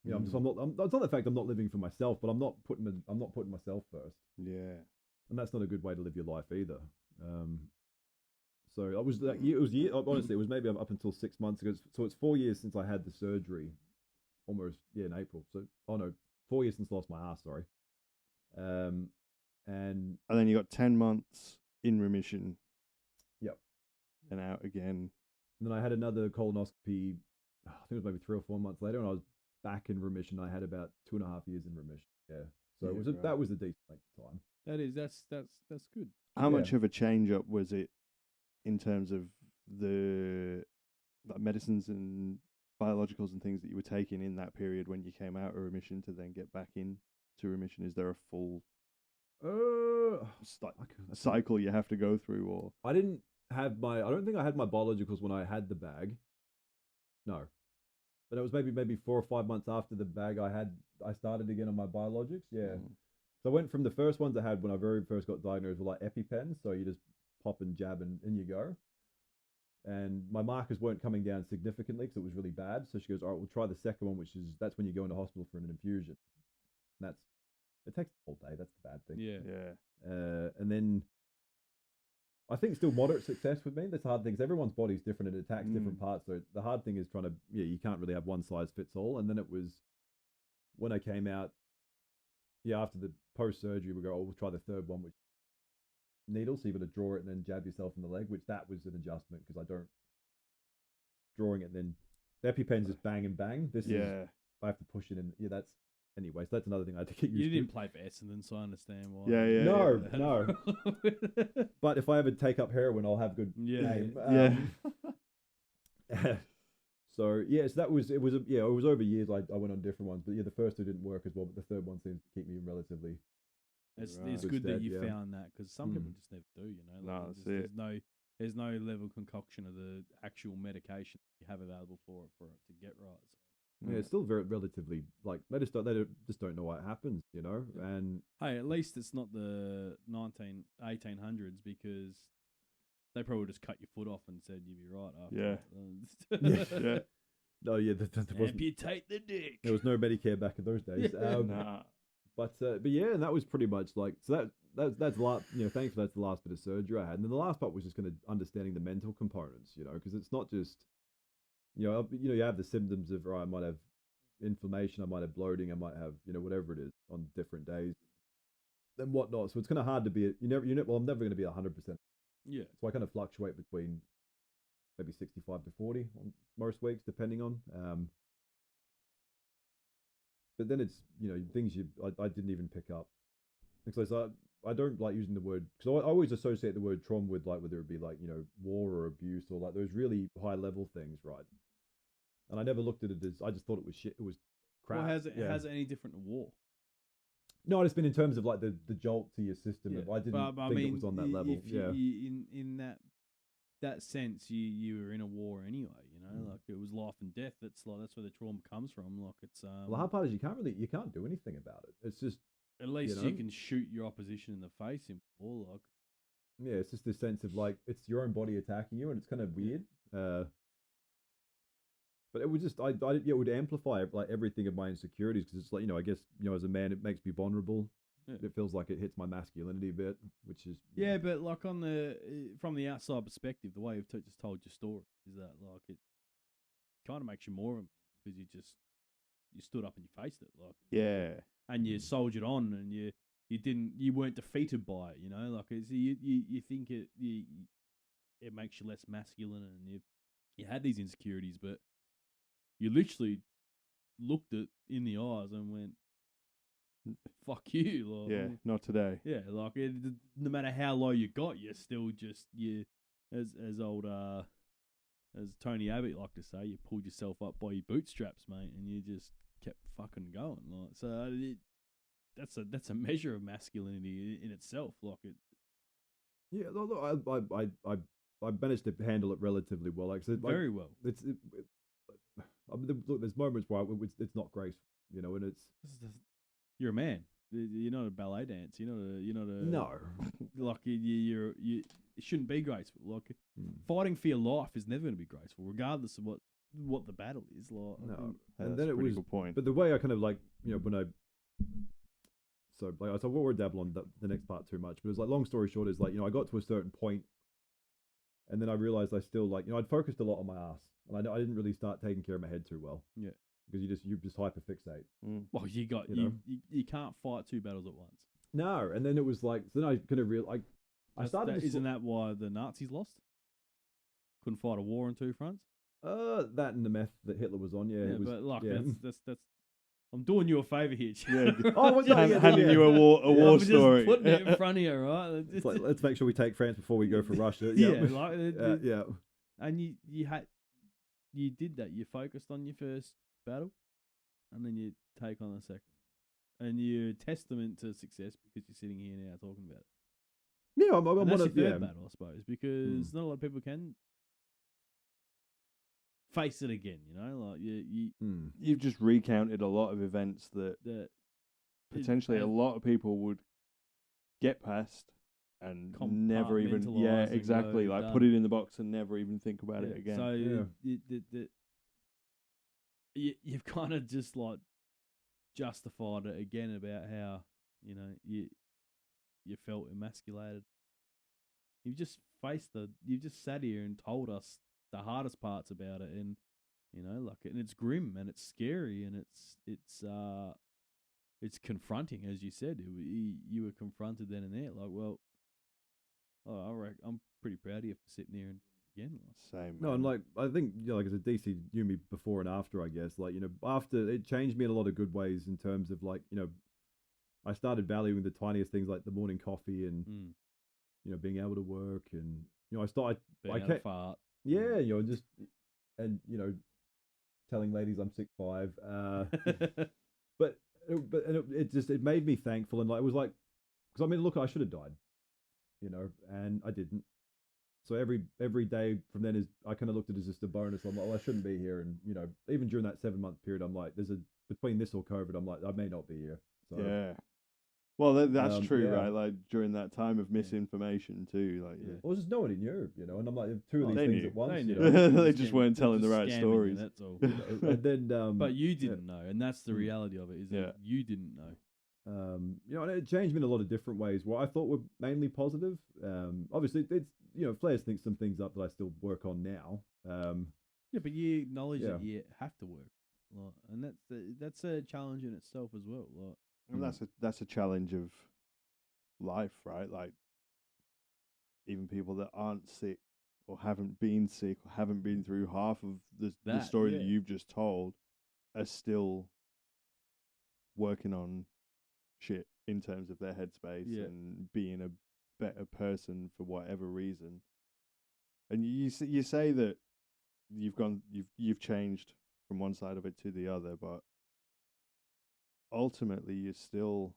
It's not the fact I'm not living for myself, but I'm not putting myself first. Yeah. And that's not a good way to live your life either. So I was honestly, it was maybe up until 6 months ago. So it's 4 years since I had the surgery, almost, in April. So, 4 years since I lost my ass, sorry. And then you got 10 months in remission. Yep. And out again. And then I had another colonoscopy, I think it was maybe 3 or 4 months later, and I was back in remission. I had about 2.5 years in remission. Yeah. So that was a decent length of time. That's good. How much of a change up was it in terms of the medicines and biologicals and things that you were taking in that period when you came out of remission to then get back into remission? Is there a full cycle you have to go through, or? I don't think I had my biologicals when I had the bag. No. But it was maybe 4 or 5 months after the bag I started again on my biologics. Yeah. So I went from the first ones I had when I very first got diagnosed were like EpiPens. So you just pop and jab and in you go. And my markers weren't coming down significantly because it was really bad. So she goes, all right, we'll try the second one, that's when you go into hospital for an infusion. And it takes the whole day. That's the bad thing. Yeah. And then I think still moderate success with me. That's the hard thing. Everyone's body's different and it attacks different parts. So the hard thing is you can't really have one size fits all. And then it was when I came out, after the post-surgery, we go, we'll try the third one, which needles. So you've got to draw it and then jab yourself in the leg, which that was an adjustment because drawing it and then the EpiPen's just bang and bang. This is, I have to push it in. Yeah, anyway, so that's another thing I had to get used to. You didn't play for Essendon, so I understand why. No. But if I ever take up heroin, I'll have good aim. So that was it was over years. I went on different ones, but the first two didn't work as well. But the third one seems to keep me relatively. It's good that you found that because some people just never do. There's no level concoction of the actual medication you have available for it to get right. So. Yeah, it's still very relatively they just don't know what happens, And hey, at least it's not the 1800s because they probably just cut your foot off and said you'd be right after. Yeah. No, amputate the dick. There was no Medicare back in those days. Nah. But and that was pretty much so that's the last. Thankfully that's the last bit of surgery I had, and then the last part was just kind of understanding the mental components. Because it's not just. You have the symptoms of, I might have inflammation, I might have bloating, I might have, whatever it is on different days and whatnot. So it's kind of hard to be, I'm never going to be 100%. Yeah. So I kind of fluctuate between maybe 65 to 40 on most weeks, depending on. But then it's, things I didn't even pick up. So I don't like using the word, because I always associate the word trauma with whether it be war or abuse or those really high level things, right? And I never looked at it as, I just thought it was shit. It was crap. Well, has it any different to war? No, it's been in terms of the jolt to your system. Yeah. I didn't think it was on that level. In that sense, you were in a war anyway. It was life and death. That's where the trauma comes from. It's well, the hard part is you can't do anything about it. It's just. At least you can shoot your opposition in the face in war. Yeah, it's just this sense of it's your own body attacking you, and it's kind of weird. But it would just, it would amplify everything of my insecurities because it's I guess as a man it makes me vulnerable. Yeah. It feels like it hits my masculinity a bit, which is but from the outside perspective, the way you've just told your story is that it kind of makes you more of a man because you stood up and you faced it, and you soldiered on, and you weren't defeated by it, you think it makes you less masculine, and you had these insecurities, but you literally looked it in the eyes and went, "Fuck you!" Not today. Yeah, no matter how low you got, you're still just as Tony Abbott liked to say, you pulled yourself up by your bootstraps, mate, and you just kept fucking going. That's a measure of masculinity in itself. Yeah, look, I managed to handle it relatively well. Very well. Look, there's moments where it's not graceful, and it's. You're a man. You're not a ballet dancer. You're not a. No. You it shouldn't be graceful. Fighting for your life is never going to be graceful, regardless of what the battle is. No, and then it was. Good point. But the way I kind of when I. So I won't dabble on the next part too much, but it's long story short is I got to a certain point, and then I realized I still I'd focused a lot on my ass, and I didn't really start taking care of my head too well. Yeah. Because you just hyperfixate. Well, you can't fight two battles at once. No, and then it was so then I kind of realized I started. Isn't that why the Nazis lost? Couldn't fight a war on two fronts. That and the meth that Hitler was on. Yeah, but that's I'm doing you a favor here. Yeah, Oh, what's that? handing you a war I'm story. just putting it in front of you, right? It's like, let's make sure we take France before we go for Russia. Yeah, Yeah. And you did that. You focused on your first battle, and then you take on the second, and you're a testament to success because you're sitting here now talking about it. Yeah, I'm And that's one your of third battle, I suppose, because not a lot of people can face it again. You know, like you've just recounted a lot of events that potentially a lot of people would get past and never even compartmentalise like done. put it in the box and never even think about it again. So you've kind of just like justified it again about how you felt emasculated. You've just you've just sat here and told us the hardest parts about it, and and it's grim and it's scary and it's confronting, as you said. You were confronted then and there, like, well, I'm pretty proud of you for sitting there and again. Same. No, and like I think like as a DC, you and me before and after, I guess, like after it changed me in a lot of good ways in terms of like I started valuing the tiniest things like the morning coffee and being able to work, and I kept fart. Yeah, just and telling ladies I'm 6'5". But it made me thankful, and like it was like, because I mean, look, I should have died, and I didn't. So every day from then I kind of looked at it as just a bonus. I'm like, well, I shouldn't be here, and even during that 7-month period, I'm like, between this or COVID, I'm like, I may not be here. So, yeah. Well, that's true, right? Like during that time of misinformation too, like Well, just nobody knew, and I'm like, two of these they things knew. at once. They knew. They just weren't telling the right stories. You, that's all. And then, but you didn't know, and that's the reality of it. Is that you didn't know. And it changed me in a lot of different ways. What I thought were mainly positive. Obviously, it's flares some things up that I still work on now. Yeah, but you acknowledge that you have to work, and that's a challenge in itself as well. And that's a challenge of life, right? Like even people that aren't sick or haven't been sick or haven't been through half of the story that you've just told are still working on shit in terms of their headspace and being a better person for whatever reason. And you say that you've changed from one side of it to the other, but ultimately you're still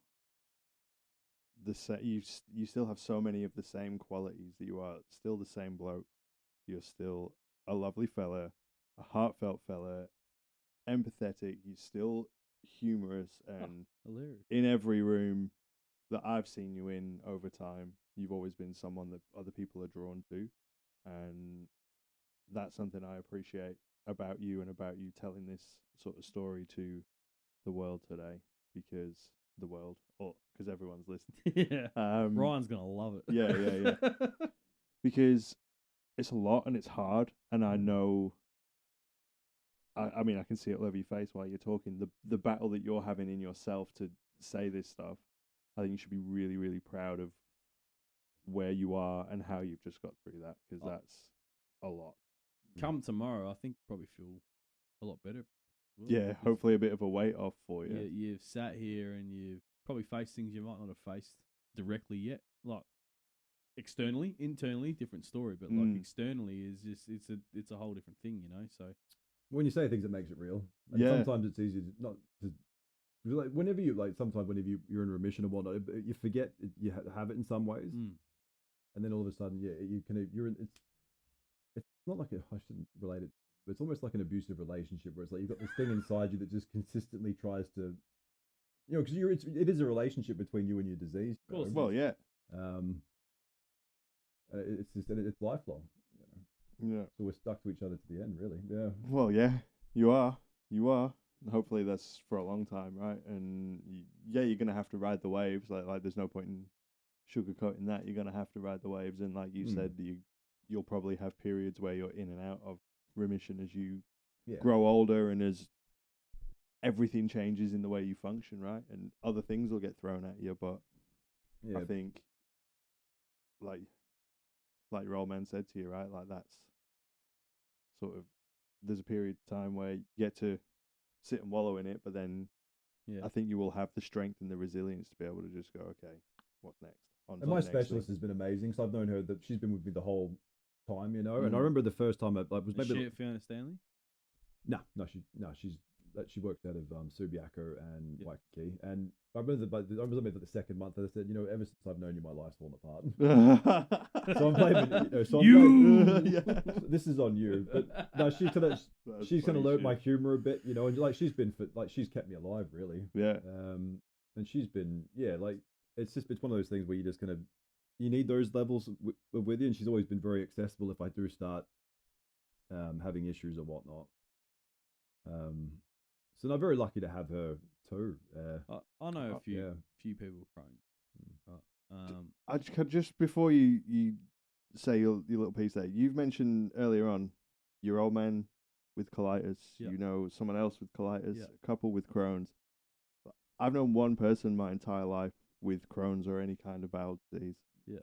you still have so many of the same qualities. That you are still the same bloke. You're still a lovely fella, a heartfelt fella, empathetic. You're still humorous and hilarious. In every room that I've seen you in over time, you've always been someone that other people are drawn to, and that's something I appreciate about you and about you telling this sort of story to the world today, because everyone's listening. Ryan's gonna love it. Yeah. Because it's a lot and it's hard, and I know. I mean, I can see it all over your face while you're talking. The battle that you're having in yourself to say this stuff, I think you should be really, really proud of where you are and how you've just got through that, because that's a lot. Come tomorrow, I think probably feel a lot better. Well, yeah, hopefully a bit of a weight off for you. You've sat here and you've probably faced things you might not have faced directly yet, like externally, internally, different story. But like externally is just it's a whole different thing, So when you say things, it makes it real. And sometimes it's easy to not to. Like whenever you're in remission and whatnot, you forget you have it in some ways, and then all of a sudden, it's not like I shouldn't relate it, but it's almost like an abusive relationship where it's like you've got this thing inside you that just consistently tries to, because it is a relationship between you and your disease. Of course. Well, yeah. It's lifelong. Yeah. So we're stuck to each other to the end, really. Yeah. Well, yeah, you are. Hopefully that's for a long time, right? And you're gonna have to ride the waves. Like there's no point in sugarcoating that. You're gonna have to ride the waves, and like you said, you'll probably have periods where you're in and out of remission as you grow older and as everything changes in the way you function, right? And other things will get thrown at you, but I think like your old man said to you, right? Like that's sort of, there's a period of time where you get to sit and wallow in it, but then I think you will have the strength and the resilience to be able to just go, okay, what's next? And my specialist has been amazing. So I've known her that she's been with me the whole time, And I remember the first time I was maybe. Is she at Fiona Stanley? No, she works out of Subiaco and Waikiki. And I remember the second month that I said, ever since I've known you, my life's fallen apart. So I'm blaming this is on you. But no, she's kind of learned my humor a bit, and like she's kept me alive really. Yeah. And she's been it's one of those things where you just kind of you need those levels with you, and she's always been very accessible if I do start having issues or whatnot. So I'm very lucky to have her too. I know a few people with Crohn's. I just before you say your little piece there, you've mentioned earlier on your old man with colitis. You know someone else with colitis, a couple with Crohn's. I've known one person my entire life with Crohn's or any kind of bowel disease. Yeah,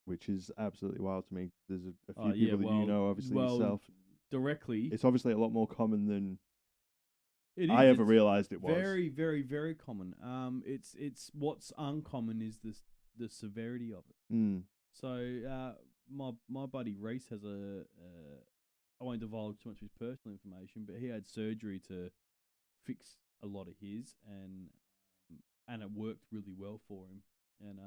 which is absolutely wild to me. There's a few people that you know, obviously yourself. Directly, it's obviously a lot more common than I ever realized it was. Very, very, very common. It's what's uncommon is the severity of it. So my buddy Reese has I won't divulge too much of his personal information, but he had surgery to fix a lot of his, and it worked really well for him. And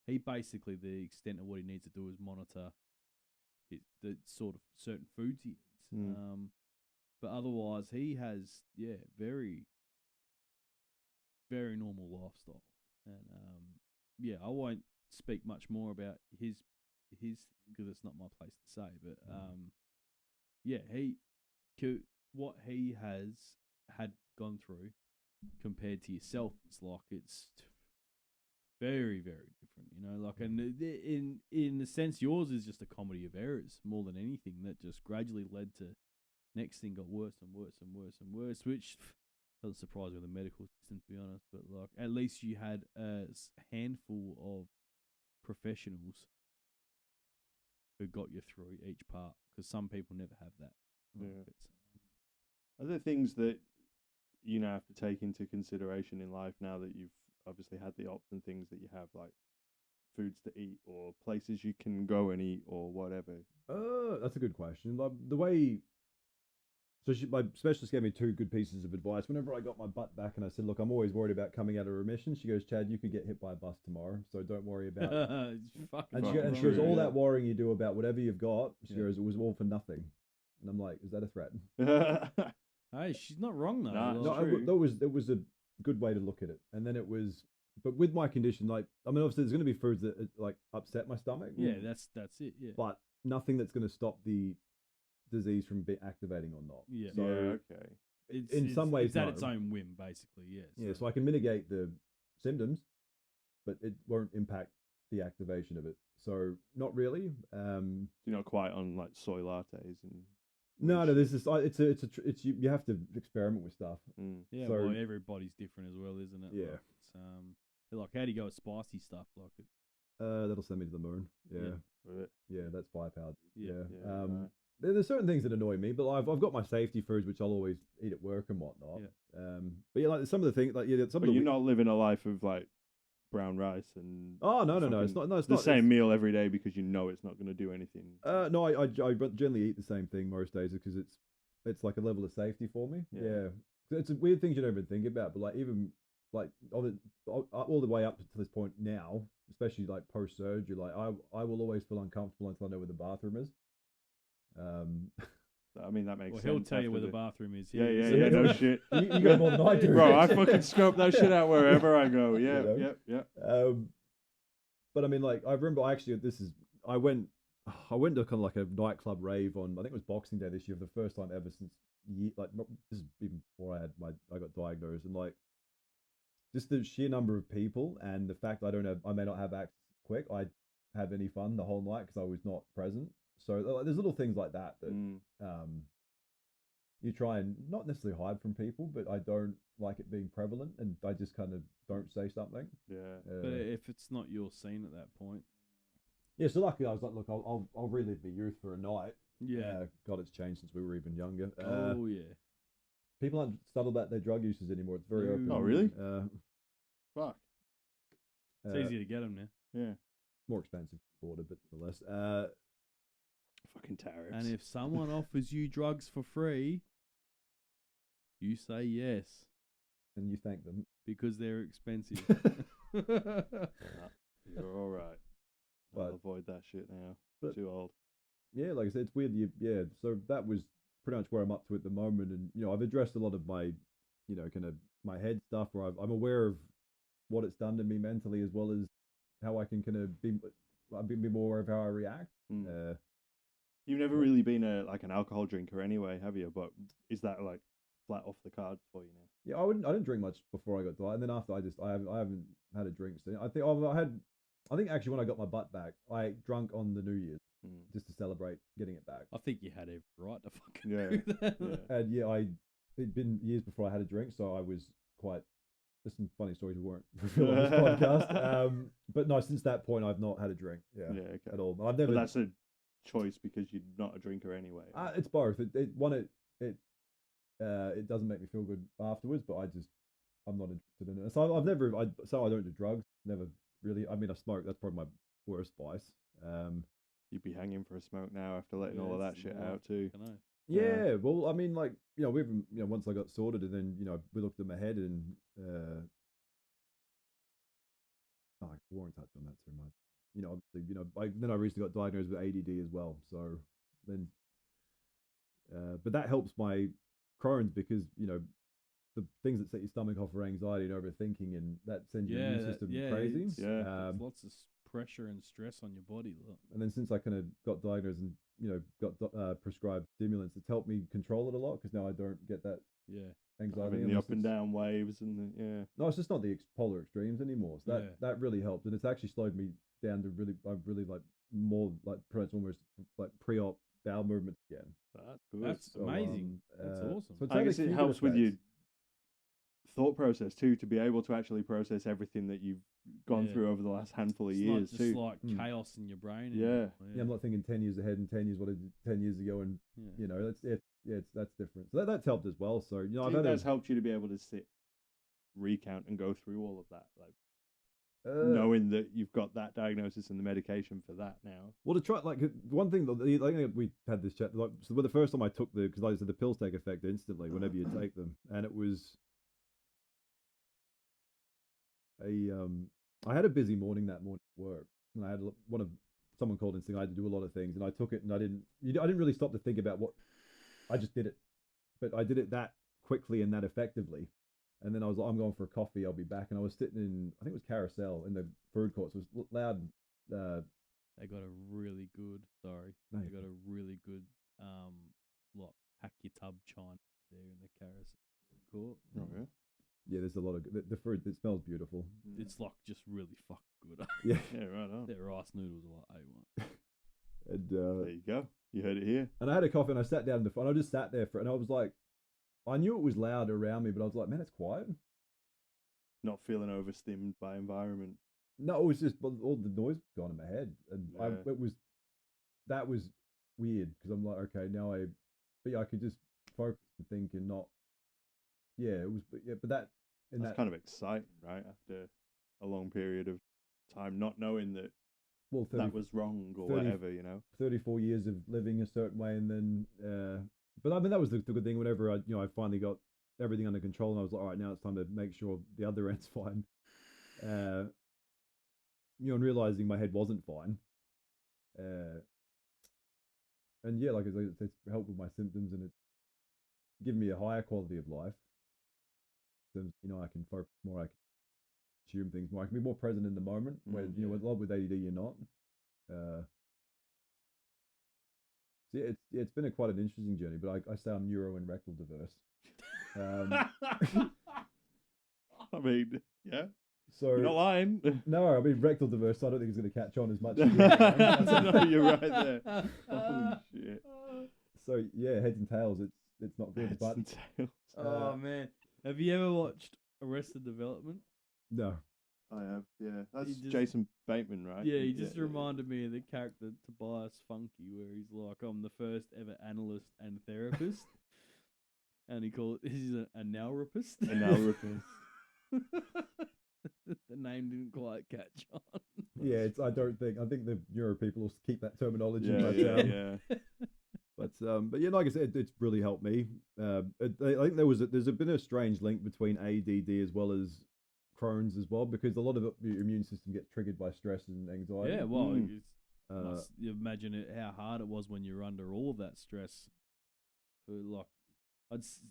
he basically, the extent of what he needs to do is monitor the sort of certain foods he eats. But otherwise, he has very, very normal lifestyle. And I won't speak much more about his because it's not my place to say. But what he has had gone through compared to yourself, it's very, very different, and in the sense yours is just a comedy of errors more than anything that just gradually led to next thing got worse and worse and worse and worse, which doesn't surprise me with the medical system, to be honest, but at least you had a handful of professionals who got you through each part, because some people never have that. Are there things that you now have to take into consideration in life now that you've obviously had the ops and things that you have, like foods to eat or places you can go and eat or whatever? That's a good question. My specialist gave me two good pieces of advice. Whenever I got my butt back and I said, look, I'm always worried about coming out of remission, she goes, Chad, you could get hit by a bus tomorrow, so don't worry about it. And she goes, all that worrying you do about whatever you've got, she goes, it was all for nothing. And I'm like, is that a threat? Hey, she's not wrong though. That was a good way to look at it. And then but with my condition, obviously there's going to be foods that upset my stomach. Yeah, that's it. Yeah, but nothing that's going to stop the disease from activating or not. Yeah. So okay. In some ways, it's at its own whim, basically. Yes. Yeah. So I can mitigate the symptoms, but it won't impact the activation of it. So not really. You're not quite on like soy lattes and. No. This is you have to experiment with stuff. Yeah. So, well, everybody's different as well, isn't it? Yeah. It's how do you go with spicy stuff like it? That'll send me to the moon. Yeah. Yeah. That's firepower. Yeah. There's certain things that annoy me, but I've got my safety foods which I'll always eat at work and whatnot. Yeah. But some of the things But you're not living a life of like brown rice and. Oh no! It's not. No, it's the not the same meal every day because you know it's not going to do anything. No, I generally eat the same thing most days because it's like a level of safety for me. Yeah. It's a weird thing you don't even think about, but even all the way up to this point now, especially post surgery, I will always feel uncomfortable until I know where the bathroom is. I mean, that makes sense. He'll tell you where the bathroom is. Yeah, no shit. You go more than I do. Bro, I fucking scope that shit out wherever I go. Yeah. But I mean, I remember I went to kind of like a nightclub rave on, I think it was Boxing Day this year, for the first time ever since, this is even before I got diagnosed, and just the sheer number of people and the fact I may not have access quick, I have any fun the whole night because I was not present. So there's little things like that you try and not necessarily hide from people, but I don't like it being prevalent, and I just kind of don't say something. Yeah. But if it's not your scene at that point. Yeah, so luckily I was like, look, I'll relive my youth for a night. Yeah. God, it's changed since we were even younger. Oh, yeah. people aren't subtle about their drug uses anymore. It's very open. Oh, really? Fuck. It's easier to get them now. Yeah. More expensive border, but nonetheless. Fucking tariffs. And if someone offers you drugs for free, you say yes. And you thank them. Because they're expensive. You're all right. I'll avoid that shit now. But, too old. Yeah, like I said, it's weird. So that was pretty much where I'm up to at the moment. And, I've addressed a lot of my, kind of my head stuff where I'm aware of what it's done to me mentally, as well as how I can kind of be more aware of how I react. You've never really been an alcohol drinker anyway, have you? But is that like flat off the cards for you now? Yeah, I didn't drink much before I got diet, and then after I haven't had a drink. So I think actually when I got my butt back, I drunk on the New Year's just to celebrate getting it back. I think you had every right to fucking do that. Yeah. And it'd been years before I had a drink, so I was quite. There's some funny stories we won't reveal on this podcast. But no, since that point, I've not had a drink. Okay. At all. I've never. But that's a choice because you're not a drinker anyway. It's both. It doesn't make me feel good afterwards, but I'm not interested in it. So I don't do drugs. Never really. I mean, I smoke. That's probably my worst vice. You'd be hanging for a smoke now after letting all of that shit out too. Yeah, well, I mean, like, once I got sorted, and then we looked at my head, and I won't touch on that too much. Obviously, then I recently got diagnosed with ADD as well. So then, but that helps my Crohn's because the things that set your stomach off are anxiety and overthinking, and that sends your immune system crazy. There's lots of pressure and stress on your body. And then since I kind of got diagnosed and got prescribed stimulants, it's helped me control it a lot because now I don't get that anxiety. Having the up and down waves and no, it's just not the polar extremes anymore. So that really helped, and it's actually slowed me down to really like more like pretty much almost like pre-op bowel movements again. That's good. That's amazing. That's awesome. So I guess it helps with your thought process too, to be able to actually process everything that you've gone through over the last handful of years not too. Just like chaos in your brain. Yeah, I'm not thinking 10 years ahead and 10 years what I did 10 years ago, and that's different. So that's helped as well. So I think that's helped you to be able to recount and go through all of that, like knowing that you've got that diagnosis and the medication for that now. Well, to try like one thing, we had this chat. Like, so the first time I took because like I said, the pills take effect instantly whenever you take them, and it was. I had a busy morning that morning at work, and I had someone called in saying I had to do a lot of things, and I took it, and I didn't really stop to think about what I just did it, but I did it that quickly and that effectively, and then I was like, I'm going for a coffee, I'll be back, and I was sitting in, I think it was Carousel in the food courts. It was loud. They got a really good like pack your tub china there in the Carousel court. Okay. Yeah, there's a lot of the food. It smells beautiful. It's like just really fucking good. Yeah, right on. Their rice noodles are like A1. And there you go. You heard it here. And I had a coffee, and I sat down in the front. I just sat there and I was like, I knew it was loud around me, but I was like, man, it's quiet. Not feeling overstimmed by environment. No, it was just all the noise gone in my head, and that was weird because I'm like, okay, now I could just focus and think and not. Yeah, it was. Yeah, but that's kind of exciting, right? After a long period of time, not knowing that that was wrong or 34 years of living a certain way, and then. But I mean, that was the good thing. Whenever I finally got everything under control, and I was like, all right, now it's time to make sure the other end's fine. And realizing my head wasn't fine. And yeah, like it's helped with my symptoms, and it's given me a higher quality of life. I can focus more, I can consume things more, I can be more present in the moment. Where with ADD you're not. So yeah, it's been quite an interesting journey, but I say I'm neuro and rectal diverse. I mean, yeah. So you're not lying. No, I mean rectal diverse. So I don't think it's going to catch on as much. No, you're right there. Holy shit. So yeah, heads and tails. It's not good. Heads and tails. Oh man. Have you ever watched Arrested Development? No. I have, yeah. That's Jason Bateman, right? Yeah, he just reminded me of the character Tobias Funky, where he's like, I'm the first ever analyst and therapist. And he called it, he's a analrapist. Analrapist. The name didn't quite catch on. Yeah, I think the neuro people will keep that terminology. Yeah. But yeah, like I said, it's really helped me. I think there's been a strange link between ADD as well as Crohn's as well, because a lot of your immune system gets triggered by stress and anxiety. Yeah, well, you imagine how hard it was when you're under all of that stress. For like,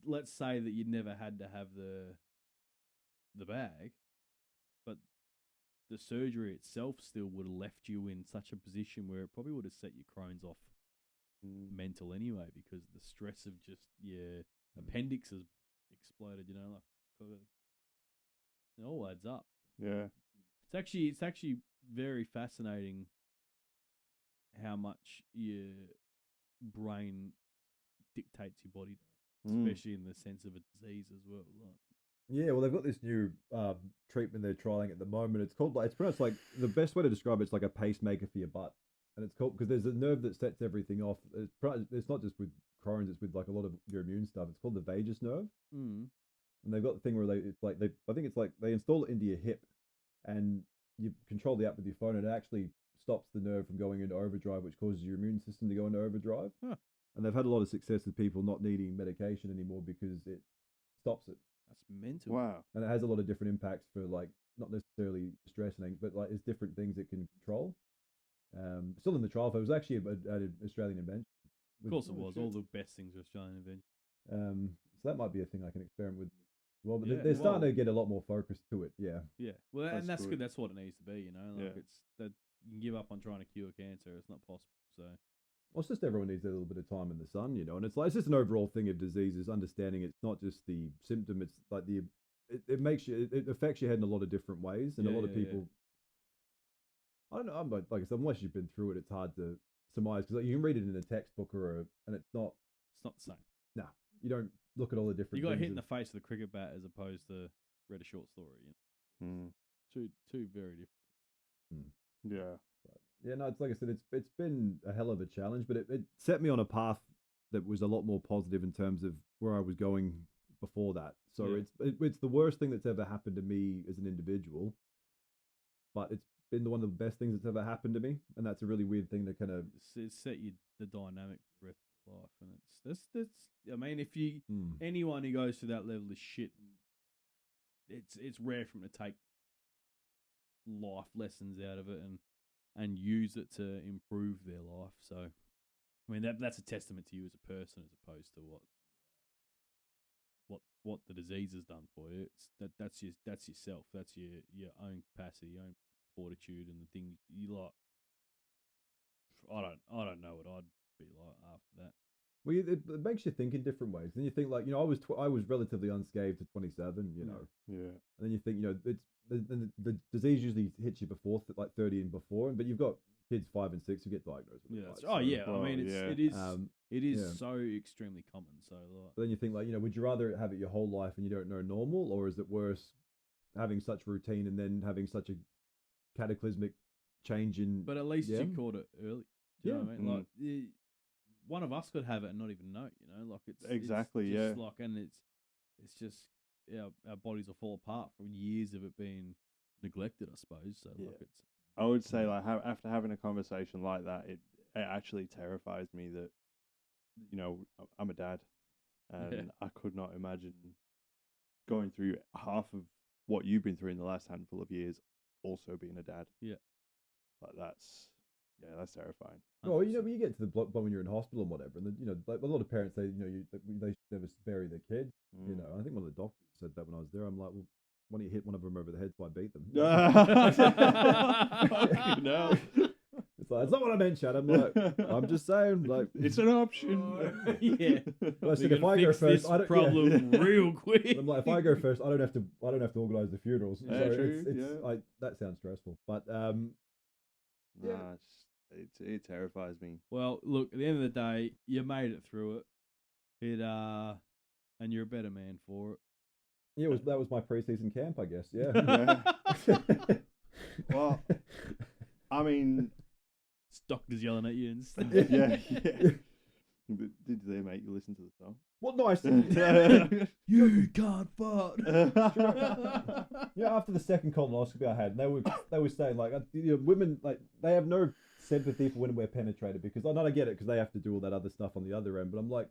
let's say that you never had to have the bag, but the surgery itself still would have left you in such a position where it probably would have set your Crohn's off mental anyway, because the stress of just your appendix has exploded. It all adds up. Yeah. It's actually very fascinating how much your brain dictates your body, especially in the sense of a disease as well. Yeah, well, they've got this new treatment they're trialing at the moment. It's called, it's pronounced like, the best way to describe it's like a pacemaker for your butt. And it's called, because there's a nerve that sets everything off. It's not just with Crohn's, it's with like a lot of your immune stuff. It's called the vagus nerve. And they've got the thing where they install it into your hip, and you control the app with your phone, and it actually stops the nerve from going into overdrive, which causes your immune system to go into overdrive. And they've had a lot of success with people not needing medication anymore because it stops it. That's mental. Wow. And it has a lot of different impacts for, like, not necessarily stress and things, but like it's different things it can control. Still in the trial, it was actually an Australian invention. Of course it was. All the best things are Australian inventions. So that might be a thing I can experiment with. Well, but they're starting to get a lot more focus to it. Yeah. Yeah. Well, that's good. That's what it needs to be. It's that you can give up on trying to cure cancer. It's not possible. So. Well, it's just everyone needs a little bit of time in the sun, and it's just an overall thing of diseases. Understanding it's not just the symptom; it's like it affects your head in a lot of different ways, and a lot of people. I don't know. Like I said, unless you've been through it, it's hard to surmise, because you can read it in a textbook and it's not. It's not the same. No, you don't look at all the different. You got hit in the face with a cricket bat as opposed to read a short story. Two very different. Yeah. Yeah, no, it's like I said, it's been a hell of a challenge, but it set me on a path that was a lot more positive in terms of where I was going before that. So it's the worst thing that's ever happened to me as an individual, but it's been one of the best things that's ever happened to me, and that's a really weird thing to kind of. It's set you the dynamic for the rest of life, and that's. I mean, if you anyone who goes through that level of shit, it's rare for them to take life lessons out of it and use it to improve their life. So, I mean, that's a testament to you as a person, as opposed to what the disease has done for you. It's that's yourself. That's your own capacity, your own fortitude, and the things you like. I don't know what I'd be like after that. Well, it makes you think in different ways. Then you think, like, I was relatively unscathed at 27, Yeah. And then you think, it's the disease usually hits you before, like 30 and before, but you've got kids 5 and 6 who get diagnosed with it. I mean, it is so extremely common. So, but then you think, like, would you rather have it your whole life and you don't know normal, or is it worse having such routine and then having such a cataclysmic change in? But at least you caught it early. Do you know what I mean? Like, one of us could have it and not even know. Like it's exactly it's just like, and it's just our bodies will fall apart from years of it being neglected, I suppose. So like it's. I would say, like, after having a conversation like that, it actually terrifies me that, I'm a dad, and I could not imagine going through half of what you've been through in the last handful of years, also being a dad. Yeah, like that's terrifying. Well, when you get to the block when you're in hospital and whatever, and then, like a lot of parents say, they should never bury their kids. I think one of the doctors said that when I was there. I'm like, well, why don't you hit one of them over the head so I beat them? No. It's like, it's not what I meant, Chad. I'm like, I'm just saying, like, it's an option. But I said, if I go first, I don't problem real quick. I'm like, if I go first, I don't have to organise the funerals. Yeah, so true. That sounds stressful, but it terrifies me. Well, look, at the end of the day, you made it through it. And you're a better man for it. Yeah, that was my pre-season camp, I guess. Yeah. Well, I mean, doctors yelling at you and stuff. yeah. Did Did they make you listen to the song? Well, no, I said You can't fart. Yeah, after the second colonoscopy I had, they were saying like, women like they have no sympathy for when we're penetrated because I get it because they have to do all that other stuff on the other end. But I'm like,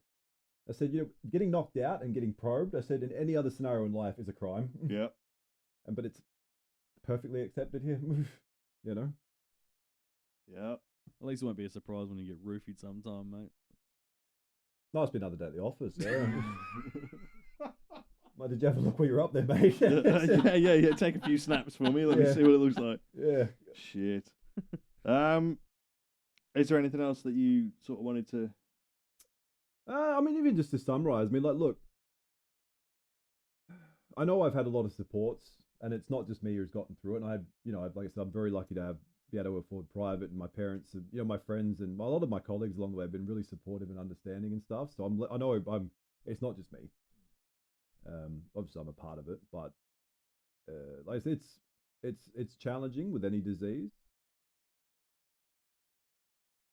I said, getting knocked out and getting probed, I said, in any other scenario in life is a crime. Yeah. But it's perfectly accepted here, you know. Yeah. At least it won't be a surprise when you get roofied sometime, mate. Nice to be another day at the office. Well, did you have a look while you're up there, mate? yeah. Take a few snaps for me. Let me see what it looks like. Yeah. Shit. Is there anything else that you sort of wanted to? I mean, even just to summarize, I mean, like, look, I know I've had a lot of supports, and it's not just me who's gotten through it. And like I said, I'm very lucky to be able to afford private, and my parents, and my friends, and a lot of my colleagues along the way have been really supportive and understanding and stuff. So I know it's not just me. Obviously I'm a part of it, but like it's challenging with any disease.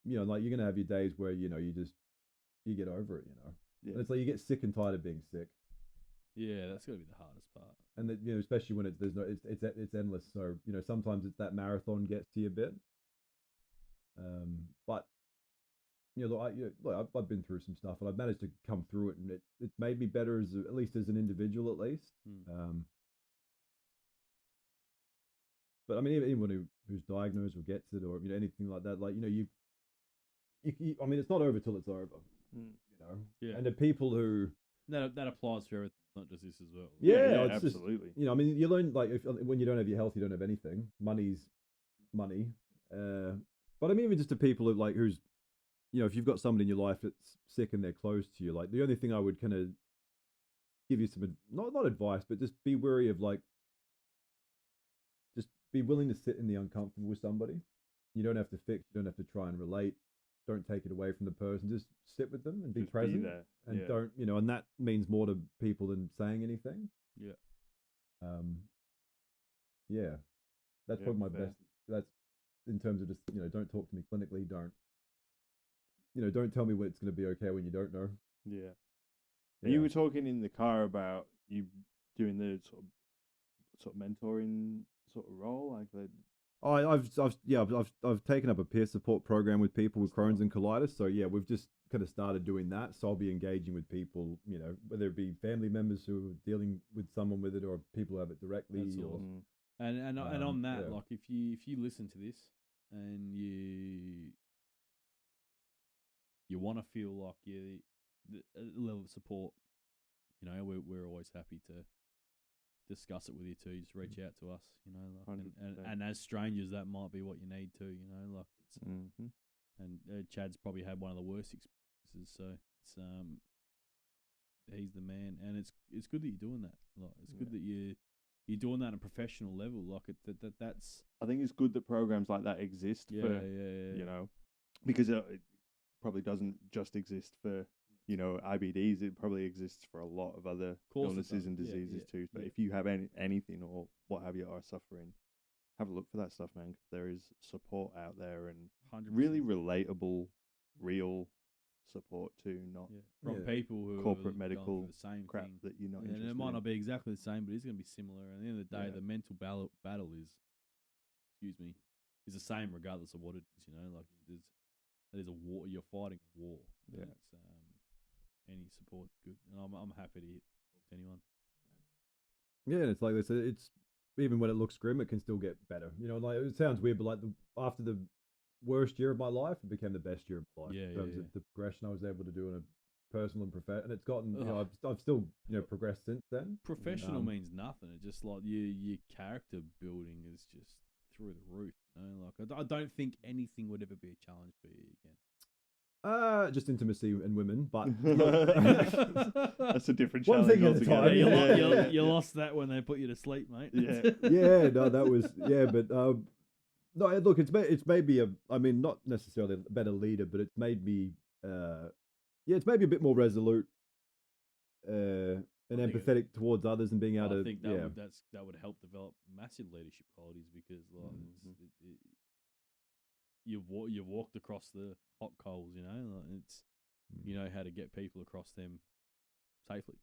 Like you're gonna have your days where you get over it. Yeah. And it's like you get sick and tired of being sick. Yeah, that's gotta be the hardest part. And that, especially when it's endless. So sometimes it's that marathon gets to you a bit. But look, I've been through some stuff, and I've managed to come through it, and it's made me better at least as an individual, at least. But I mean, even anyone who's diagnosed or gets it, or anything like that, like you I mean, it's not over till it's over. Yeah. And the people who that applies for everything, not just this as well. Yeah, it's absolutely. Just, I mean, you learn like when you don't have your health, you don't have anything. Money's money. But I mean, even just to people who's if you've got somebody in your life that's sick and they're close to you, like the only thing I would kind of give you some not advice, but just be wary of just be willing to sit in the uncomfortable with somebody. You don't have to fix. You don't have to try and relate. Don't take it away from the person. Just sit with them and be present. Be there. And don't, and that means more to people than saying anything. Yeah. Yeah. That's probably my fair. best. That's in terms of just, don't talk to me clinically. Don't tell me when it's going to be okay when you don't know. Yeah. And you were talking in the car about you doing the sort of mentoring sort of role, like the. I've taken up a peer support program with people with Crohn's and colitis. So yeah, we've just kind of started doing that. So I'll be engaging with people, whether it be family members who are dealing with someone with it, or people who have it directly. That's awesome. And on that, like if you listen to this and you want to feel like the level of support, we're always happy to discuss it with you too. Just reach out to us, and as strangers, that might be what you need too, like it's, and Chad's probably had one of the worst experiences, so it's he's the man, and it's good that you're doing that. Like it's good that you're doing that on a professional level. Like that's. I think it's good that programs like that exist for because it probably doesn't just exist for IBDs. It probably exists for a lot of other illnesses and diseases too. So if you have anything or what have you are suffering, have a look for that stuff, man. 'Cause there is support out there and 100%. really relatable, real support too, not from people who corporate are medical going through the same crap thing. that you're not And interested it might in. not be exactly the same, but it's going to be similar. And at the end of the day, the mental battle is the same regardless of what it is. Like that is a war. You're fighting a war. Yeah. And it's, any support is good, and I'm happy to talk to anyone. Yeah, and it's like this. It's even when it looks grim, it can still get better. Like it sounds weird, but like after the worst year of my life, it became the best year of my life in terms of the progression I was able to do in a personal and professional. And it's gotten, I've still progressed since then. Professional means nothing. It's just like your character building is just through the roof. Like I don't think anything would ever be a challenge for you again. Just intimacy and women, but that's a different one challenge thing at a altogether. time. You lost that when they put you to sleep, mate. Yeah, no, that was but no, look, it's made me not necessarily a better leader, but it's made me it's made me a bit more resolute and empathetic towards others and being able to. I think that would help develop massive leadership qualities because you've walked across the hot coals, like you know how to get people across them safely.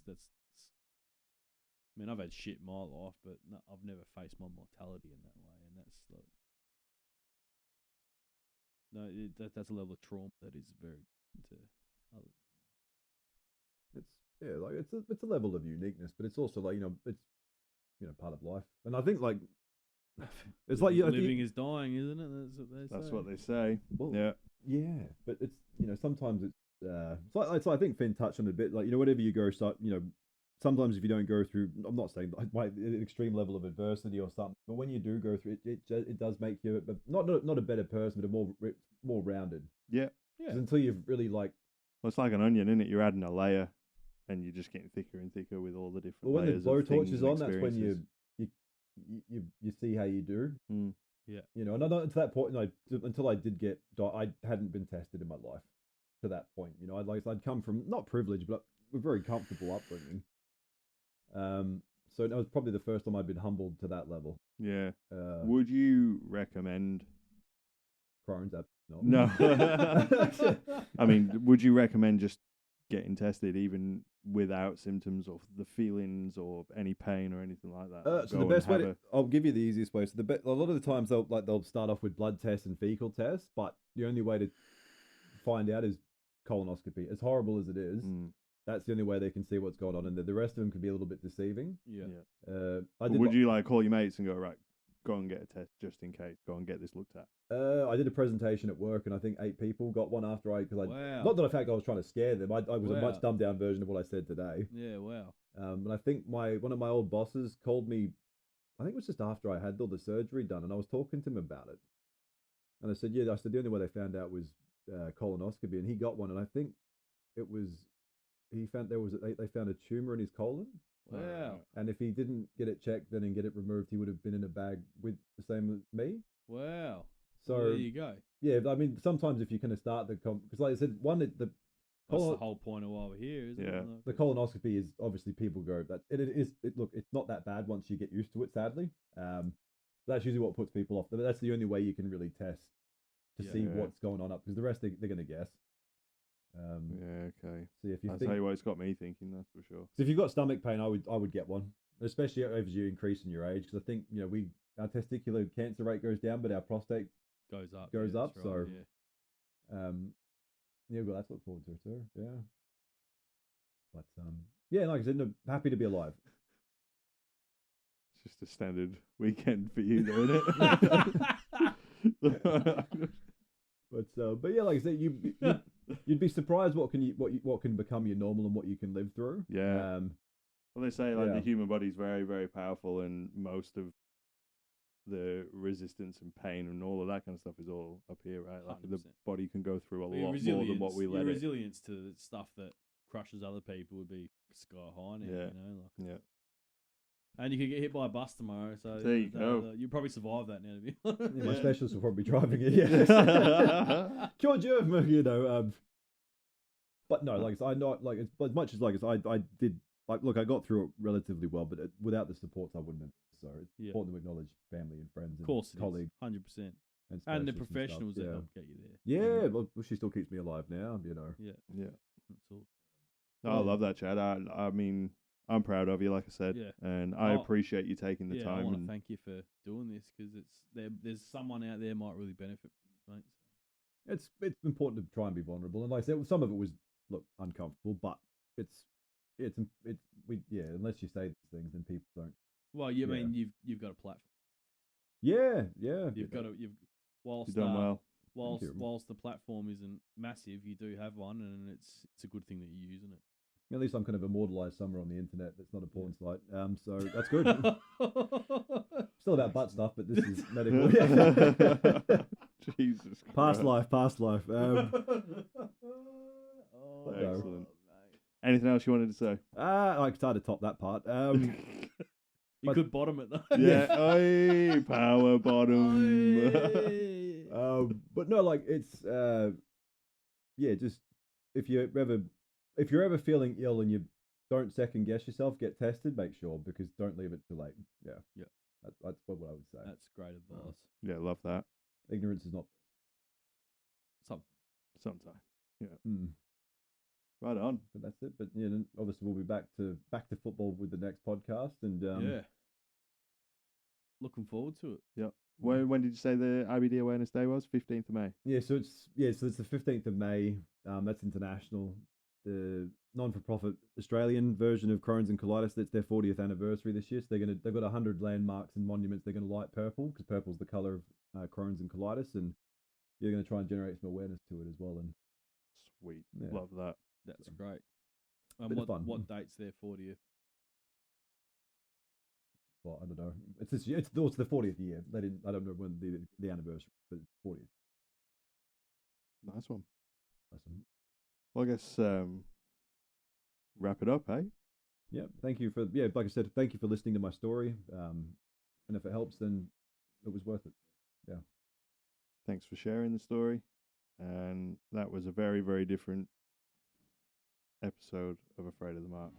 That's I mean, I've had shit in my life, but I've never faced my mortality in that way, and that's like that's a level of trauma that is very to other. It's a level of uniqueness, but it's also like it's part of life, and I think like it's like living is dying, isn't it? That's what they say. Well, yeah, but it's sometimes it's like I think Finn touched on it a bit, like whatever you go start sometimes if you don't go through, I'm not saying like an extreme level of adversity or something, but when you do go through it, it does make you not a better person, but a more rounded. Yeah. Until you've really like, well, it's like an onion, isn't it? You're adding a layer, and you're just getting thicker and thicker with all the different. Well, when layers the blowtorch of is on, that's when you see how you do. Yeah. And not to that point, until I did I hadn't been tested in my life to that point. I'd come from not privilege, but a very comfortable upbringing. So that was probably the first time I'd been humbled to that level. Yeah. Would you recommend Crohn's? Absolutely not. No. I mean, would you recommend just getting tested even without symptoms or the feelings or any pain or anything like that? So the best way I'll give you the easiest way. So a lot of the times they'll start off with blood tests and fecal tests, but the only way to find out is colonoscopy. As horrible as it is, that's the only way they can see what's going on, and the rest of them can be a little bit deceiving. Yeah. Would you like call your mates and go, right, go and get a test just in case, go and get this looked at? I did a presentation at work, and I think 8 people got one after not that in fact I was trying to scare them. I was a much dumbed down version of what I said today. Yeah, wow. And I think one of my old bosses called me, I think it was just after I had all the surgery done, and I was talking to him about it. And I said, the only way they found out was colonoscopy, and he got one, and I think it was they found a tumor in his colon. Wow. And if he didn't get it checked then and get it removed, he would have been in a bag with the same as me. Wow. So there you go. Yeah, I mean, sometimes if you kind of start because like I said, that's the whole point of why we're here, isn't it? The colonoscopy is obviously people go that it's not that bad once you get used to it, sadly. That's usually what puts people off. That's the only way you can really test to see what's going on up, because the rest they're going to guess. Okay. See if you I'll tell you what it's got me thinking, that's for sure. So if you've got stomach pain, I would get one, especially as you increase in your age, because I think our testicular cancer rate goes down, but our prostate goes up. Right, so yeah. We've got that to look forward to too. Yeah. But like I said, no, happy to be alive. It's just a standard weekend for you, though, isn't it? But yeah, like I said, you'd be surprised what can become your normal and what you can live through. Yeah. Well, they say the human body is very, very powerful, and most of the resistance and pain and all of that kind of stuff is all up here, right? Like 100%. The body can go through a lot more than what we let it. Resilience to stuff that crushes other people would be sky high now. Yeah. And you could get hit by a bus tomorrow, so there you go. You'll probably survive that now. To be my specialist will probably be driving it. Yeah, Georgia, but no, like I know, like as much as I did. Like, look, I got through it relatively well, but without the supports, I wouldn't have. So it's important to acknowledge family and friends, and colleagues, 100%, and the professionals that help get you there. Yeah, well, she still keeps me alive now. Yeah. That's all. I love that, Chad. I mean, I'm proud of you, like I said, and I appreciate you taking the time. I want to thank you for doing this, because there's someone out there might really benefit from it, mate. It's important to try and be vulnerable, and like I said, some of it was uncomfortable, but unless you say these things, then people don't. Well, I mean, you've got a platform. Yeah. You've whilst done well. Whilst the platform isn't massive, you do have one, and it's a good thing that you use, isn't it? At least I'm kind of immortalized somewhere on the internet that's not a porn site. So that's good. Still about butt stuff, but this is medical. Jesus Christ. Past life. Excellent. Anything else you wanted to say? I started to top that part. You could bottom it though. Yeah, power bottom. But no, like it's just if you're ever feeling ill and you don't second guess yourself, get tested. Make sure, because don't leave it too late. Yeah. That's what I would say. That's great advice. Yeah, love that. Ignorance is not Sometimes. Right on. But that's it. But yeah, then obviously we'll be back to football with the next podcast, and yeah, looking forward to it. Yep. When did you say the IBD Awareness Day was? 15th of May. Yeah, so it's the 15th of May. That's international. The non-for-profit Australian version of Crohn's and colitis. That's their 40th anniversary this year. So they've got 100 landmarks and monuments. They're going to light purple because purple's the color of Crohn's and colitis, and you're going to try and generate some awareness to it as well. And sweet, yeah. Love that. That's great. What date's their 40th? Well, I don't know. It's this year. It's the 40th year. They didn't. I don't know when the anniversary, but it's 40th. Nice one. Awesome. Well, I guess wrap it up, hey? Yeah. Thank you for like I said, thank you for listening to my story. And if it helps, then it was worth it. Yeah. Thanks for sharing the story. And that was a very, very different episode of Afraid of the Mark.